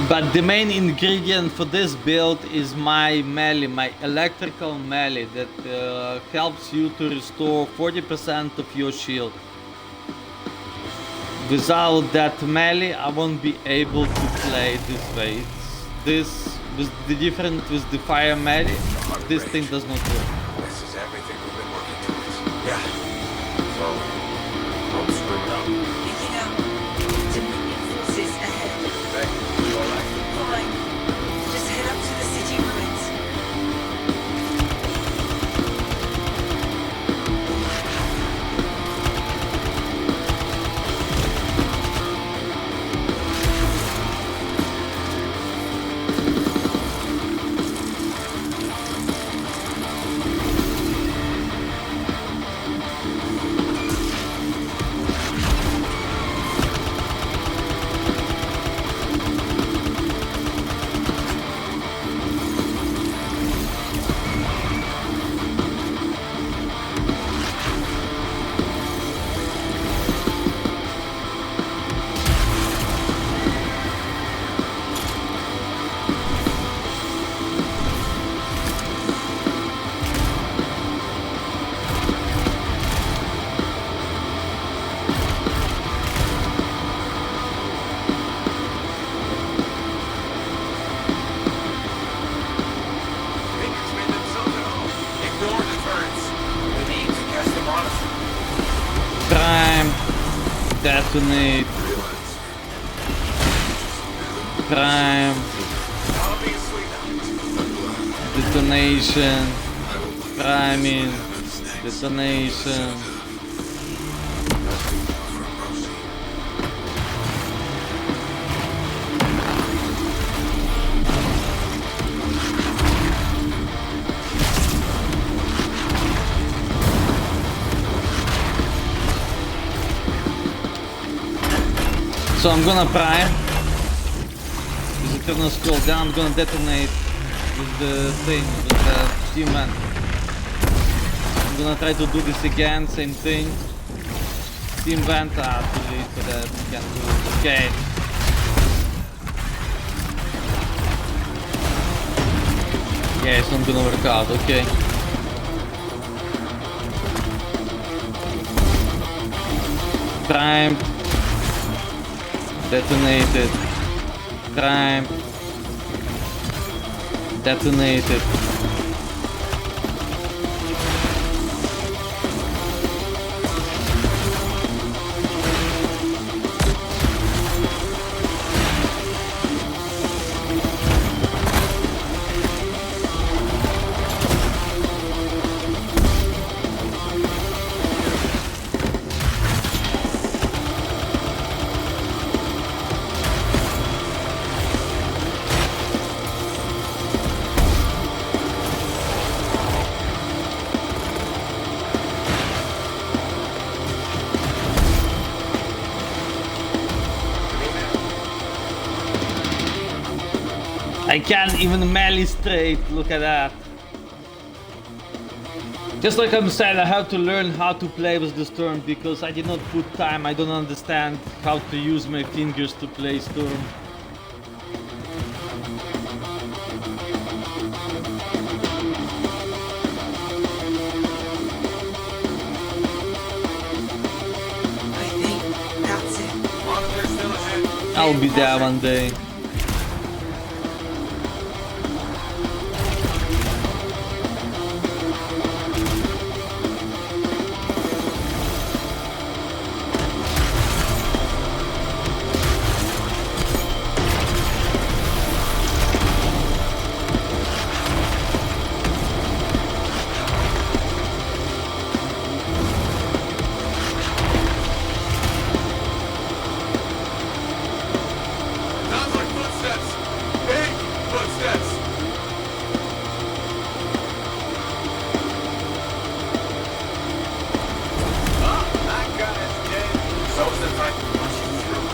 S1: But the main ingredient for this build is my melee, my electrical melee that helps you to restore 40% of your shield. Without that melee, I won't be able to play this way. This was the difference with the fire melee. This thing does not work.
S8: This is everything we've been working towards. Yeah. So, don't screw it up.
S9: Picking up. Dominion forces ahead.
S8: Hey, you alright?
S9: Fine. Just head up to the city ruins.
S1: Detonate. Prime. Detonation. Priming. Detonation. So I'm gonna prime. Is it gonna scroll down? I'm gonna detonate with the thing, with the steam vent. I'm gonna try to do this again, same thing. Steam vent, too late for that, can't do it. Okay. Yeah, it's not gonna work out, okay. Prime. Detonated. Prime. Detonated. I can't even melee straight, look at that. Just like I'm saying, I have to learn how to play with the Storm because I did not put time, I don't understand how to use my fingers to play Storm.
S9: I think that's it.
S1: I'll be there one day.
S8: Sounds like footsteps. Big footsteps. Oh, that guy's dead. So is the type who wants you through.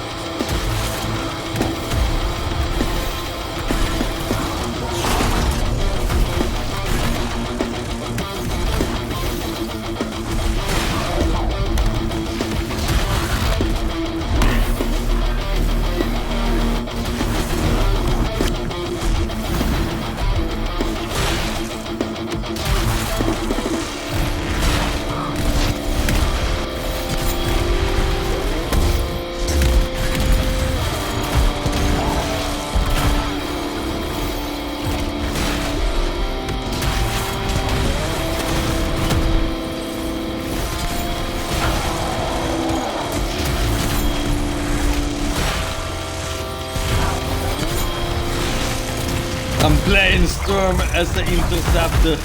S1: I'm playing Storm as the interceptor.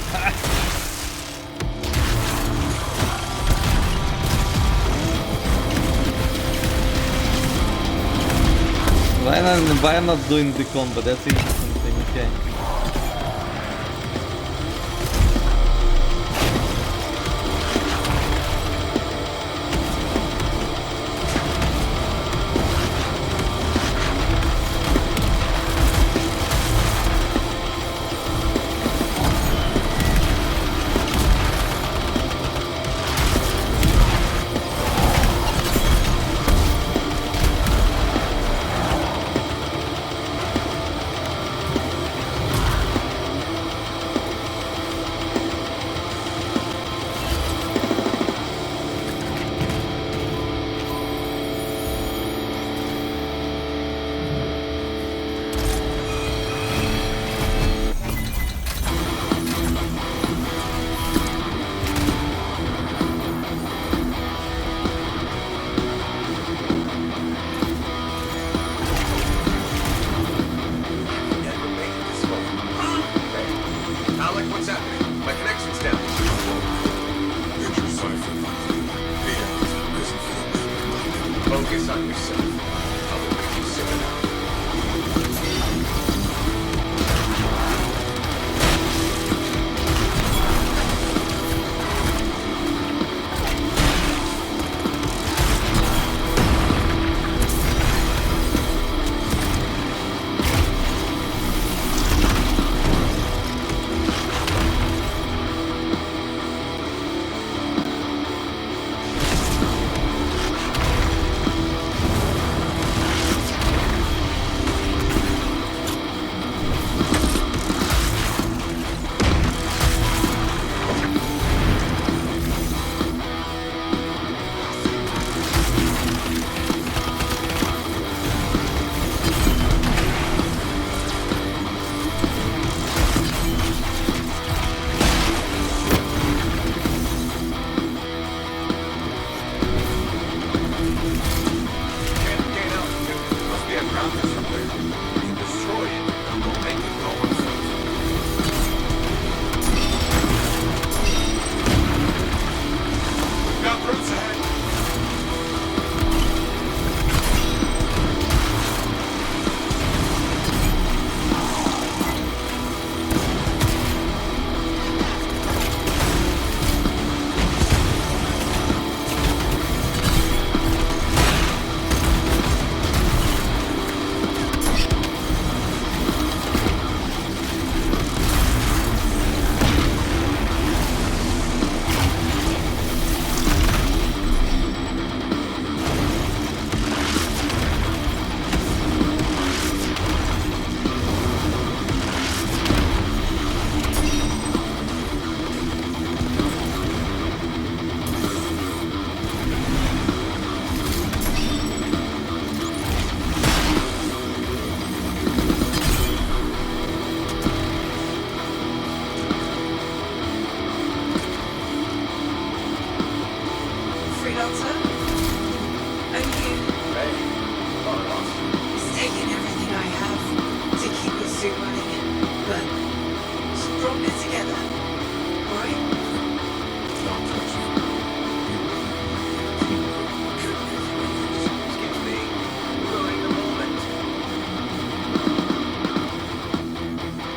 S1: Why not doing the combo? That's the interesting thing, okay.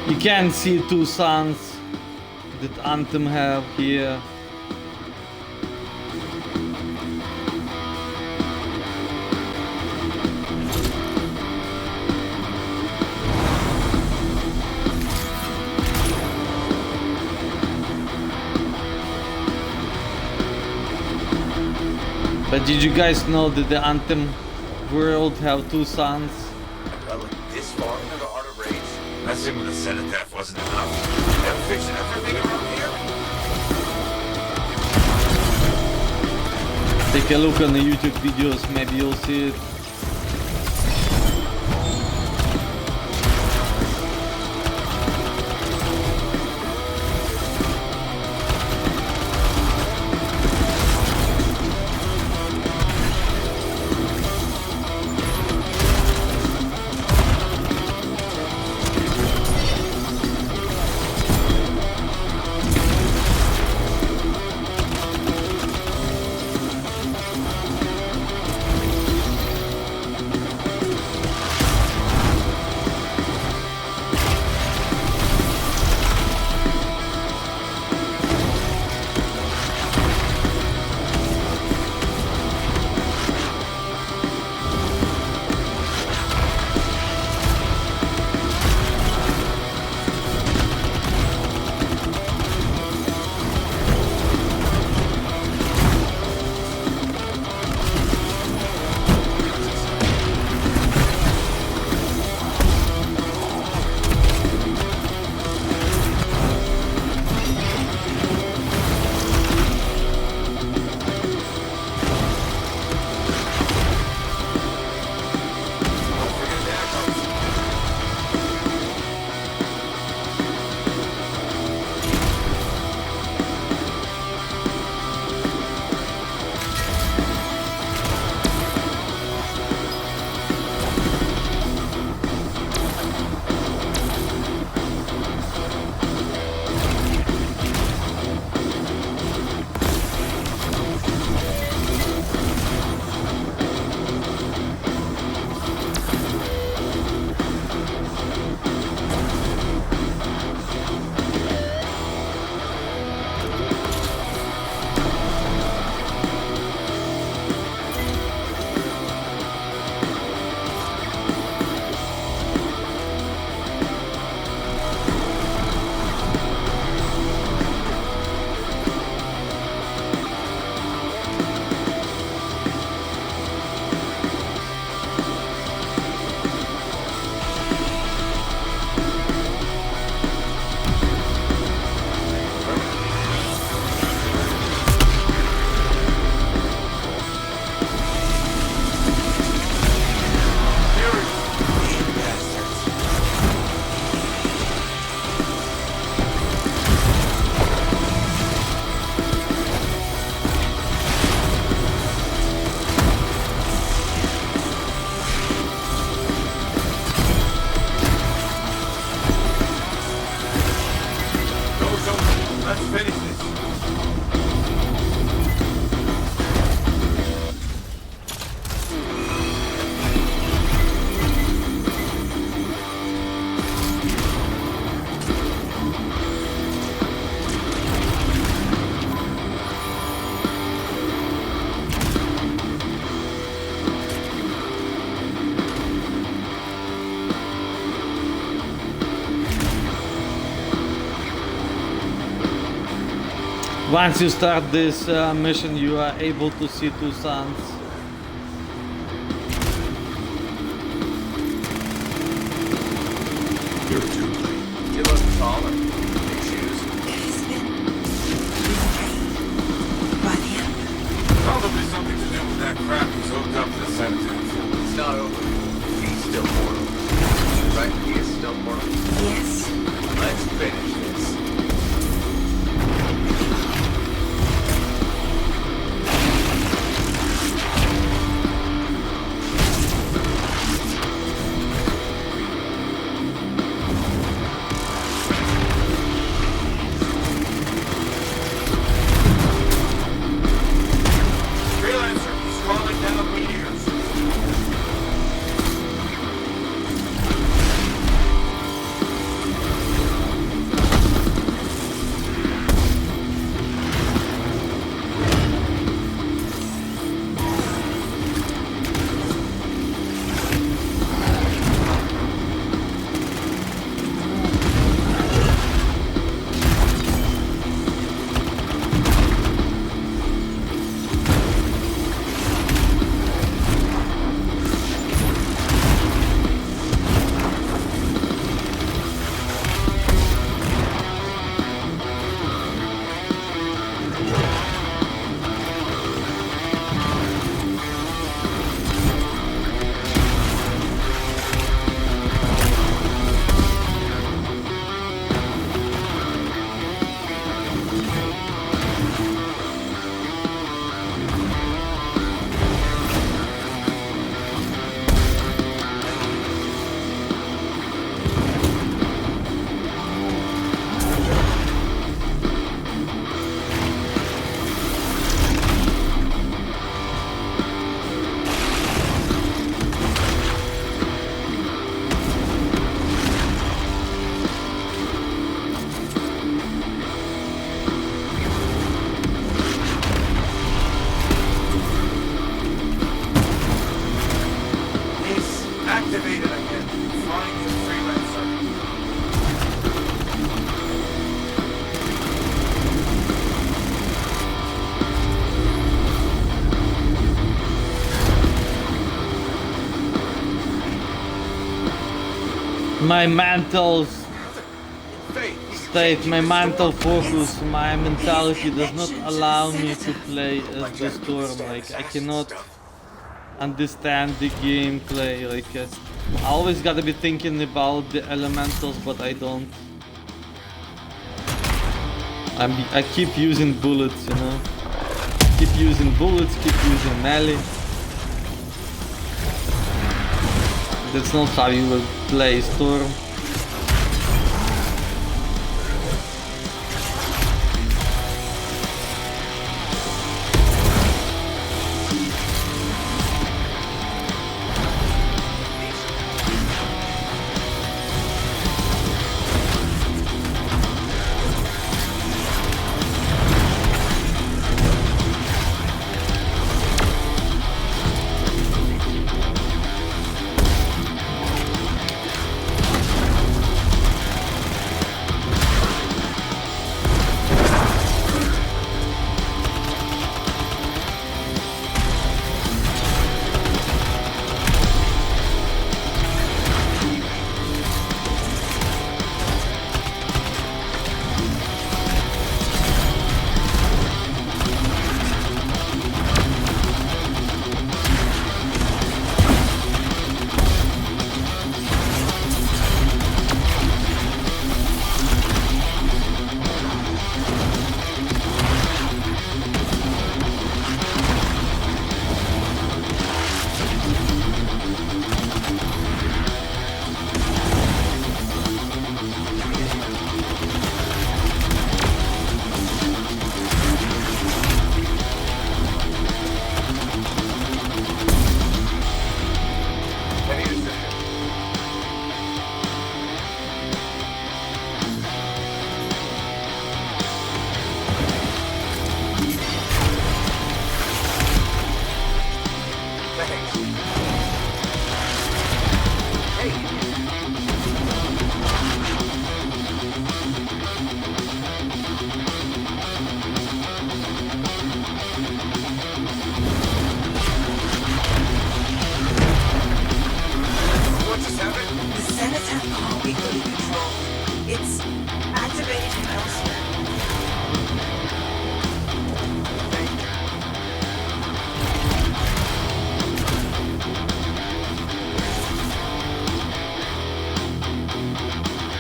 S1: You can see two suns that Anthem have here. But did you guys know that the Anthem world have two suns?
S5: Well, this far into the heart of rage, messing with a set of death wasn't enough. They're fixing everything around here.
S1: Take a look on the YouTube videos, maybe you'll see it.
S5: Let's finish this.
S1: Once you start this mission, you are able to see two suns.
S8: You're too late.
S5: You look taller. Big shoes.
S9: It has been restrained by the end.
S8: Probably something to do with that crap he's hooked up to the sedative.
S5: It's not over. He's still mortal. Right? He is still mortal.
S9: Yes.
S5: Let's finish this.
S1: my mental
S8: Faith,
S1: state, my mental focus, my mentality does not allow me to play as the Storm. Like, I cannot understand the gameplay. Like, I always gotta be thinking about the elementals, but I don't. I keep using bullets, you know. Keep using bullets, keep using melee. That's not how you will play Storm.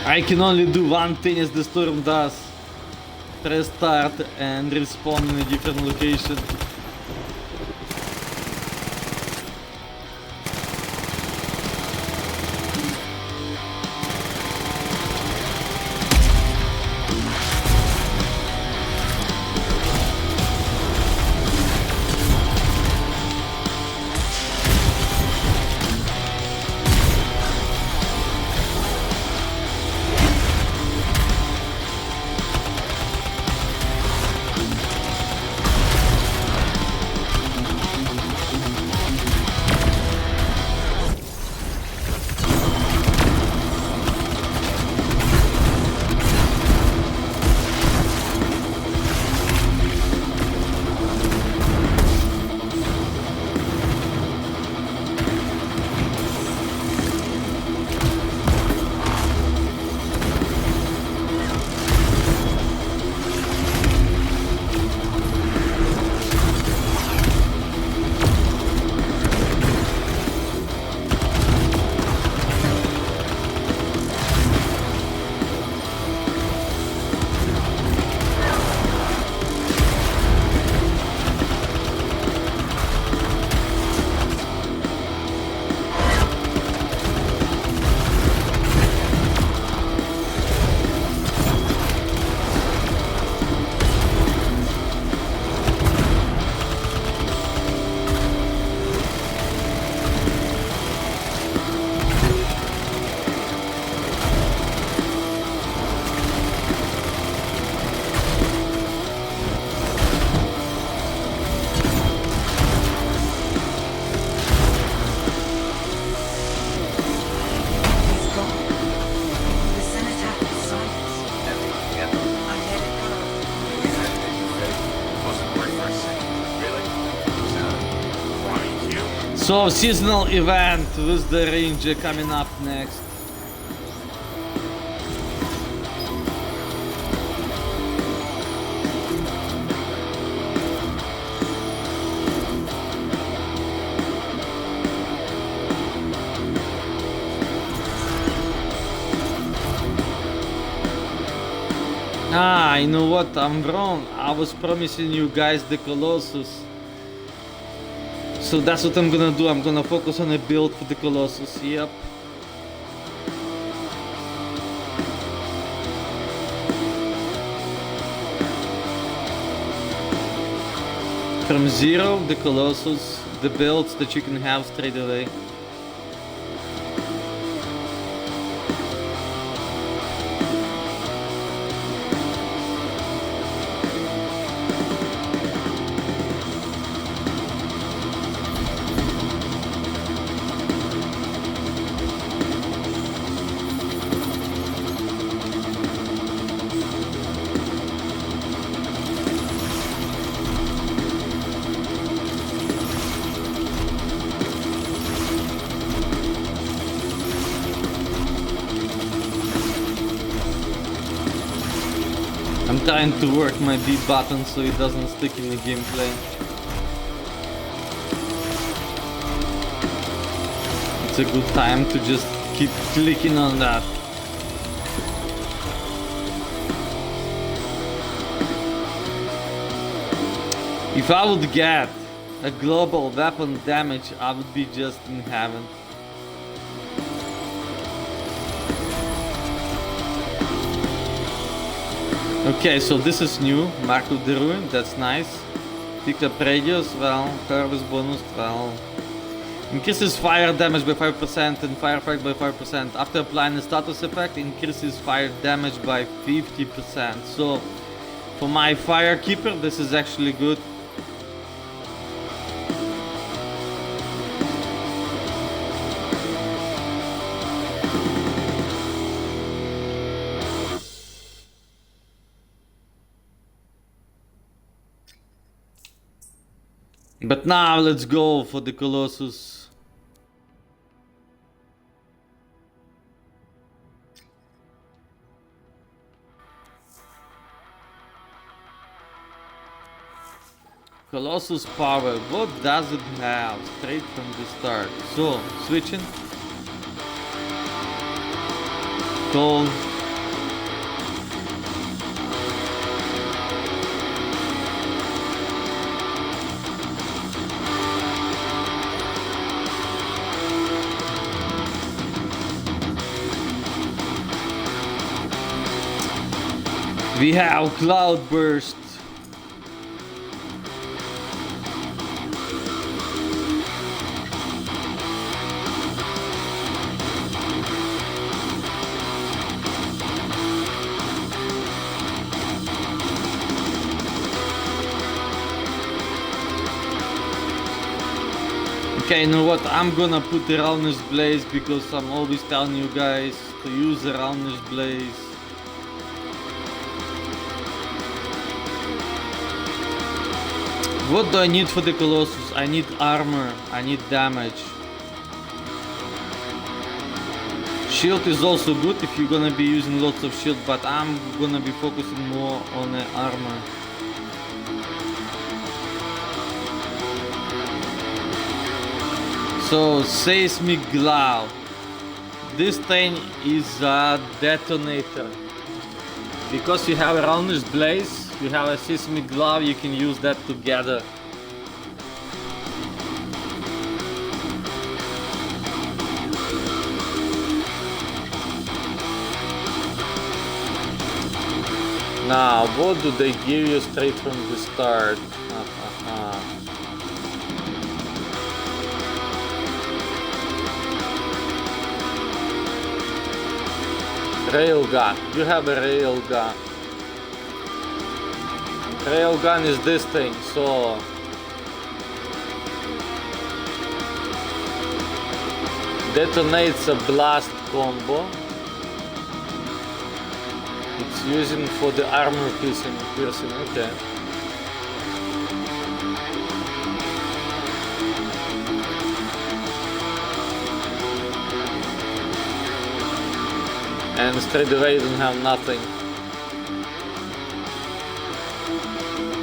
S1: I can only do one thing as the Storm does. Press start and respawn in a different location. So seasonal event with the ranger coming up next. Ah, you know what? I'm wrong. I was promising you guys the Colossus. So that's what I'm gonna do. I'm gonna focus on a build for the Colossus. Yep. From zero, the Colossus, the builds that you can have straight away. I'm trying to work my B button so it doesn't stick in the gameplay. It's a good time to just keep clicking on that. If I would get a global weapon damage, I would be just in heaven. Okay, so this is new. Mark of the Ruin, that's nice. Pick up radius, well. Harvest bonus, well. Increases fire damage by 5% and firefight by 5%. After applying the status effect, increases fire damage by 50%. So, for my firekeeper, this is actually good. But now let's go for the Colossus. Colossus power, what does it have? Straight from the start. So, switching. Cold. We have Cloudburst. Okay, you know what? I'm gonna put the Roundness Blaze because I'm always telling you guys to use the Roundness Blaze. What do I need for the Colossus? I need armor, I need damage. Shield is also good if you're gonna be using lots of shield, but I'm gonna be focusing more on the armor. So, Seismic Glove. This thing is a detonator. Because you have a Roundness Blaze, you have a Seismic Glove, you can use that together. Now, what do they give you straight from the start? Railgun. You have a railgun. Railgun is this thing, so detonates a blast combo. It's using for the armor piercing. Okay. And straight away you don't have nothing.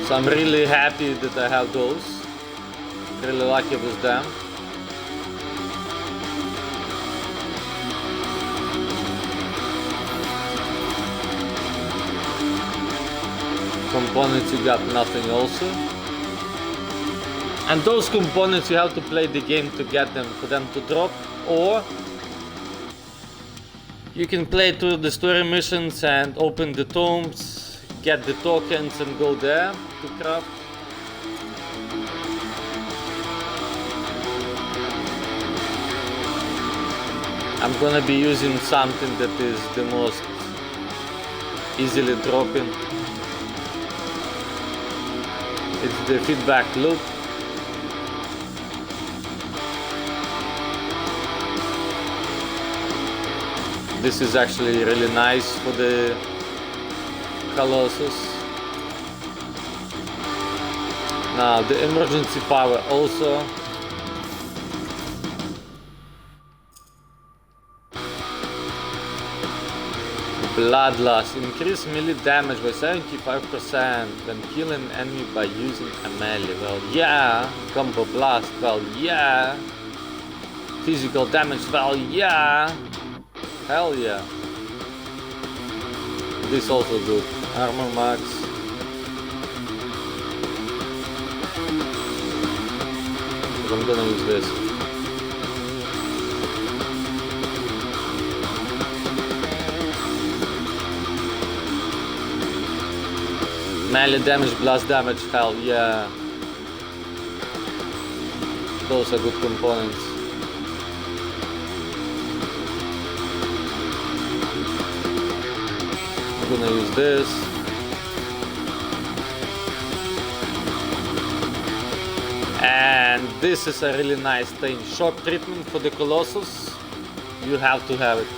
S1: So I'm really happy that I have those. Really lucky with them. components you got nothing also. And those components you have to play the game to get them, for them to drop, or you can play through the story missions and open the tombs, get the tokens and go there to craft. I'm gonna be using something that is the most easily dropping. It's the feedback loop. This is actually really nice for the Colossus. Now the emergency power also. Bloodlust. Increase melee damage by 75% when killing an enemy by using a melee. Well, yeah. Combo blast. Well, yeah. Physical damage. Well, yeah. Hell yeah. This also good. Armor max. I'm gonna use this. Melee damage, blast damage, hell yeah. Those are good components. I'm gonna use this. And this is a really nice thing. Shock treatment for the Colossus. You have to have it.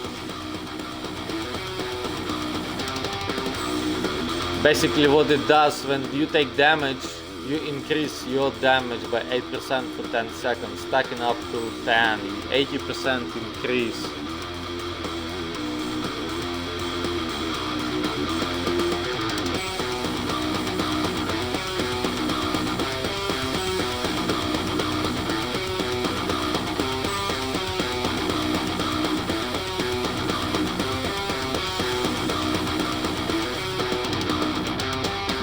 S1: Basically what it does, when you take damage, you increase your damage by 8% for 10 seconds, stacking up to 10, 80% increase.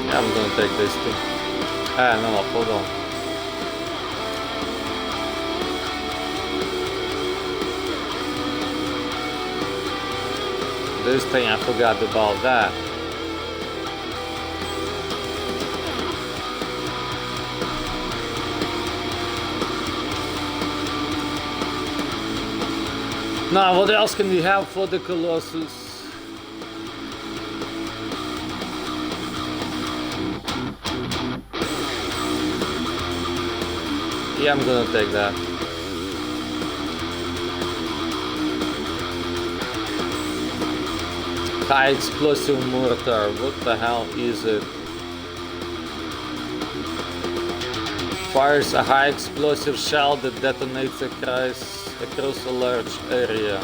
S1: I'm gonna take this too. No, hold on. This thing, I forgot about that. Now, what else can we have for the Colossus? Yeah, I'm gonna take that. High explosive mortar. What the hell is it? Fires a high explosive shell that detonates across a large area.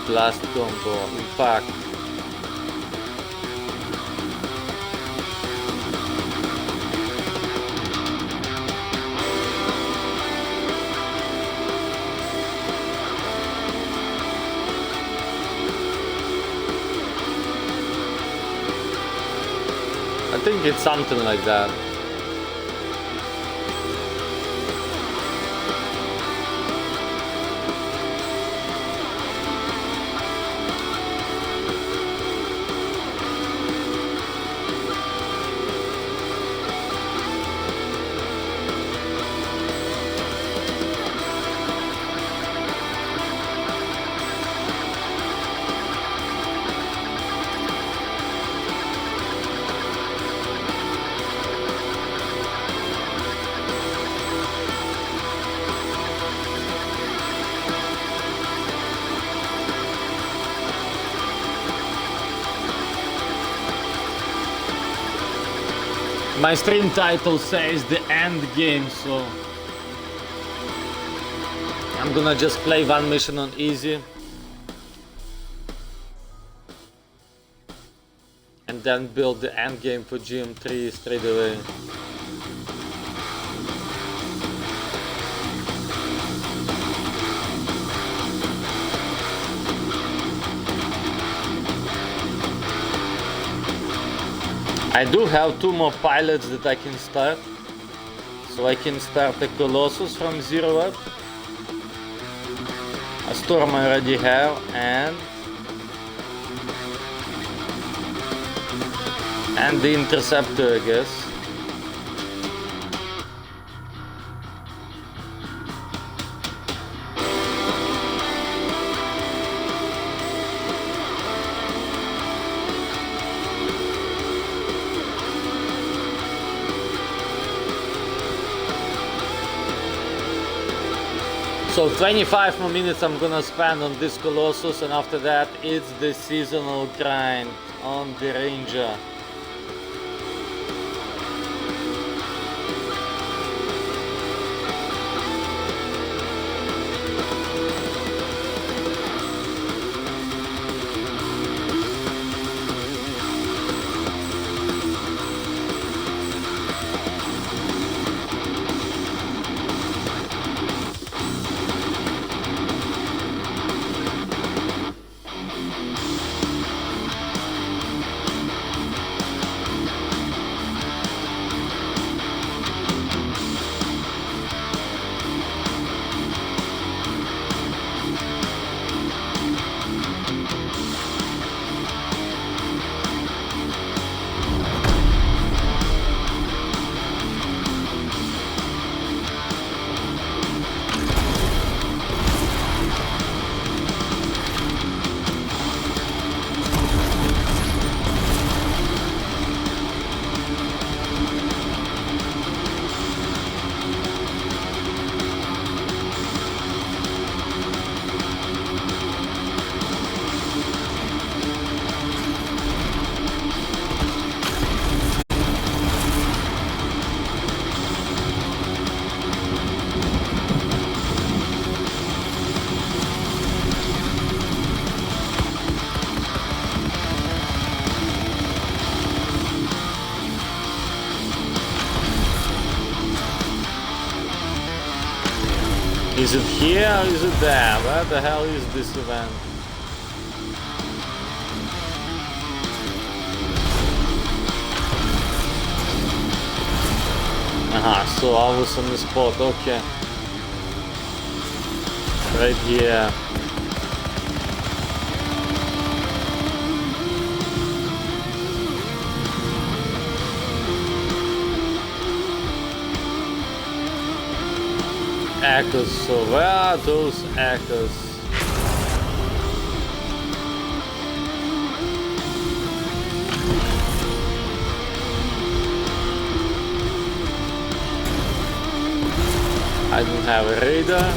S1: Blast combo. Impact. I think it's something like that. My stream title says the end game, so I'm gonna just play one mission on easy and then build the end game for GM3 straight away. I do have 2 more pilots that I can start. So I can start the Colossus from 0 up. A Storm I already have, and the Interceptor, I guess. So 25 more minutes I'm gonna spend on this Colossus, and after that it's the seasonal grind on the Ranger. Is it here or is it there? Where the hell is this event? Aha, so I was on the spot, okay. Right here. Echoes, so where are those echoes? I don't have a radar.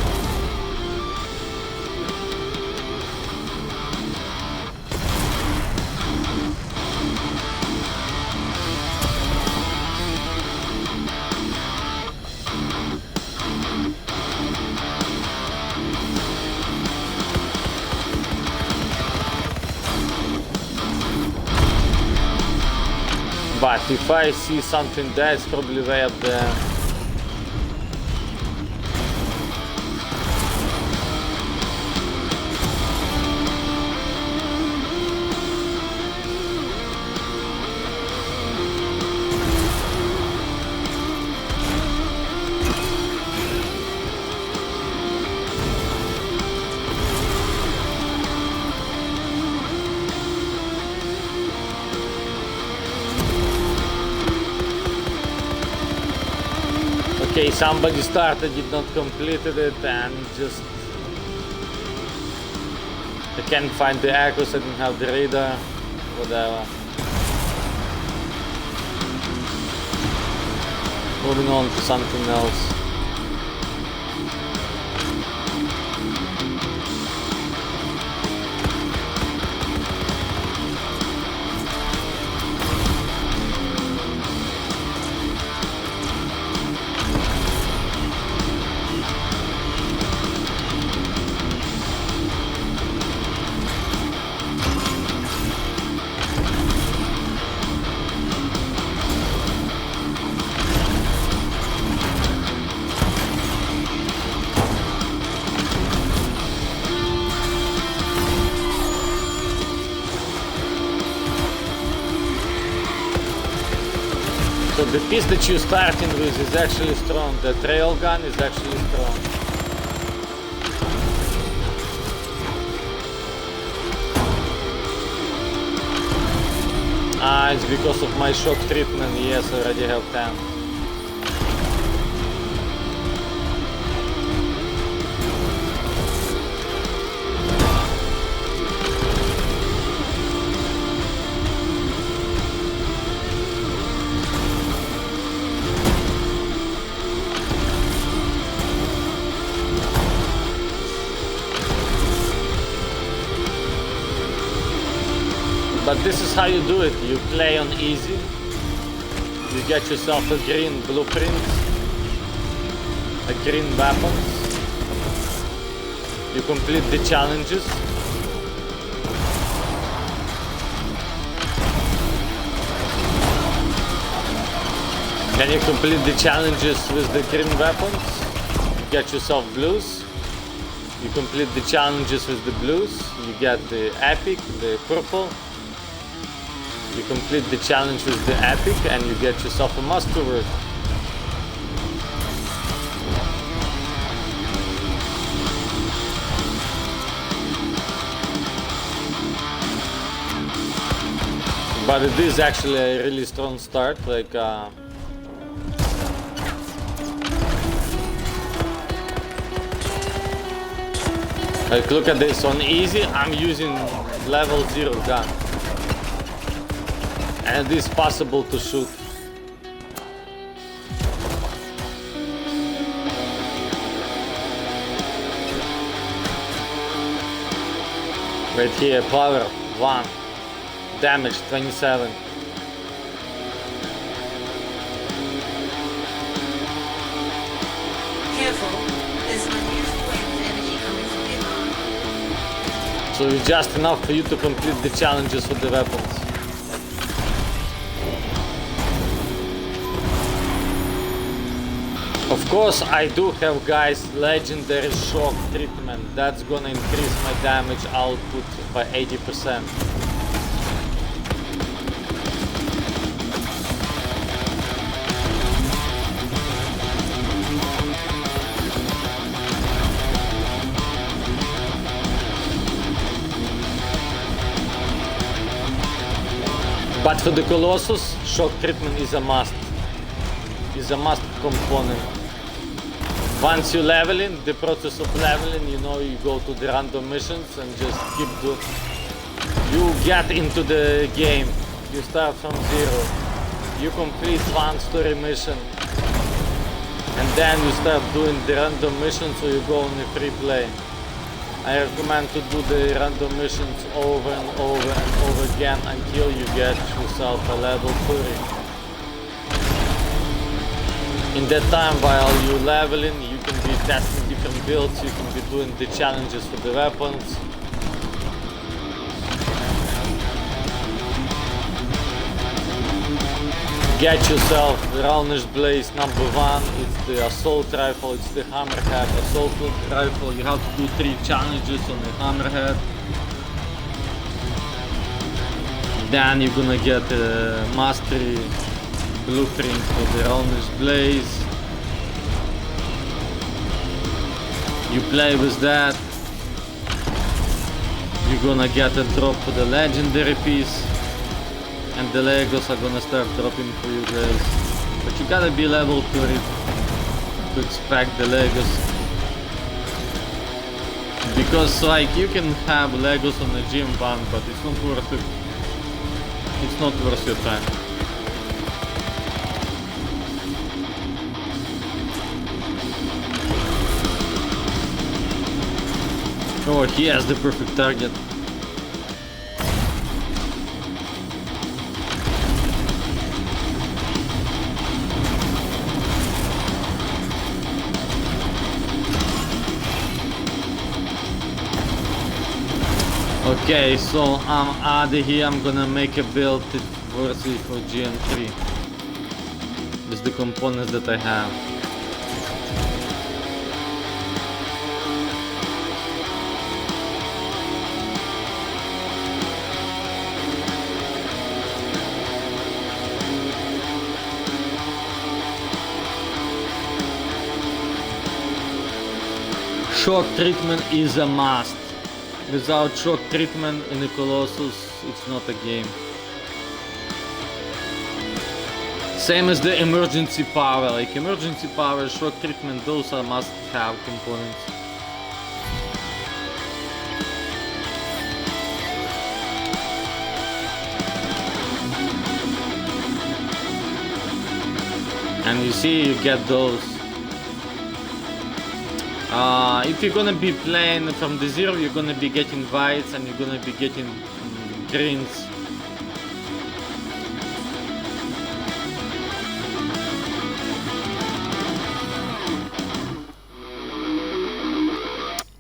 S1: But if I see something there, it's probably way up there. Okay, somebody started, did not completed it, and just I can't find the echoes, I didn't have the radar, whatever. Moving on to something else. So the piece that you're starting with is actually strong. The trail gun is actually strong. Ah, it's because of my shock treatment. Yes, I already have 10. But this is how you do it. You play on easy. You get yourself a green blueprint, a green weapons. You complete the challenges. Then you complete the challenges with the green weapons. You get yourself blues. You complete the challenges with the blues. You get the epic, the purple. You complete the challenge with the epic and you get yourself a master word. But it is actually a really strong start, like look at this, on easy I'm using level 0 gun. And it is possible to shoot. Right here, power 1, damage 27.
S9: Careful, there's an unusual wave of energy coming from behind.
S1: So it's just enough for you to complete the challenges with the weapons. Of course, I do have, guys, legendary shock treatment. That's gonna increase my damage output by 80%. But for the Colossus, shock treatment is a must. Is a must component. Once you leveling, the process of leveling, you know, you go to the random missions and just keep doing. You get into the game. You start from 0. You complete one story mission. And then you start doing the random missions, so you go on a free play. I recommend to do the random missions over and over and over again until you get yourself a level 30. In that time, while you're leveling, you can be testing different builds, you can be doing the challenges for the weapons. Get yourself the Rounders Blaze #1, it's the assault rifle, it's the hammerhead assault rifle. You have to do 3 challenges on the hammerhead. Then you're gonna get a mastery blueprint for the Rounders Blaze. You play with that. You're gonna get a drop for the legendary piece. And the Legos are gonna start dropping for you guys. But you gotta be level 30 to expect the Legos. Because like you can have Legos on the GM1, but it's not worth it. It's not worth your time. Oh, he has the perfect target. Okay, so I'm out of here. I'm gonna make a build worthy for GM3 with the components that I have. Shock treatment is a must. Without shock treatment in the Colossus, it's not a game. Same as the emergency power, like emergency power, shock treatment, those are must-have components. And you see, you get those. If you're gonna be playing from the zero, you're gonna be getting whites and you're gonna be getting greens.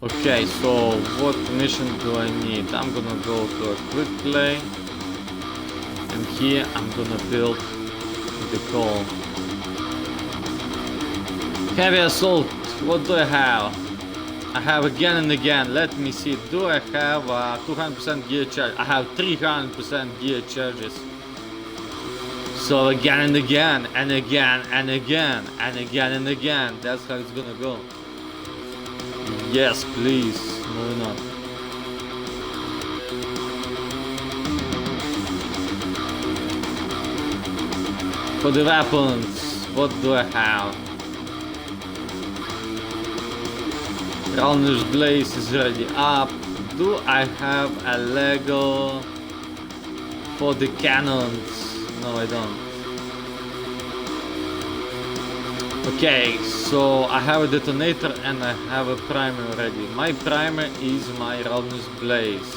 S1: Okay, so what mission do I need? I'm gonna go to a quick play, and here I'm gonna build the call. Heavy assault, what do I have? I have again and again, let me see, do I have 200% gear charge? I have 300% gear charges. So again and again, and again, and again, and again and again, that's how it's gonna go. Yes, please, moving on. For the weapons, what do I have? Rounders Blaze is already up. Do I have a Lego for the cannons? No, I don't. Okay, so I have a detonator and I have a primer already. My primer is my Rounders Blaze.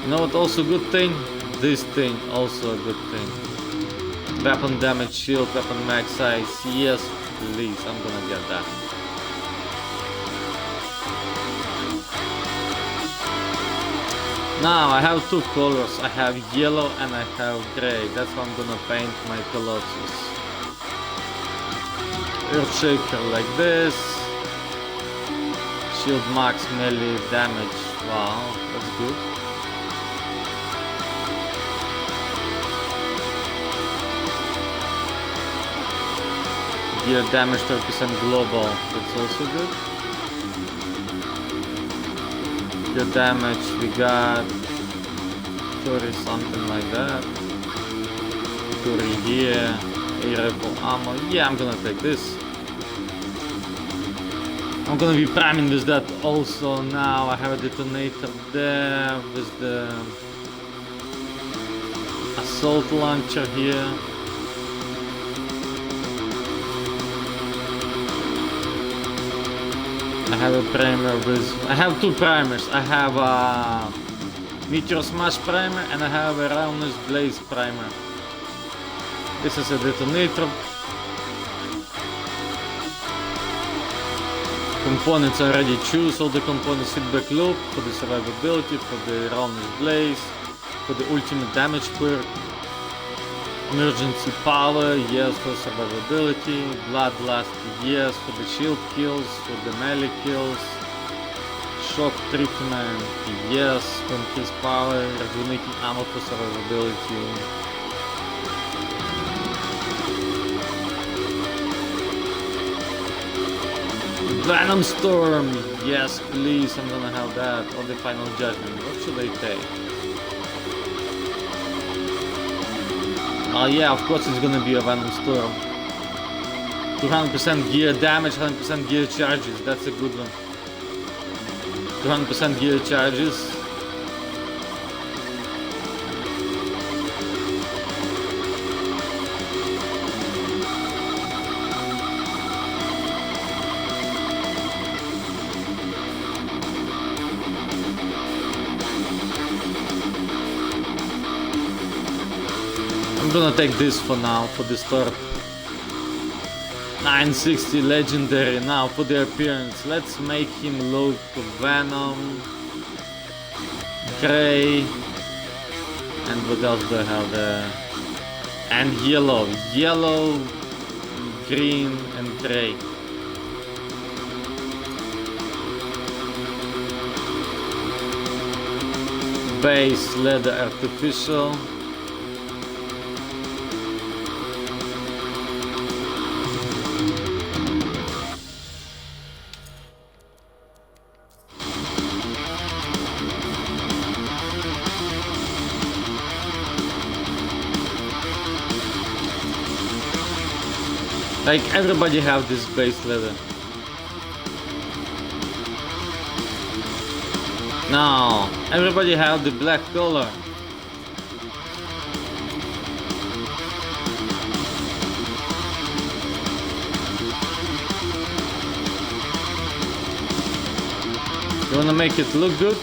S1: You know what, also good thing? This thing, also a good thing. Weapon damage, shield, weapon max size. Yes, please, I'm gonna get that. Now I have two colors. I have yellow and I have gray. That's how I'm gonna paint my Colossus. Earthshaker like this. Shield max melee damage. Wow, that's good. Gear damage 30% global. That's also good. Gear damage we got 30 something like that. 30 here. Air rifle ammo. Yeah, I'm gonna take this. I'm gonna be priming with that also now. I have a detonator there with the assault launcher here. I have a primer with... I have two primers. I have a Meteor Smash primer and I have a Rounders Blaze primer. This is a detonator. Components I already choose all the components. Feedback loop for the survivability, for the Rounders Blaze, for the ultimate damage perk. Emergency power, yes, for survivability. Bloodlust, yes, for the shield kills, for the melee kills. Shock treatment, yes, for increased power. Rejuvenating ammo for survivability. Venom Storm, yes, please, I'm gonna have that. Or the Final Judgment, what should I take? Oh yeah, of course it's gonna be a Venom Storm. 200% gear damage, 100% gear charges, that's a good one. 200% gear charges. I'm gonna take this for now, for the start. 960 legendary. Now for the appearance, let's make him look Venom, gray, and what else do I have there? And yellow, green, and gray. Base leather artificial. Like everybody have this base level. No, everybody have the black color. You wanna make it look good?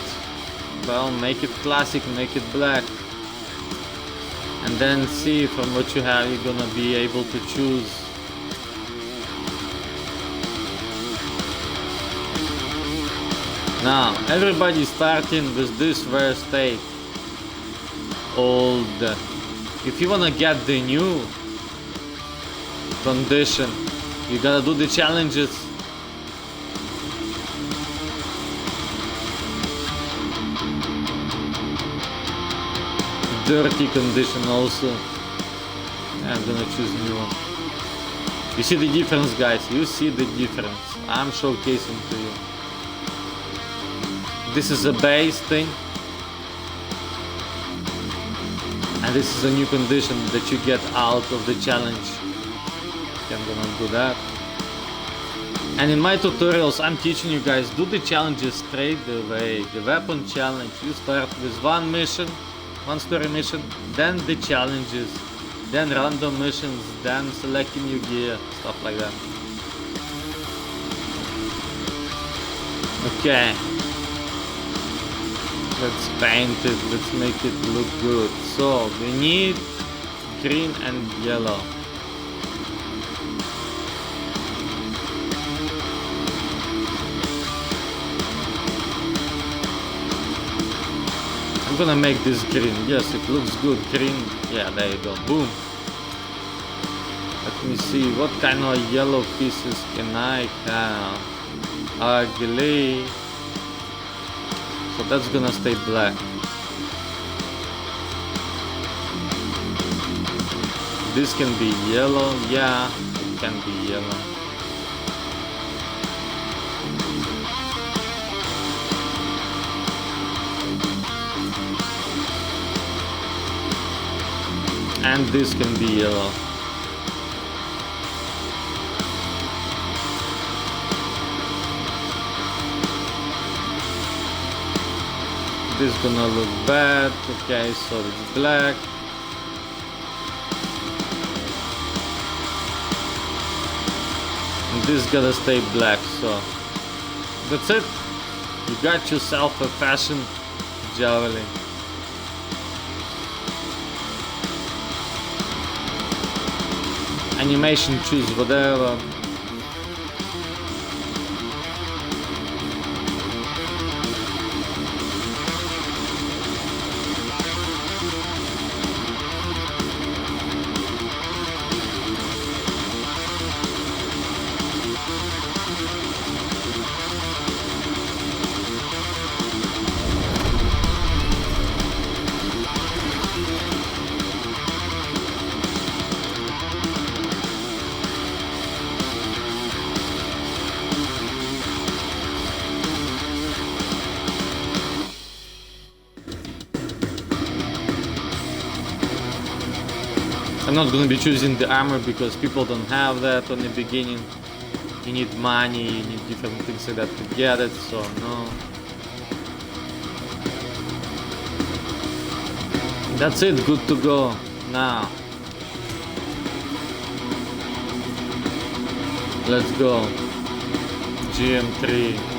S1: Well, make it classic, make it black. And then see from what you have, you're gonna be able to choose. Now, everybody starting with this rare state. Old. If you wanna get the new condition, you gotta do the challenges. Dirty condition also. I'm gonna choose new one. You see the difference, guys? You see the difference. I'm showcasing to you. This is a base thing. And this is a new condition that you get out of the challenge. Okay, I'm gonna do that. And in my tutorials, I'm teaching you guys, do the challenges straight away. The weapon challenge, you start with one mission, one story mission, then the challenges, then random missions, then selecting your gear, stuff like that. Okay. Let's paint it, let's make it look good. So, we need green and yellow. I'm gonna make this green. Yes, it looks good. Green. Yeah, there you go. Boom. Let me see what kind of yellow pieces can I have. Ugly. So that's gonna stay black. This can be yellow. Yeah, it can be yellow. And this can be yellow. This is gonna look bad. Okay, so it's black. And this gotta stay black, so that's it. You got yourself a fashion javelin. Animation, choose whatever. I'm not gonna be choosing the armor because people don't have that on the beginning. You need money, you need different things like that to get it, so no. That's it, good to go. Now. Let's go. GM3.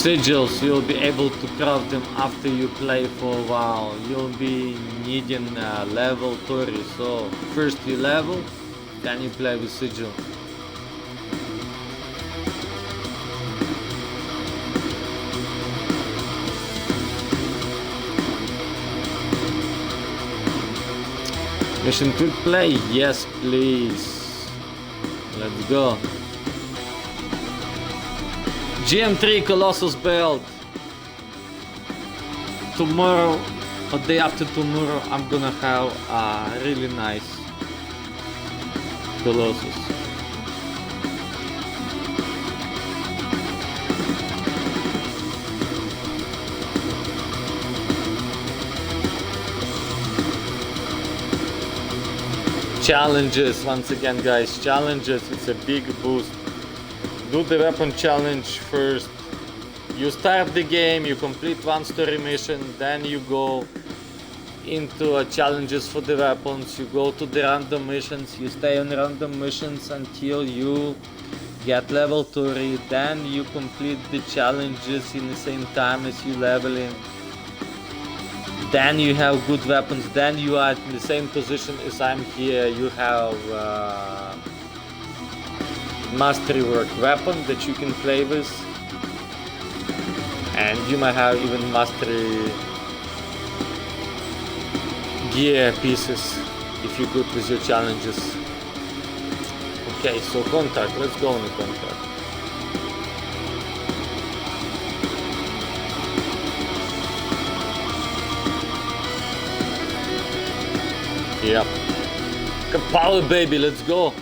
S1: Sigils, you'll be able to craft them after you play for a while. You'll be needing level 30, so first you level, then you play with sigil. Mission quick play? Yes please. Let's go. GM3 Colossus belt. Tomorrow or day after tomorrow I'm gonna have a really nice Colossus. Challenges, once again guys, challenges, it's a big boost. Do the weapon challenge first. You start the game, you complete one story mission, then you go into challenges for the weapons, you go to the random missions, you stay on random missions until you get level 30, then you complete the challenges in the same time as you leveling. Then you have good weapons, then you are in the same position as I'm here, you have mastery work weapon that you can play with, and you might have even mastery gear pieces if you're good with your challenges. Okay, so contract, let's go on the contract. Yep. Power baby, let's go.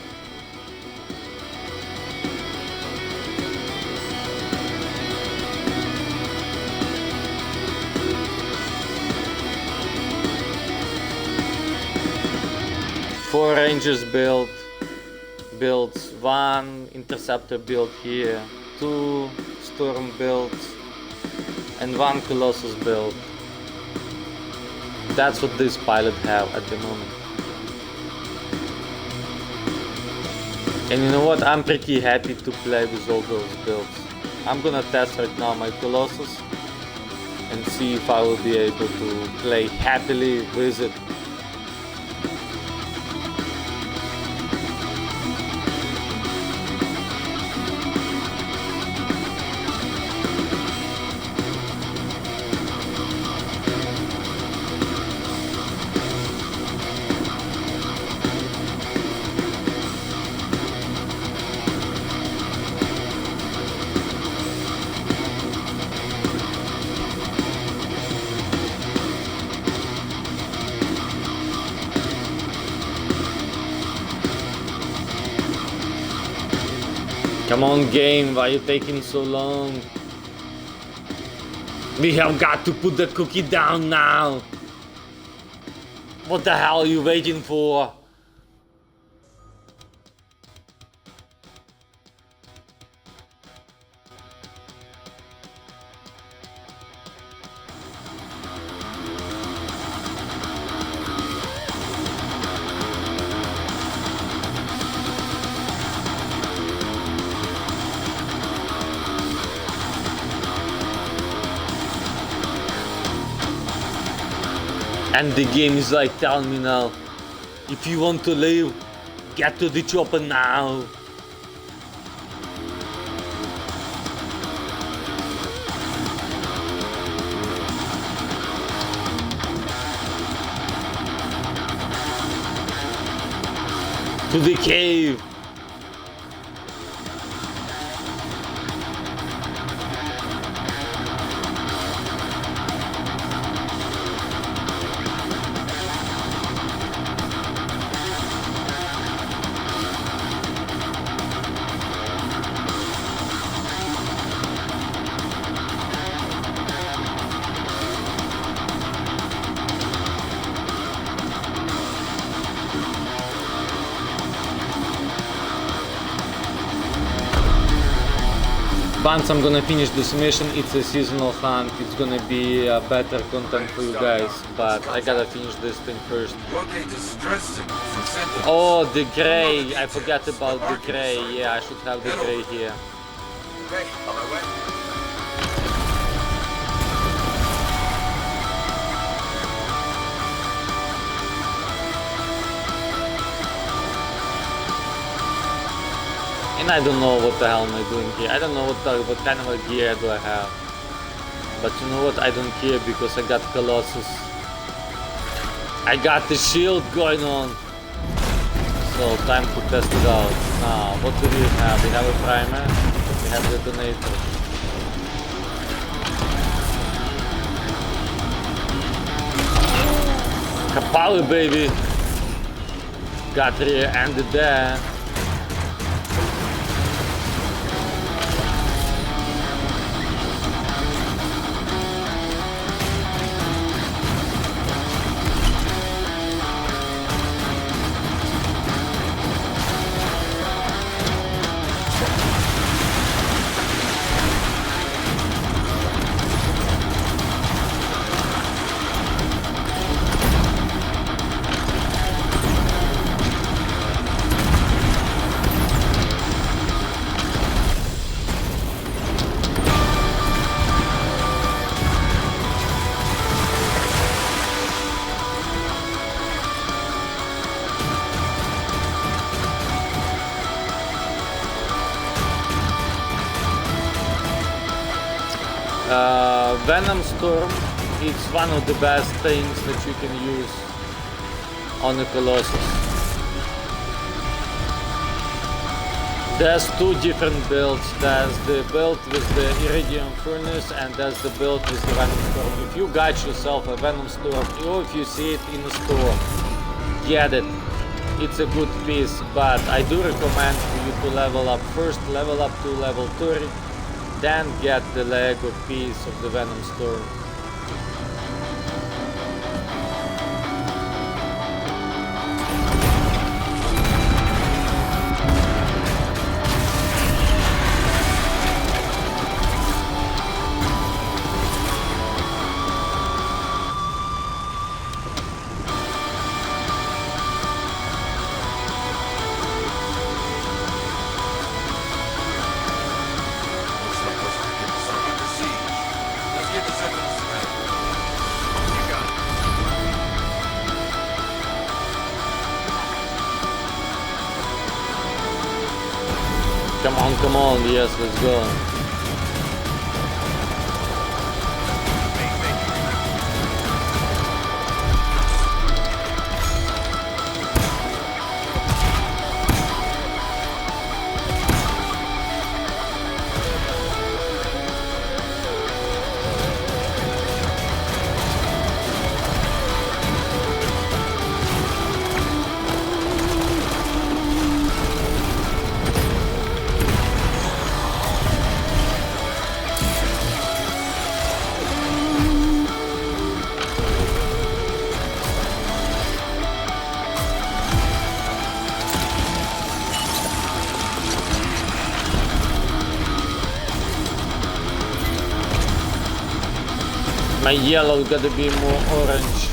S1: Four Rangers builds, one Interceptor build here, two Storm builds, and one Colossus build. That's what this pilot have at the moment. And you know what? I'm pretty happy to play with all those builds. I'm gonna test right now my Colossus and see if I will be able to play happily with it. Come on game, why are you taking so long? We have got to put the cookie down now. What the hell are you waiting for? And the game is like telling me now, if you want to leave, get to the chopper now. To the cave. Once I'm gonna finish this mission, it's a seasonal hunt, it's gonna be better content for you guys, but I gotta finish this thing first. Oh, the gray, I forgot about the gray, yeah, I should have the gray here.
S5: Okay, on my way.
S1: And I don't know what the hell am I doing here. I don't know what kind of a gear do I have. But you know what? I don't care because I got Colossus. I got the shield going on. So time to test it out. Now, what do we have? We have a primer. We have the detonator. Kapali baby. Got rear-ended there. Venom Storm, it's one of the best things that you can use on a Colossus. There's two different builds. There's the build with the Iridium Furnace and there's the build with the Venom Storm. If you got yourself a Venom Storm or if you see it in a store, get it. It's a good piece, but I do recommend for you to level up first, level up to level 30, then get the Lego piece of the Venom Storm. Come on, yes, let's go. My yellow gotta be more orange.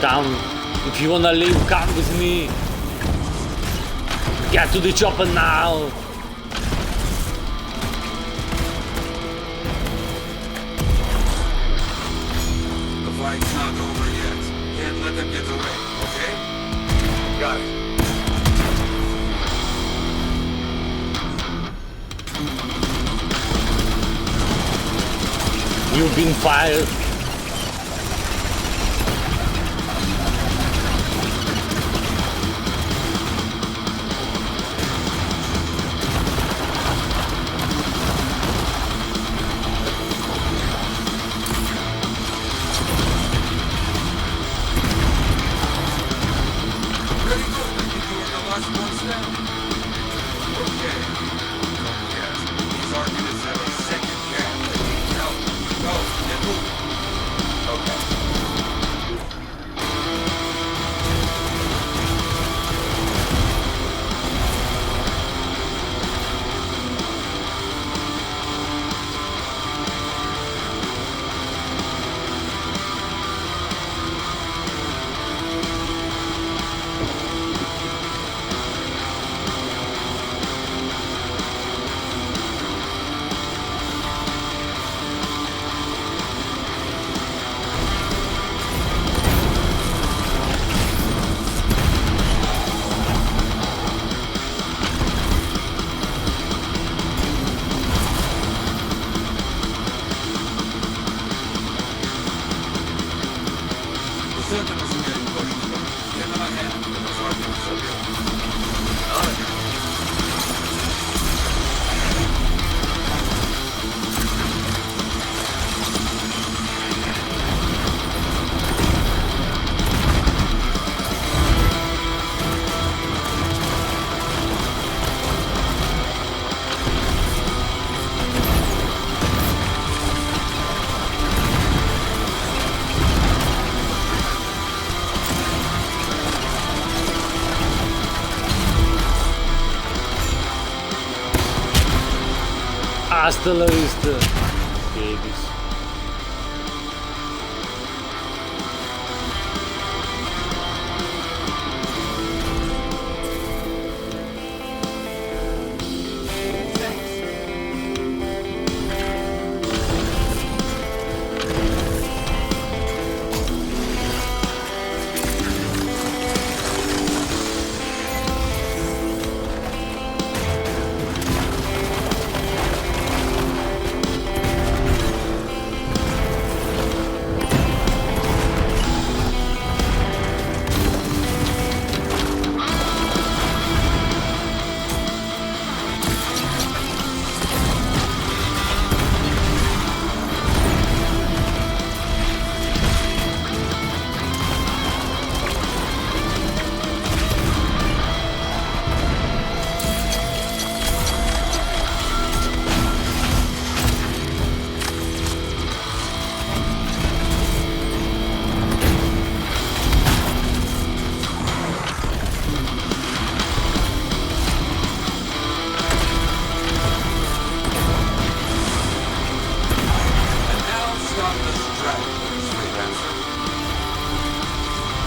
S1: Come, if you wanna leave, come with me. Get to the chopper now.
S8: The fight's not over yet. Can't let them get away, okay? Got it.
S1: You've been fired. Hasta la vista, babies.
S8: And now start the strategy, Freelancer.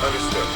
S8: Understood.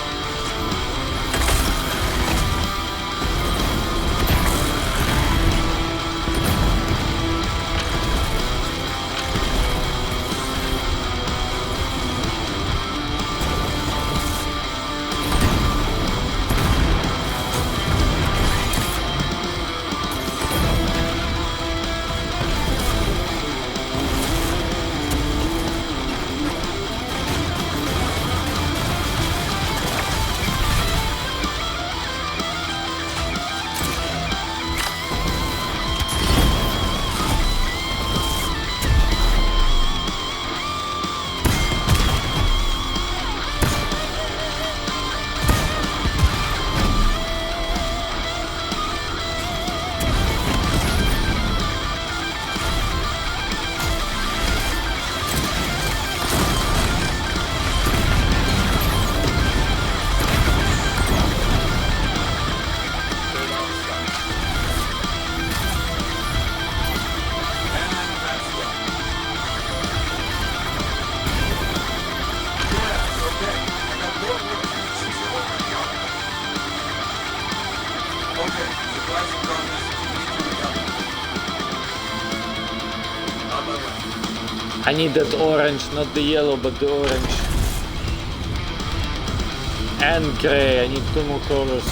S1: I need that orange, not the yellow, but the orange. And gray, I need 2 more colors.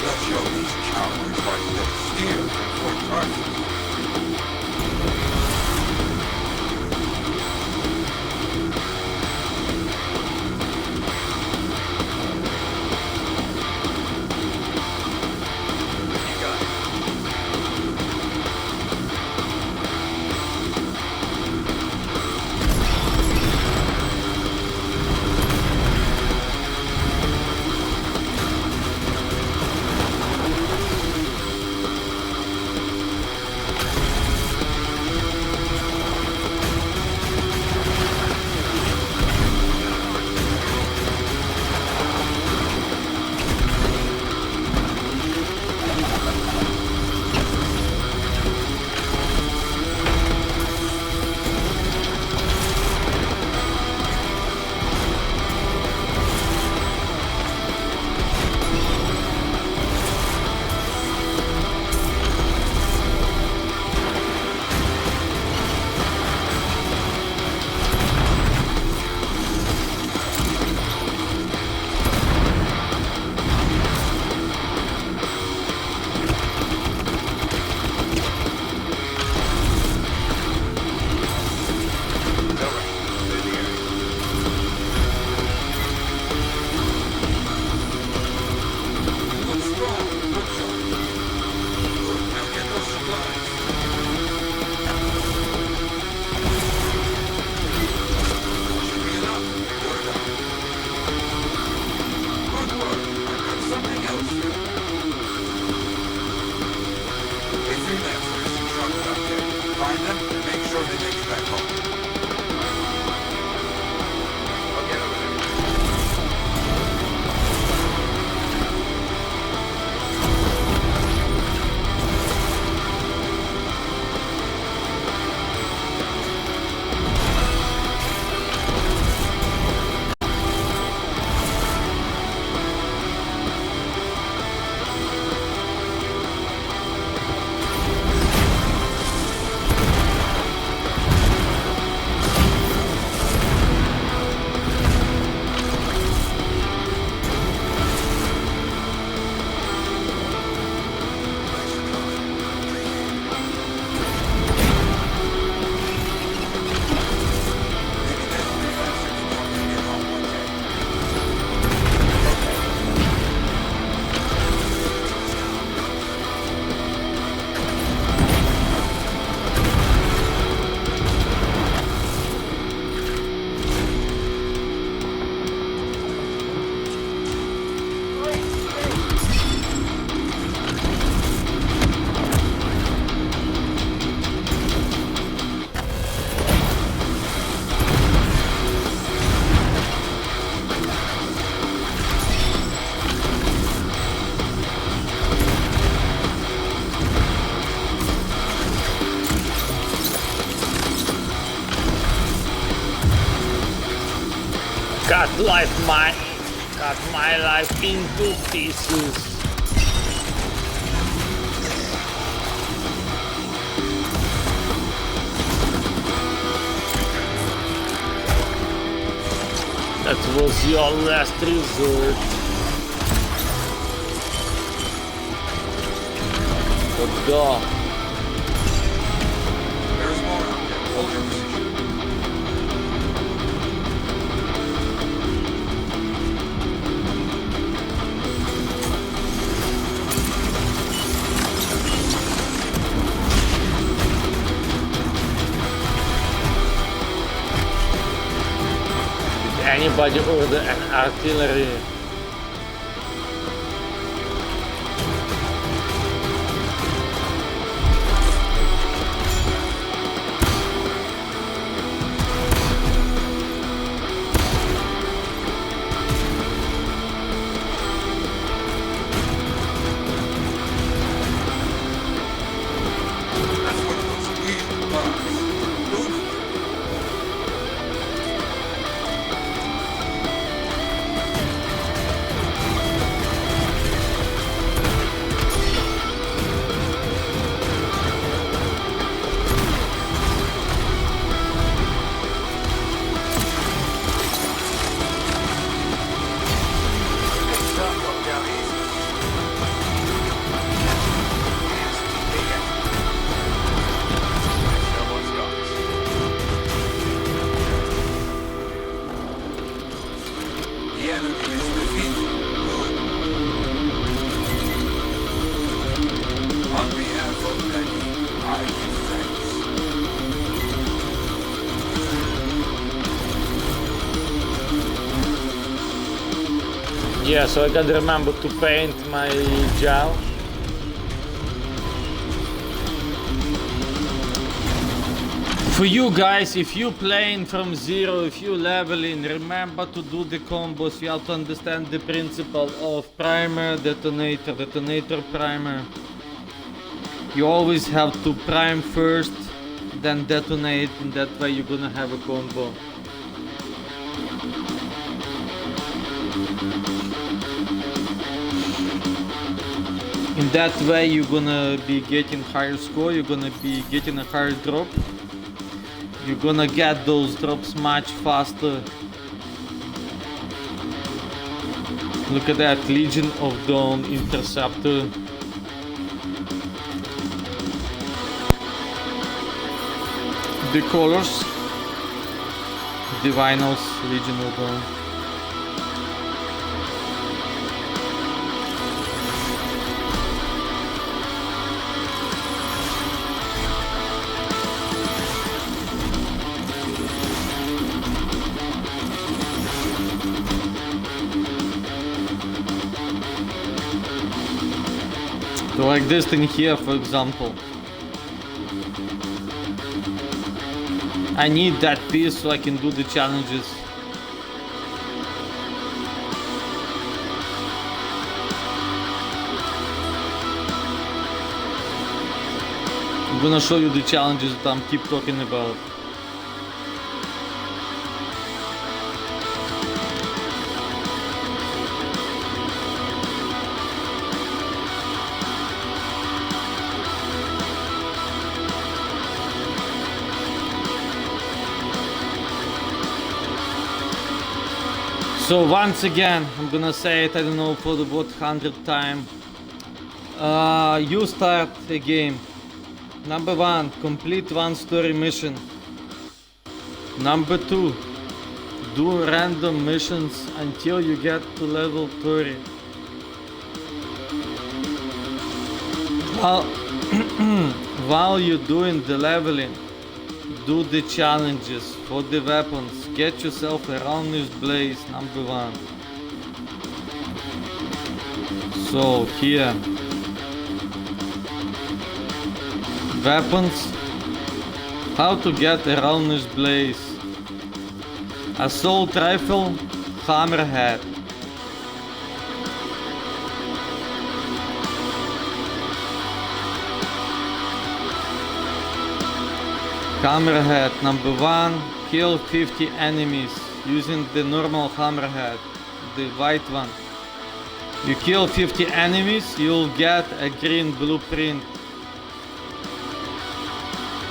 S8: Let's show these cowards why they steal for targets. Find them and make sure they make it back home. I'll get over there.
S1: Cut my life into pieces. That was your last resort. Let's go.
S8: There's more out there. Hold your position.
S1: Anybody order an artillery?
S8: That's what those weird bugs. Move.
S1: Yeah, so I gotta remember to paint my gel. For you guys, if you playing from zero, if you leveling, remember to do the combos. You have to understand the principle of primer, detonator, detonator, primer. You always have to prime first, then detonate, and that way you're gonna have a combo. In that way you're gonna be getting higher score, you're gonna be getting a higher drop. You're gonna get those drops much faster. Look at that, Legion of Dawn Interceptor. The colors, Divinos, Legion of Dawn. So like this thing here, for example. I need that piece so I can do the challenges. I'm gonna show you the challenges that I'm keep talking about. So once again, I'm gonna say it, I don't know for the what 100th time. You start a game. Number 1, complete one story mission. Number 2, do random missions until you get to level 30. While you're doing the leveling, do the challenges for the weapons. Get yourself a roundish blaze, number 1. So here, weapons, how to get a roundish blaze. Assault rifle, hammerhead. Hammerhead number 1, kill 50 enemies using the normal hammerhead, the white one. You kill 50 enemies, you'll get a green blueprint.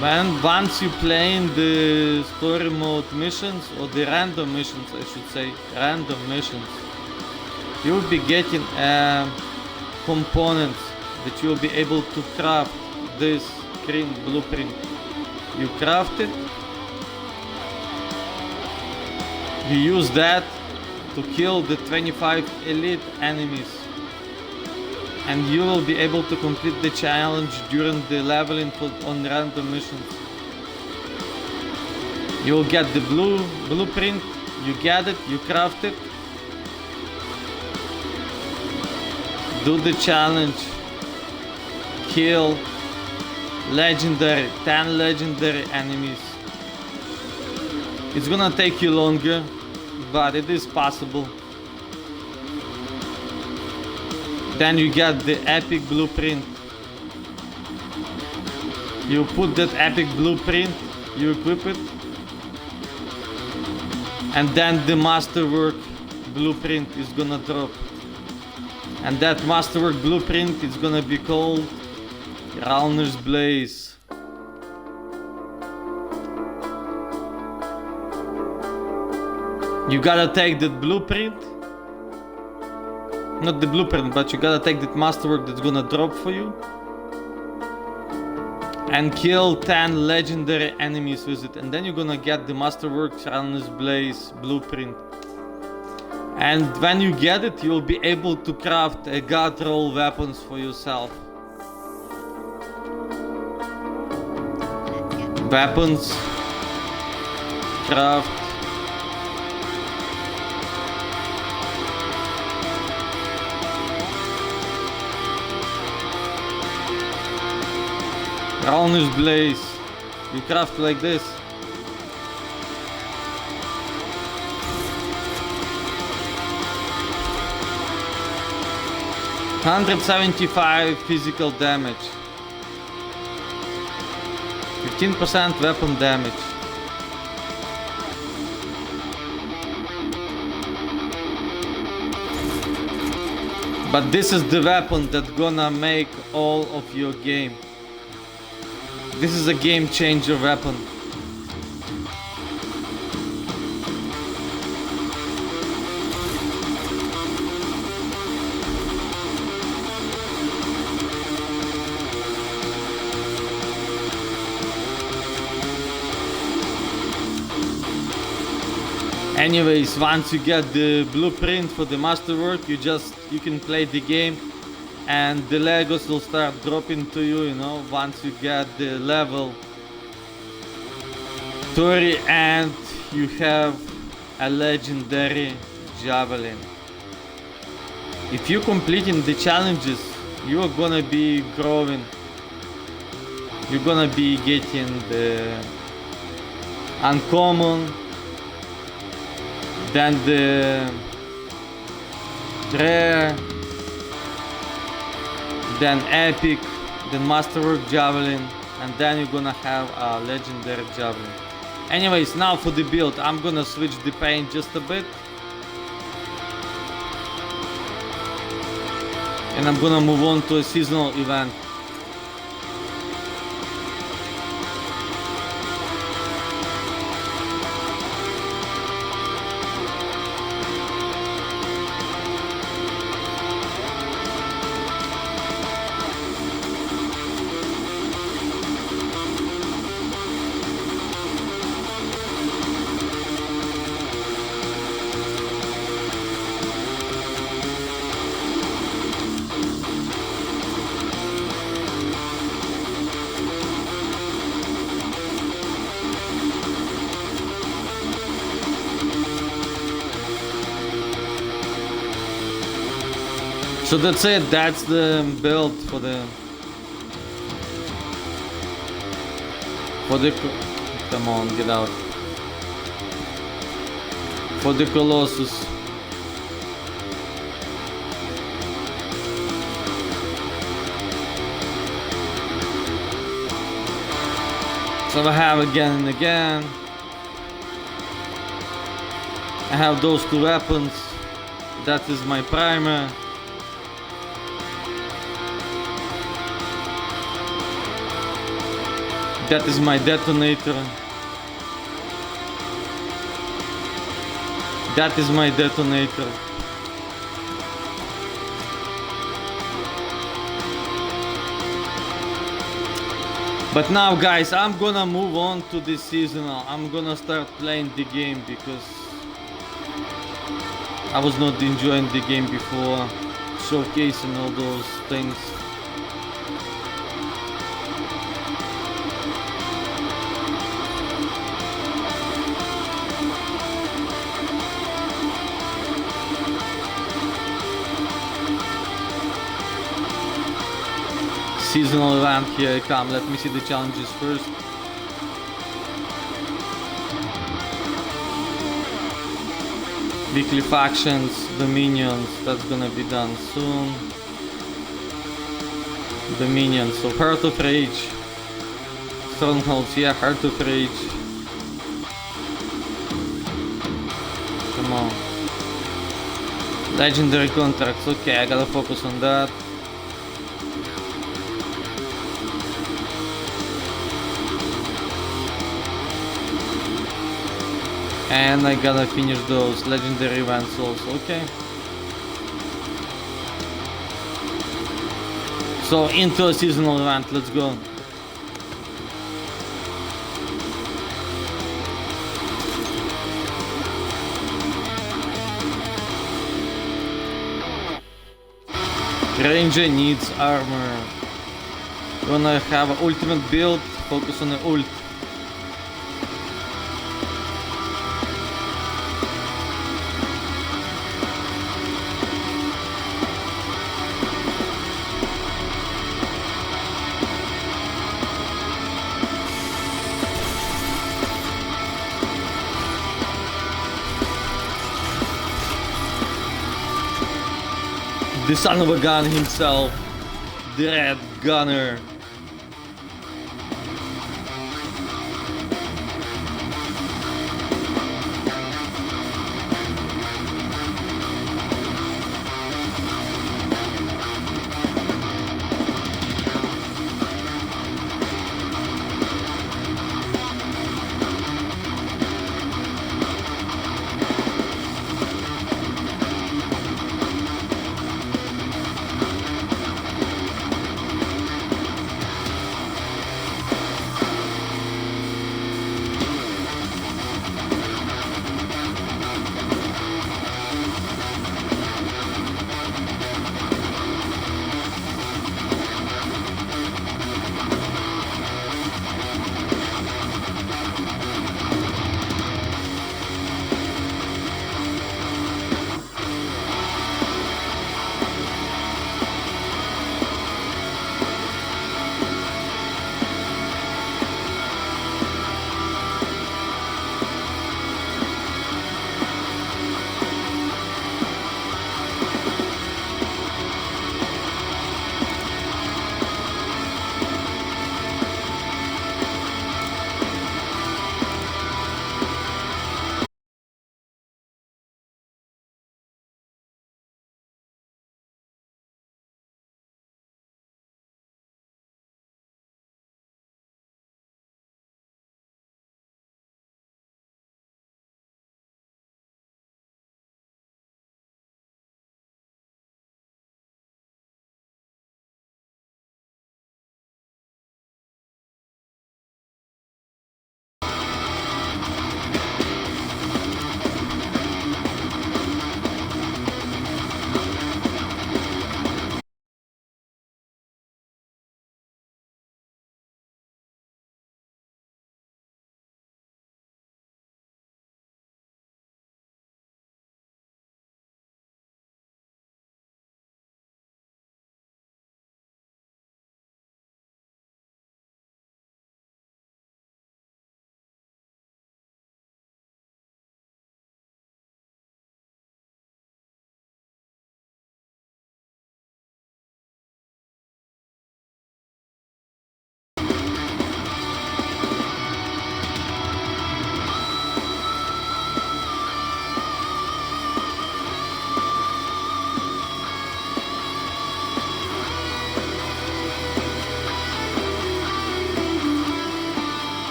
S1: When once you playing the story mode missions, or the random missions I should say, random missions, you'll be getting components that you'll be able to craft this green blueprint. You craft it, you use that to kill the 25 elite enemies, and you will be able to complete the challenge during the leveling on random missions. You will get the blueprint, you get it, you craft it, do the challenge, kill legendary, 10 legendary enemies. It's gonna take you longer, but it is possible. Then you get the epic blueprint. You put that epic blueprint, you equip it, and then the masterwork blueprint is gonna drop. And that masterwork blueprint is gonna be called Rauner's Blaze. You gotta take that blueprint, not the blueprint, but you gotta take that masterwork that's gonna drop for you, and kill 10 legendary enemies with it, and then you're gonna get the masterwork Rauner's Blaze blueprint. And when you get it, you'll be able to craft a god roll weapons for yourself. Weapons, craft, Rauner's Blaze, you craft like this. $175 physical damage. 15% weapon damage. But this is the weapon that's gonna make all of your game. This is a game changer weapon. Anyways, once you get the blueprint for the masterwork, you can play the game, and the Legos will start dropping to you, you know, once you get the level 30 and you have a legendary javelin. If you're completing the challenges, you are gonna be growing. You're gonna be getting uncommon, then the rare, then epic, then masterwork javelin, and then you're gonna have a legendary javelin. Anyways, now for the build, I'm gonna switch the paint just a bit, and I'm gonna move on to a seasonal event. So that's it, that's the build for the come on, get out. For the Colossus. So I have again and again. I have those two weapons. That is my primer. That is my detonator. That is my detonator. But now guys, I'm gonna move on to the seasonal. I'm gonna start playing the game because I was not enjoying the game before, showcasing all those things. Seasonal event, here I come. Let me see the challenges first. Weekly factions, dominions, that's gonna be done soon. Dominions, so Heart of Rage. Strongholds, yeah, Heart of Rage. Come on. Legendary contracts, okay, I gotta focus on that. And I gotta finish those legendary events also, okay. So into a seasonal event, let's go. Ranger needs armor. Gonna have an ultimate build, focus on the ult. The son of a gun himself, the Red Gunner.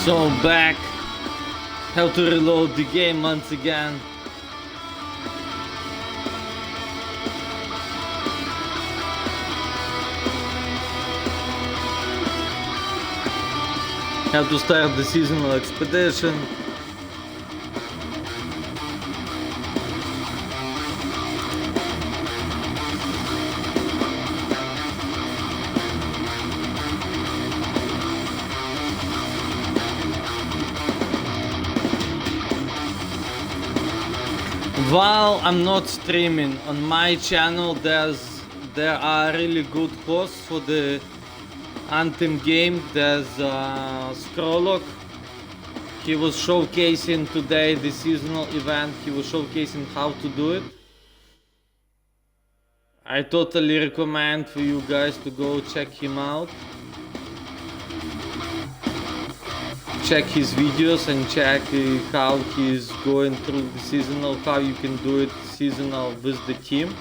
S1: So I'm back. Have to reload the game once again. Have to start the seasonal expedition. While I'm not streaming on my channel, there are really good hosts for the Anthem game. There's Scrollock. He was showcasing today the seasonal event. He was showcasing how to do it. I totally recommend for you guys to go check him out. Check his videos and check how he's going through the seasonal, how you can do it seasonal with the team.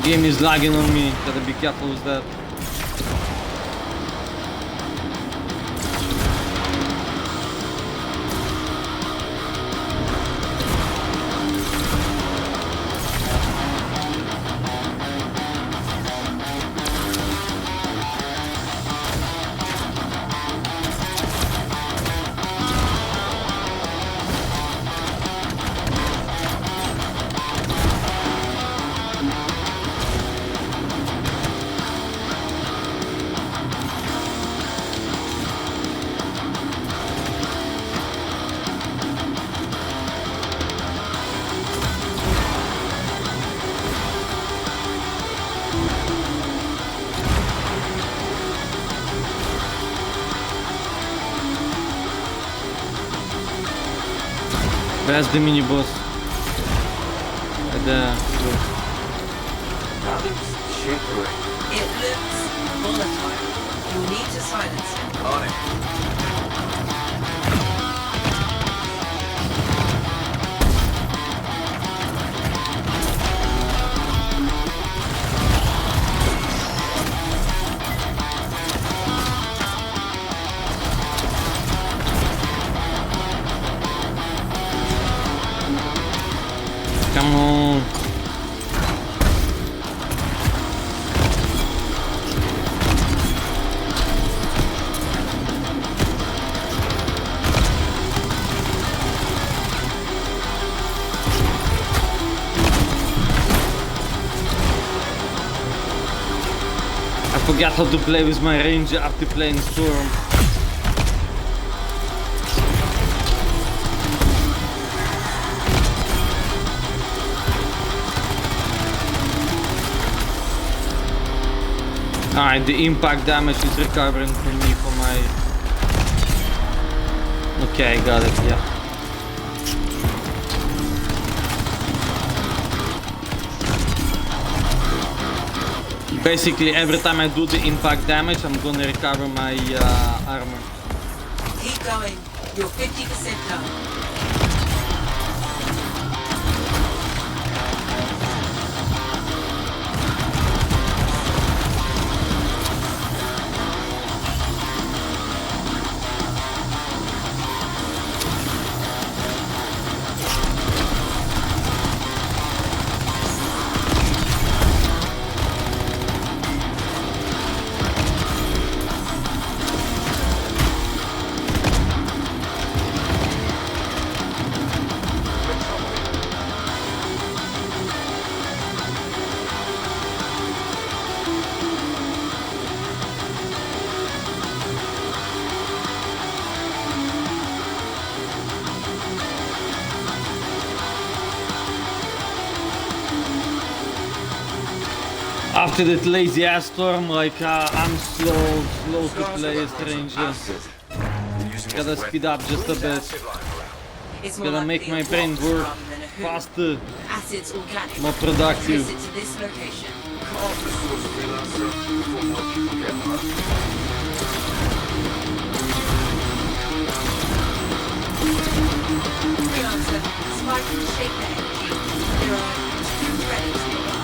S1: Game is lagging on me, gotta be careful with that. Where's the mini boss? There.
S5: Nothing's jiggering.
S9: It looks volatile. You'll need to silence it.
S5: On it.
S1: Come on. I forgot how to play with my ranger after playing Storm. Alright, the impact damage is recovering for me for my... Okay, got it, yeah. Basically, every time I do the impact damage, I'm gonna recover my armor.
S9: Keep going. You're 50% done.
S1: After that lazy ass storm, like I'm slow to play as ranger. Gotta speed up just a bit.
S9: It's more
S1: Gotta
S9: like
S1: make
S9: the
S1: my brain
S9: impulse
S1: work
S9: rather than a hoop.
S1: faster,
S9: Acid's organic.
S1: more productive.
S9: Visit to this location. Freelancer, spike and shake the energy. There are 2 credits nearby.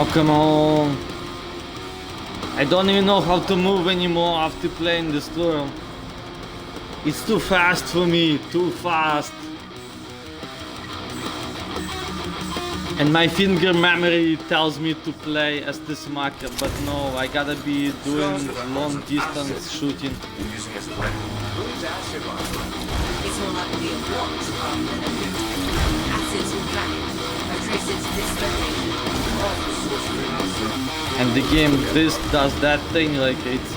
S1: Now come on. I don't even know how to move anymore after playing this tour. It's too fast for me, too fast. And my finger memory tells me to play as this marker, but no, I gotta be doing long distance shooting.
S5: Using as a weapon. Who's acid on?
S9: It's more likely a what rather than a who. Acids will track it. I trace it to this location.
S1: And the game this does that thing, like it's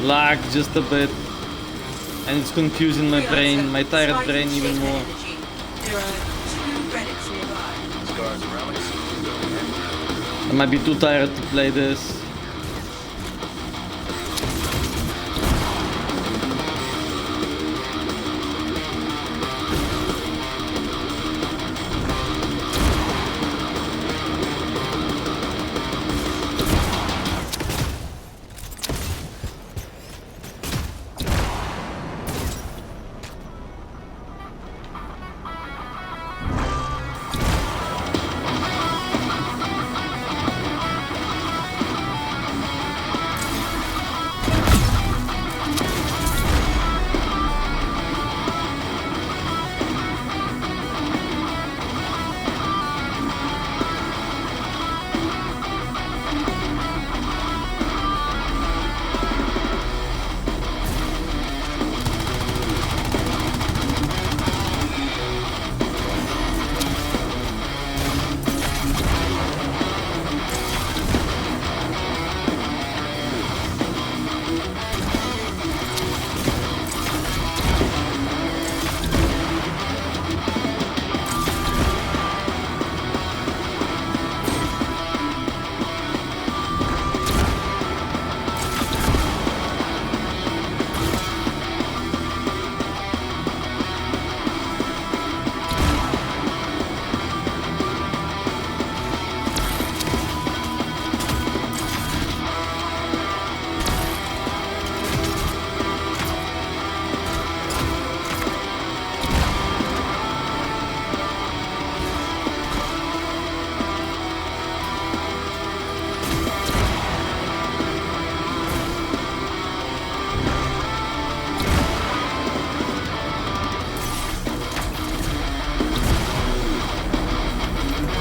S1: lag just a bit, and it's confusing my brain, my tired brain even more.
S9: There are 2 relics nearby.
S5: Scars and relics.
S1: I might be too tired to play this.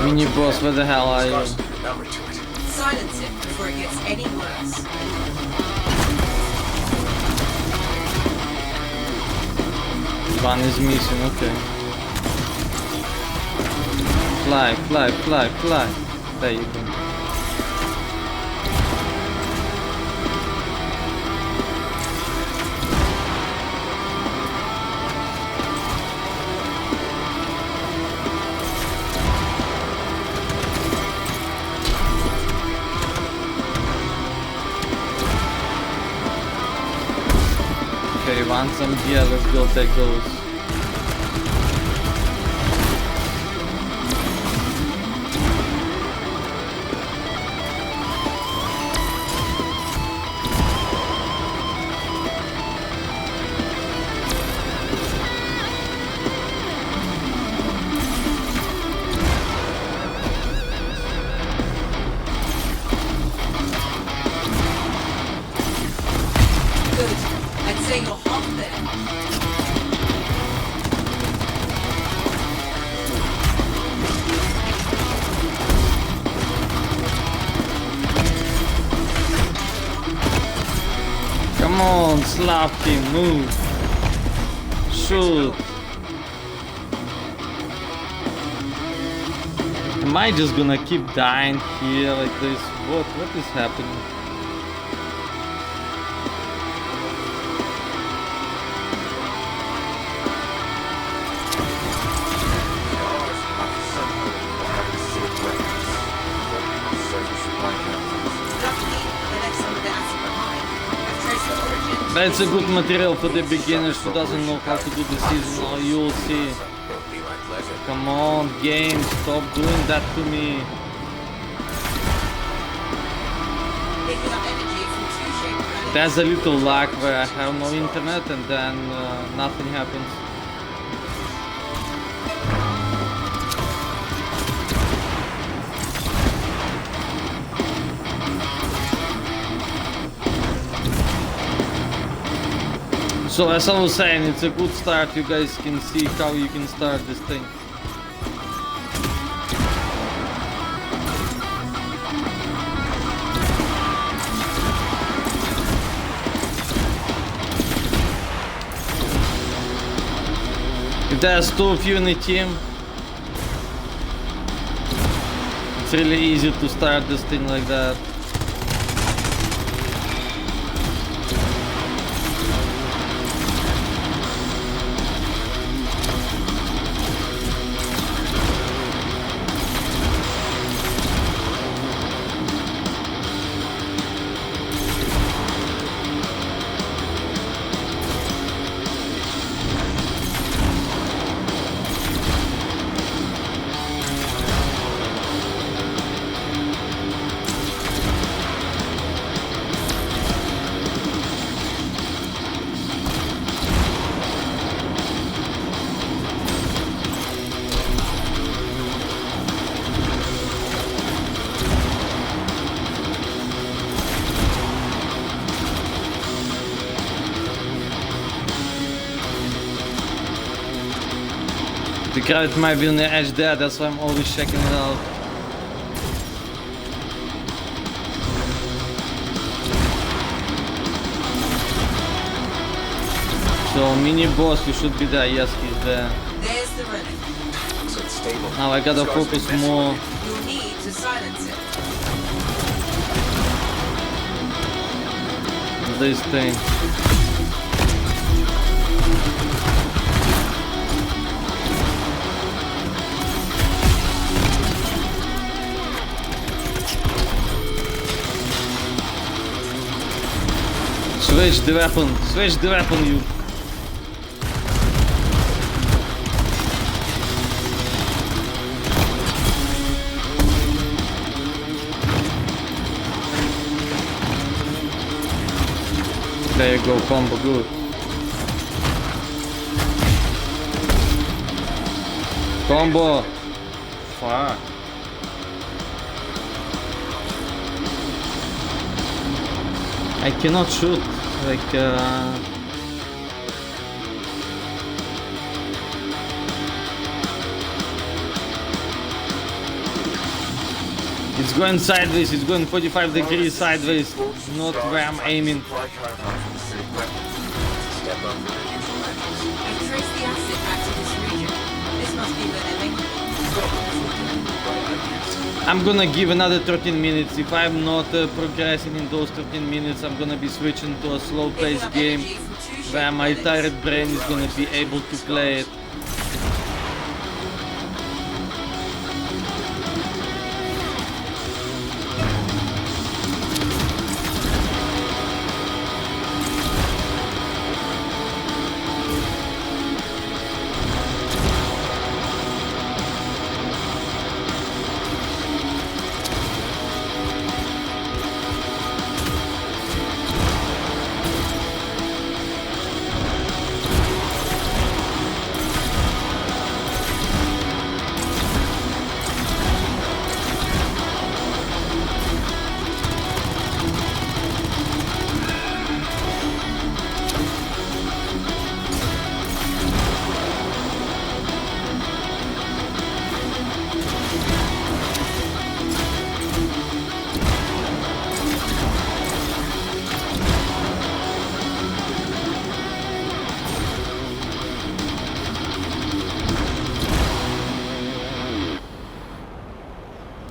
S1: Mini boss, where the hell are you?
S5: Scars with a number to it.
S9: Silence it before it gets any worse.
S1: One is missing, okay. Fly, fly, fly, fly. There you go. Okay, want some gear, let's go take those.
S9: Good. I'd say you're half there.
S1: Come on, slap him, move. Shoot. Am I just gonna keep dying here like this? What is happening?
S9: Luckily, I left some of the acid behind. I've traced the origin.
S1: That's a good material for the beginners who doesn't know how to do the seasonal. You'll see.
S5: Be my pleasure.
S1: Come on, game, stop doing that to me.
S9: Picking up energy from 2 shaped relics.
S1: There's a little lag where I have no internet and then nothing happens. So as I was saying, it's a good start. You guys can see how you can start this thing. If there's 2 of you in a team, it's really easy to start this thing like that. The crowd might be on the edge there, that's why I'm always checking it out. So mini boss, you should be there. Yes, he's there.
S9: There's the relic.
S5: So it's stable.
S1: Now I gotta focus more.
S9: You'll need to silence it.
S1: on this thing. Switch the weapon, you. There you go, combo, good. Combo. Fuck. I cannot shoot, like, it's going sideways, it's going 45 degrees sideways, not where I'm aiming.
S5: Step up for the usual methods.
S9: And trace the acid back to this region. This must be where they're making it.
S1: I'm gonna give another 13 minutes. If I'm not progressing in those 13 minutes, I'm gonna be switching to a slow-paced game where my tired brain is gonna be able to play it.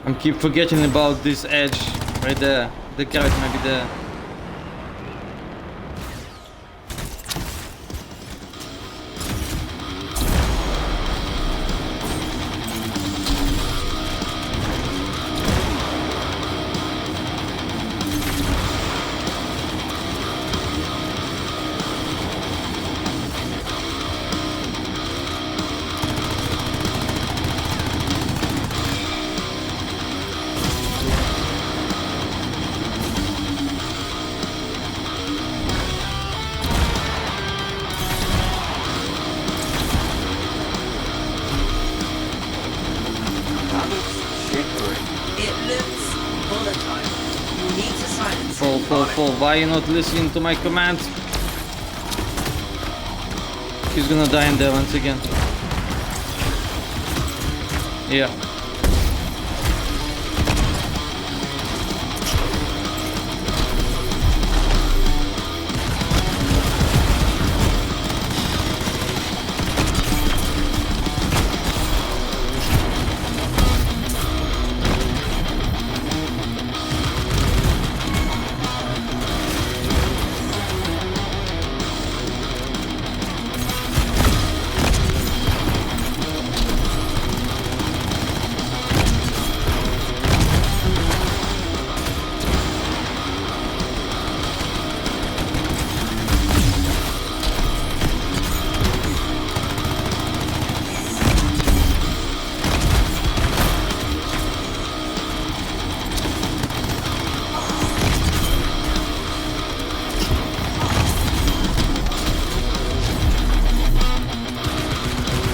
S1: I keep forgetting about this edge right there. The carrot might be there. Fall. Why are you not listening to my commands? He's gonna die in there once again. Yeah.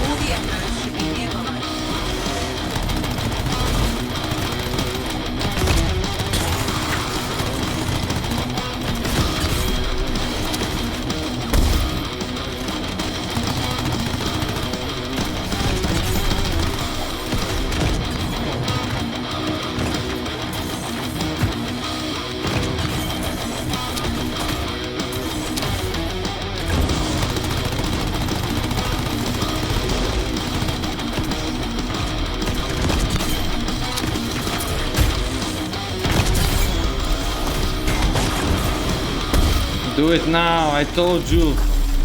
S9: All the echoes should be nearby.
S1: Do it now, I told you.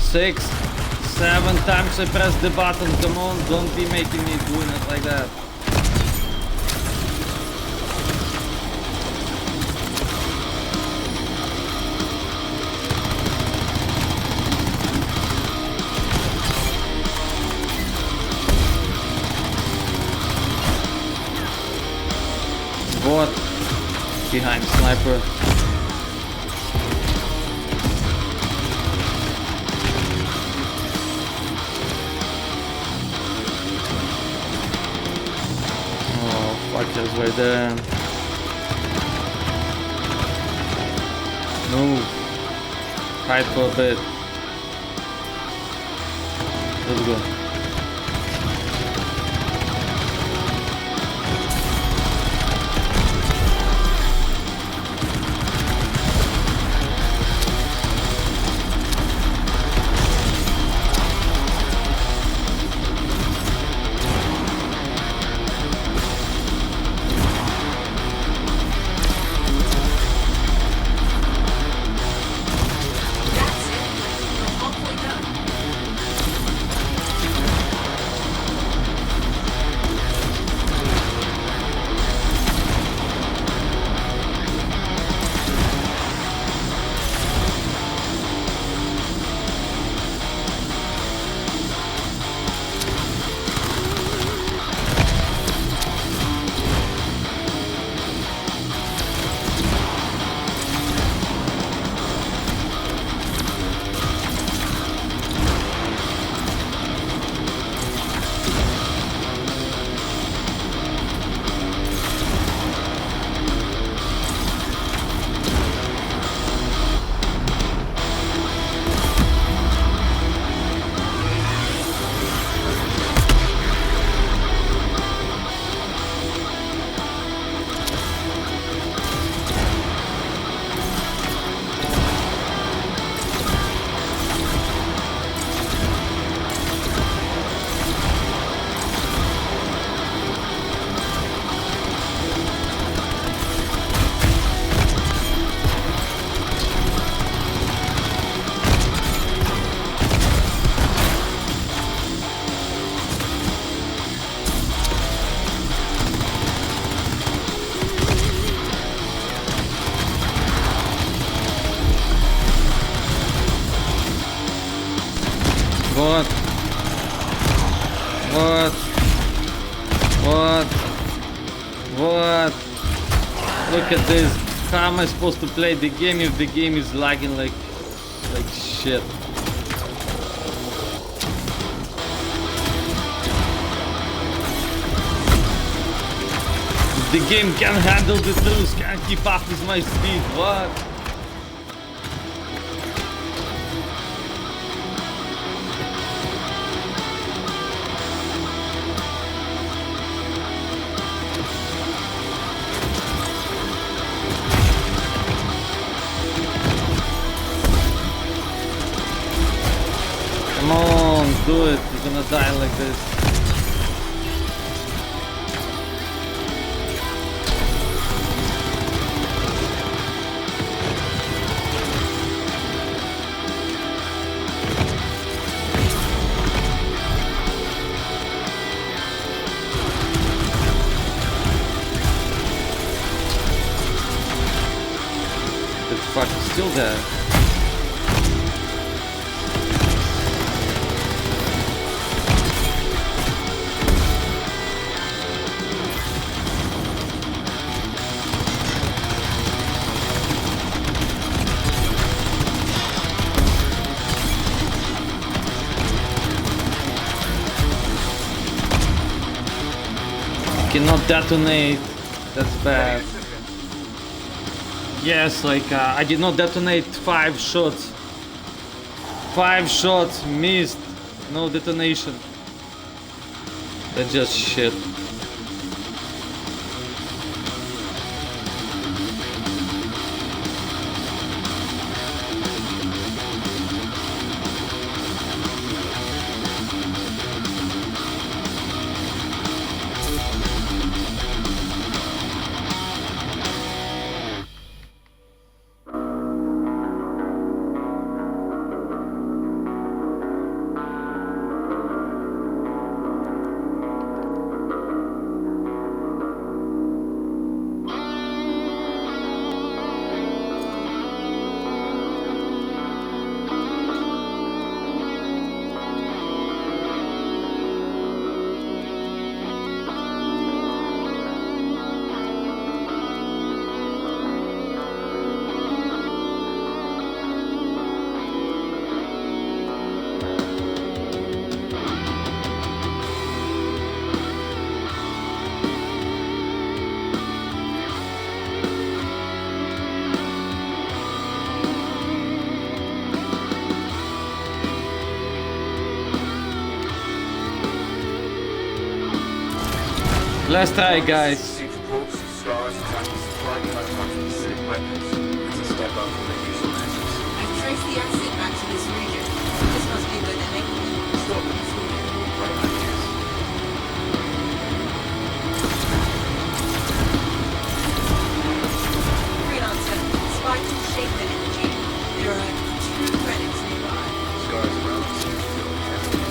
S1: 6, 7 times I pressed the button. Come on, don't be making me doing it like that. What? Behind sniper. Fuckers right there. Move. Hide for a bit. Let's go.
S9: That's it. We're halfway done.
S1: What? What? What? What? Look at this. How am I supposed to play the game if the game is lagging like shit? The game can't handle the truth, can't keep up with my speed. What? die like this. The fuck is still there? Cannot detonate. That's bad. Yes, like I did not detonate 5 shots. 5 shots missed. No detonation. That's just shit. Last try, guys.
S8: Six bolts, stars, attacking supply contracts with acidic weapons. It's a step up from the usual measures.
S9: I've traced the acid back to this region. This must be where they're making it.
S8: Stop them before you do bright ideas.
S9: Freelancer, spikes will shape their energy. There are 2 credits nearby.
S8: Scars around the city feel heavy.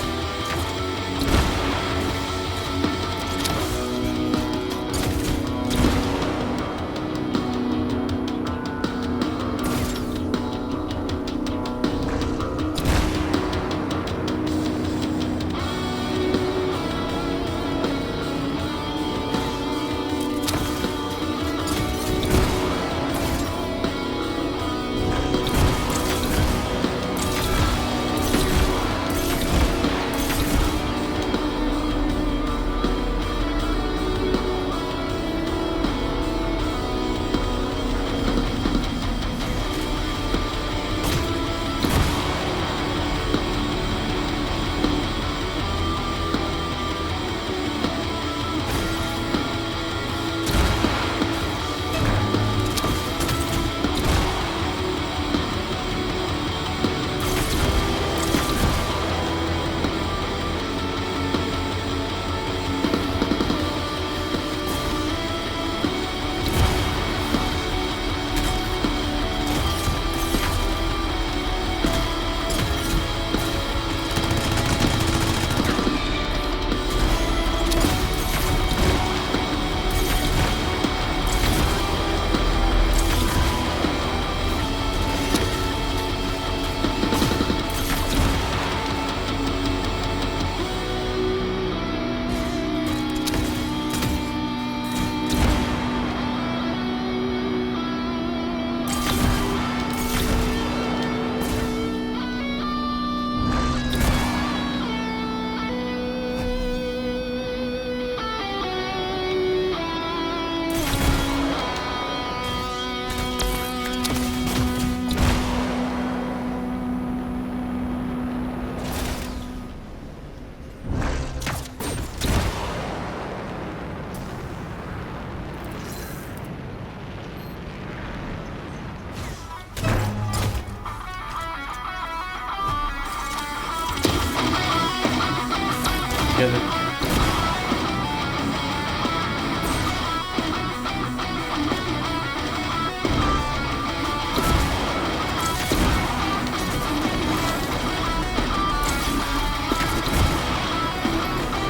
S1: Get it.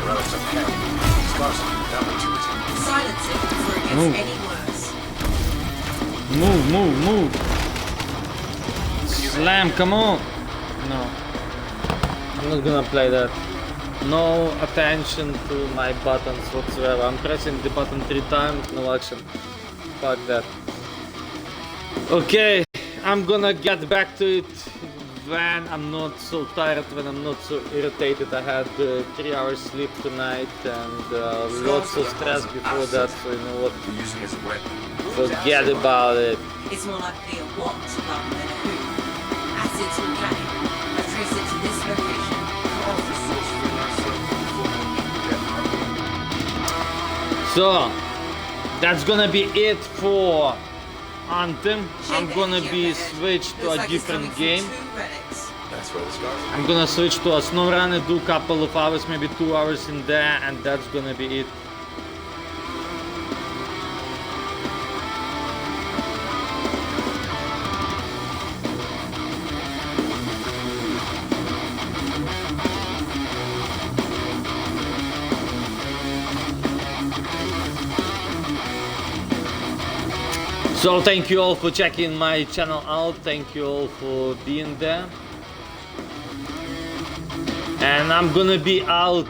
S5: Relics of hell. Explosive. Double to it.
S9: Silence it before it gets
S1: Move.
S9: any worse.
S1: Move. Slam, come on. No. I'm not gonna play that. No attention to my buttons whatsoever. I'm pressing the button 3 times, no action. Fuck that. Okay, I'm gonna get back to it when I'm not so tired, when I'm not so irritated. I had 3 hours sleep tonight and lots of stress before that, so you know what,
S5: You're using it as a weapon.
S1: forget about it.
S9: It's more likely a what rather than a who. Acid's mechanic. I trace it to this location.
S5: Off the source for yourself before you get
S1: So, that's gonna be it for Anthem. I'm gonna be switched to a different game.
S5: That's where the scars are.
S1: I'm gonna switch to a snow run and do a couple of hours, maybe 2 hours in there, and that's gonna be it. So thank you all for checking my channel out, thank you all for being there. And I'm gonna be out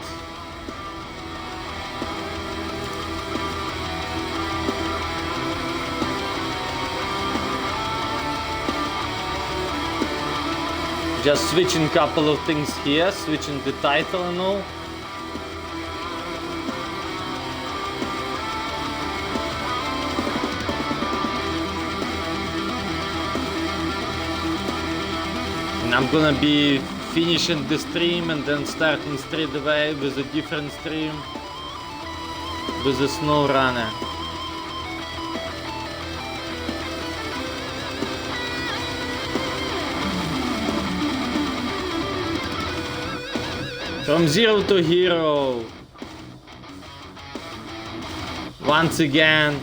S1: just switching couple of things here, switching the title and all. And I'm gonna be finishing the stream and then starting straight away with a different stream with the snow runner. From zero to hero. Once again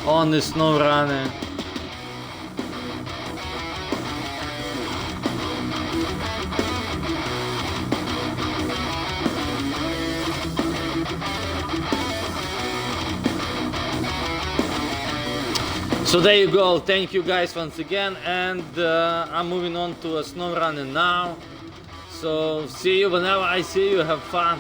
S1: on the snow runner. So there you go, thank you guys once again, and I'm moving on to a snow runner now. So see you whenever I see you, have fun.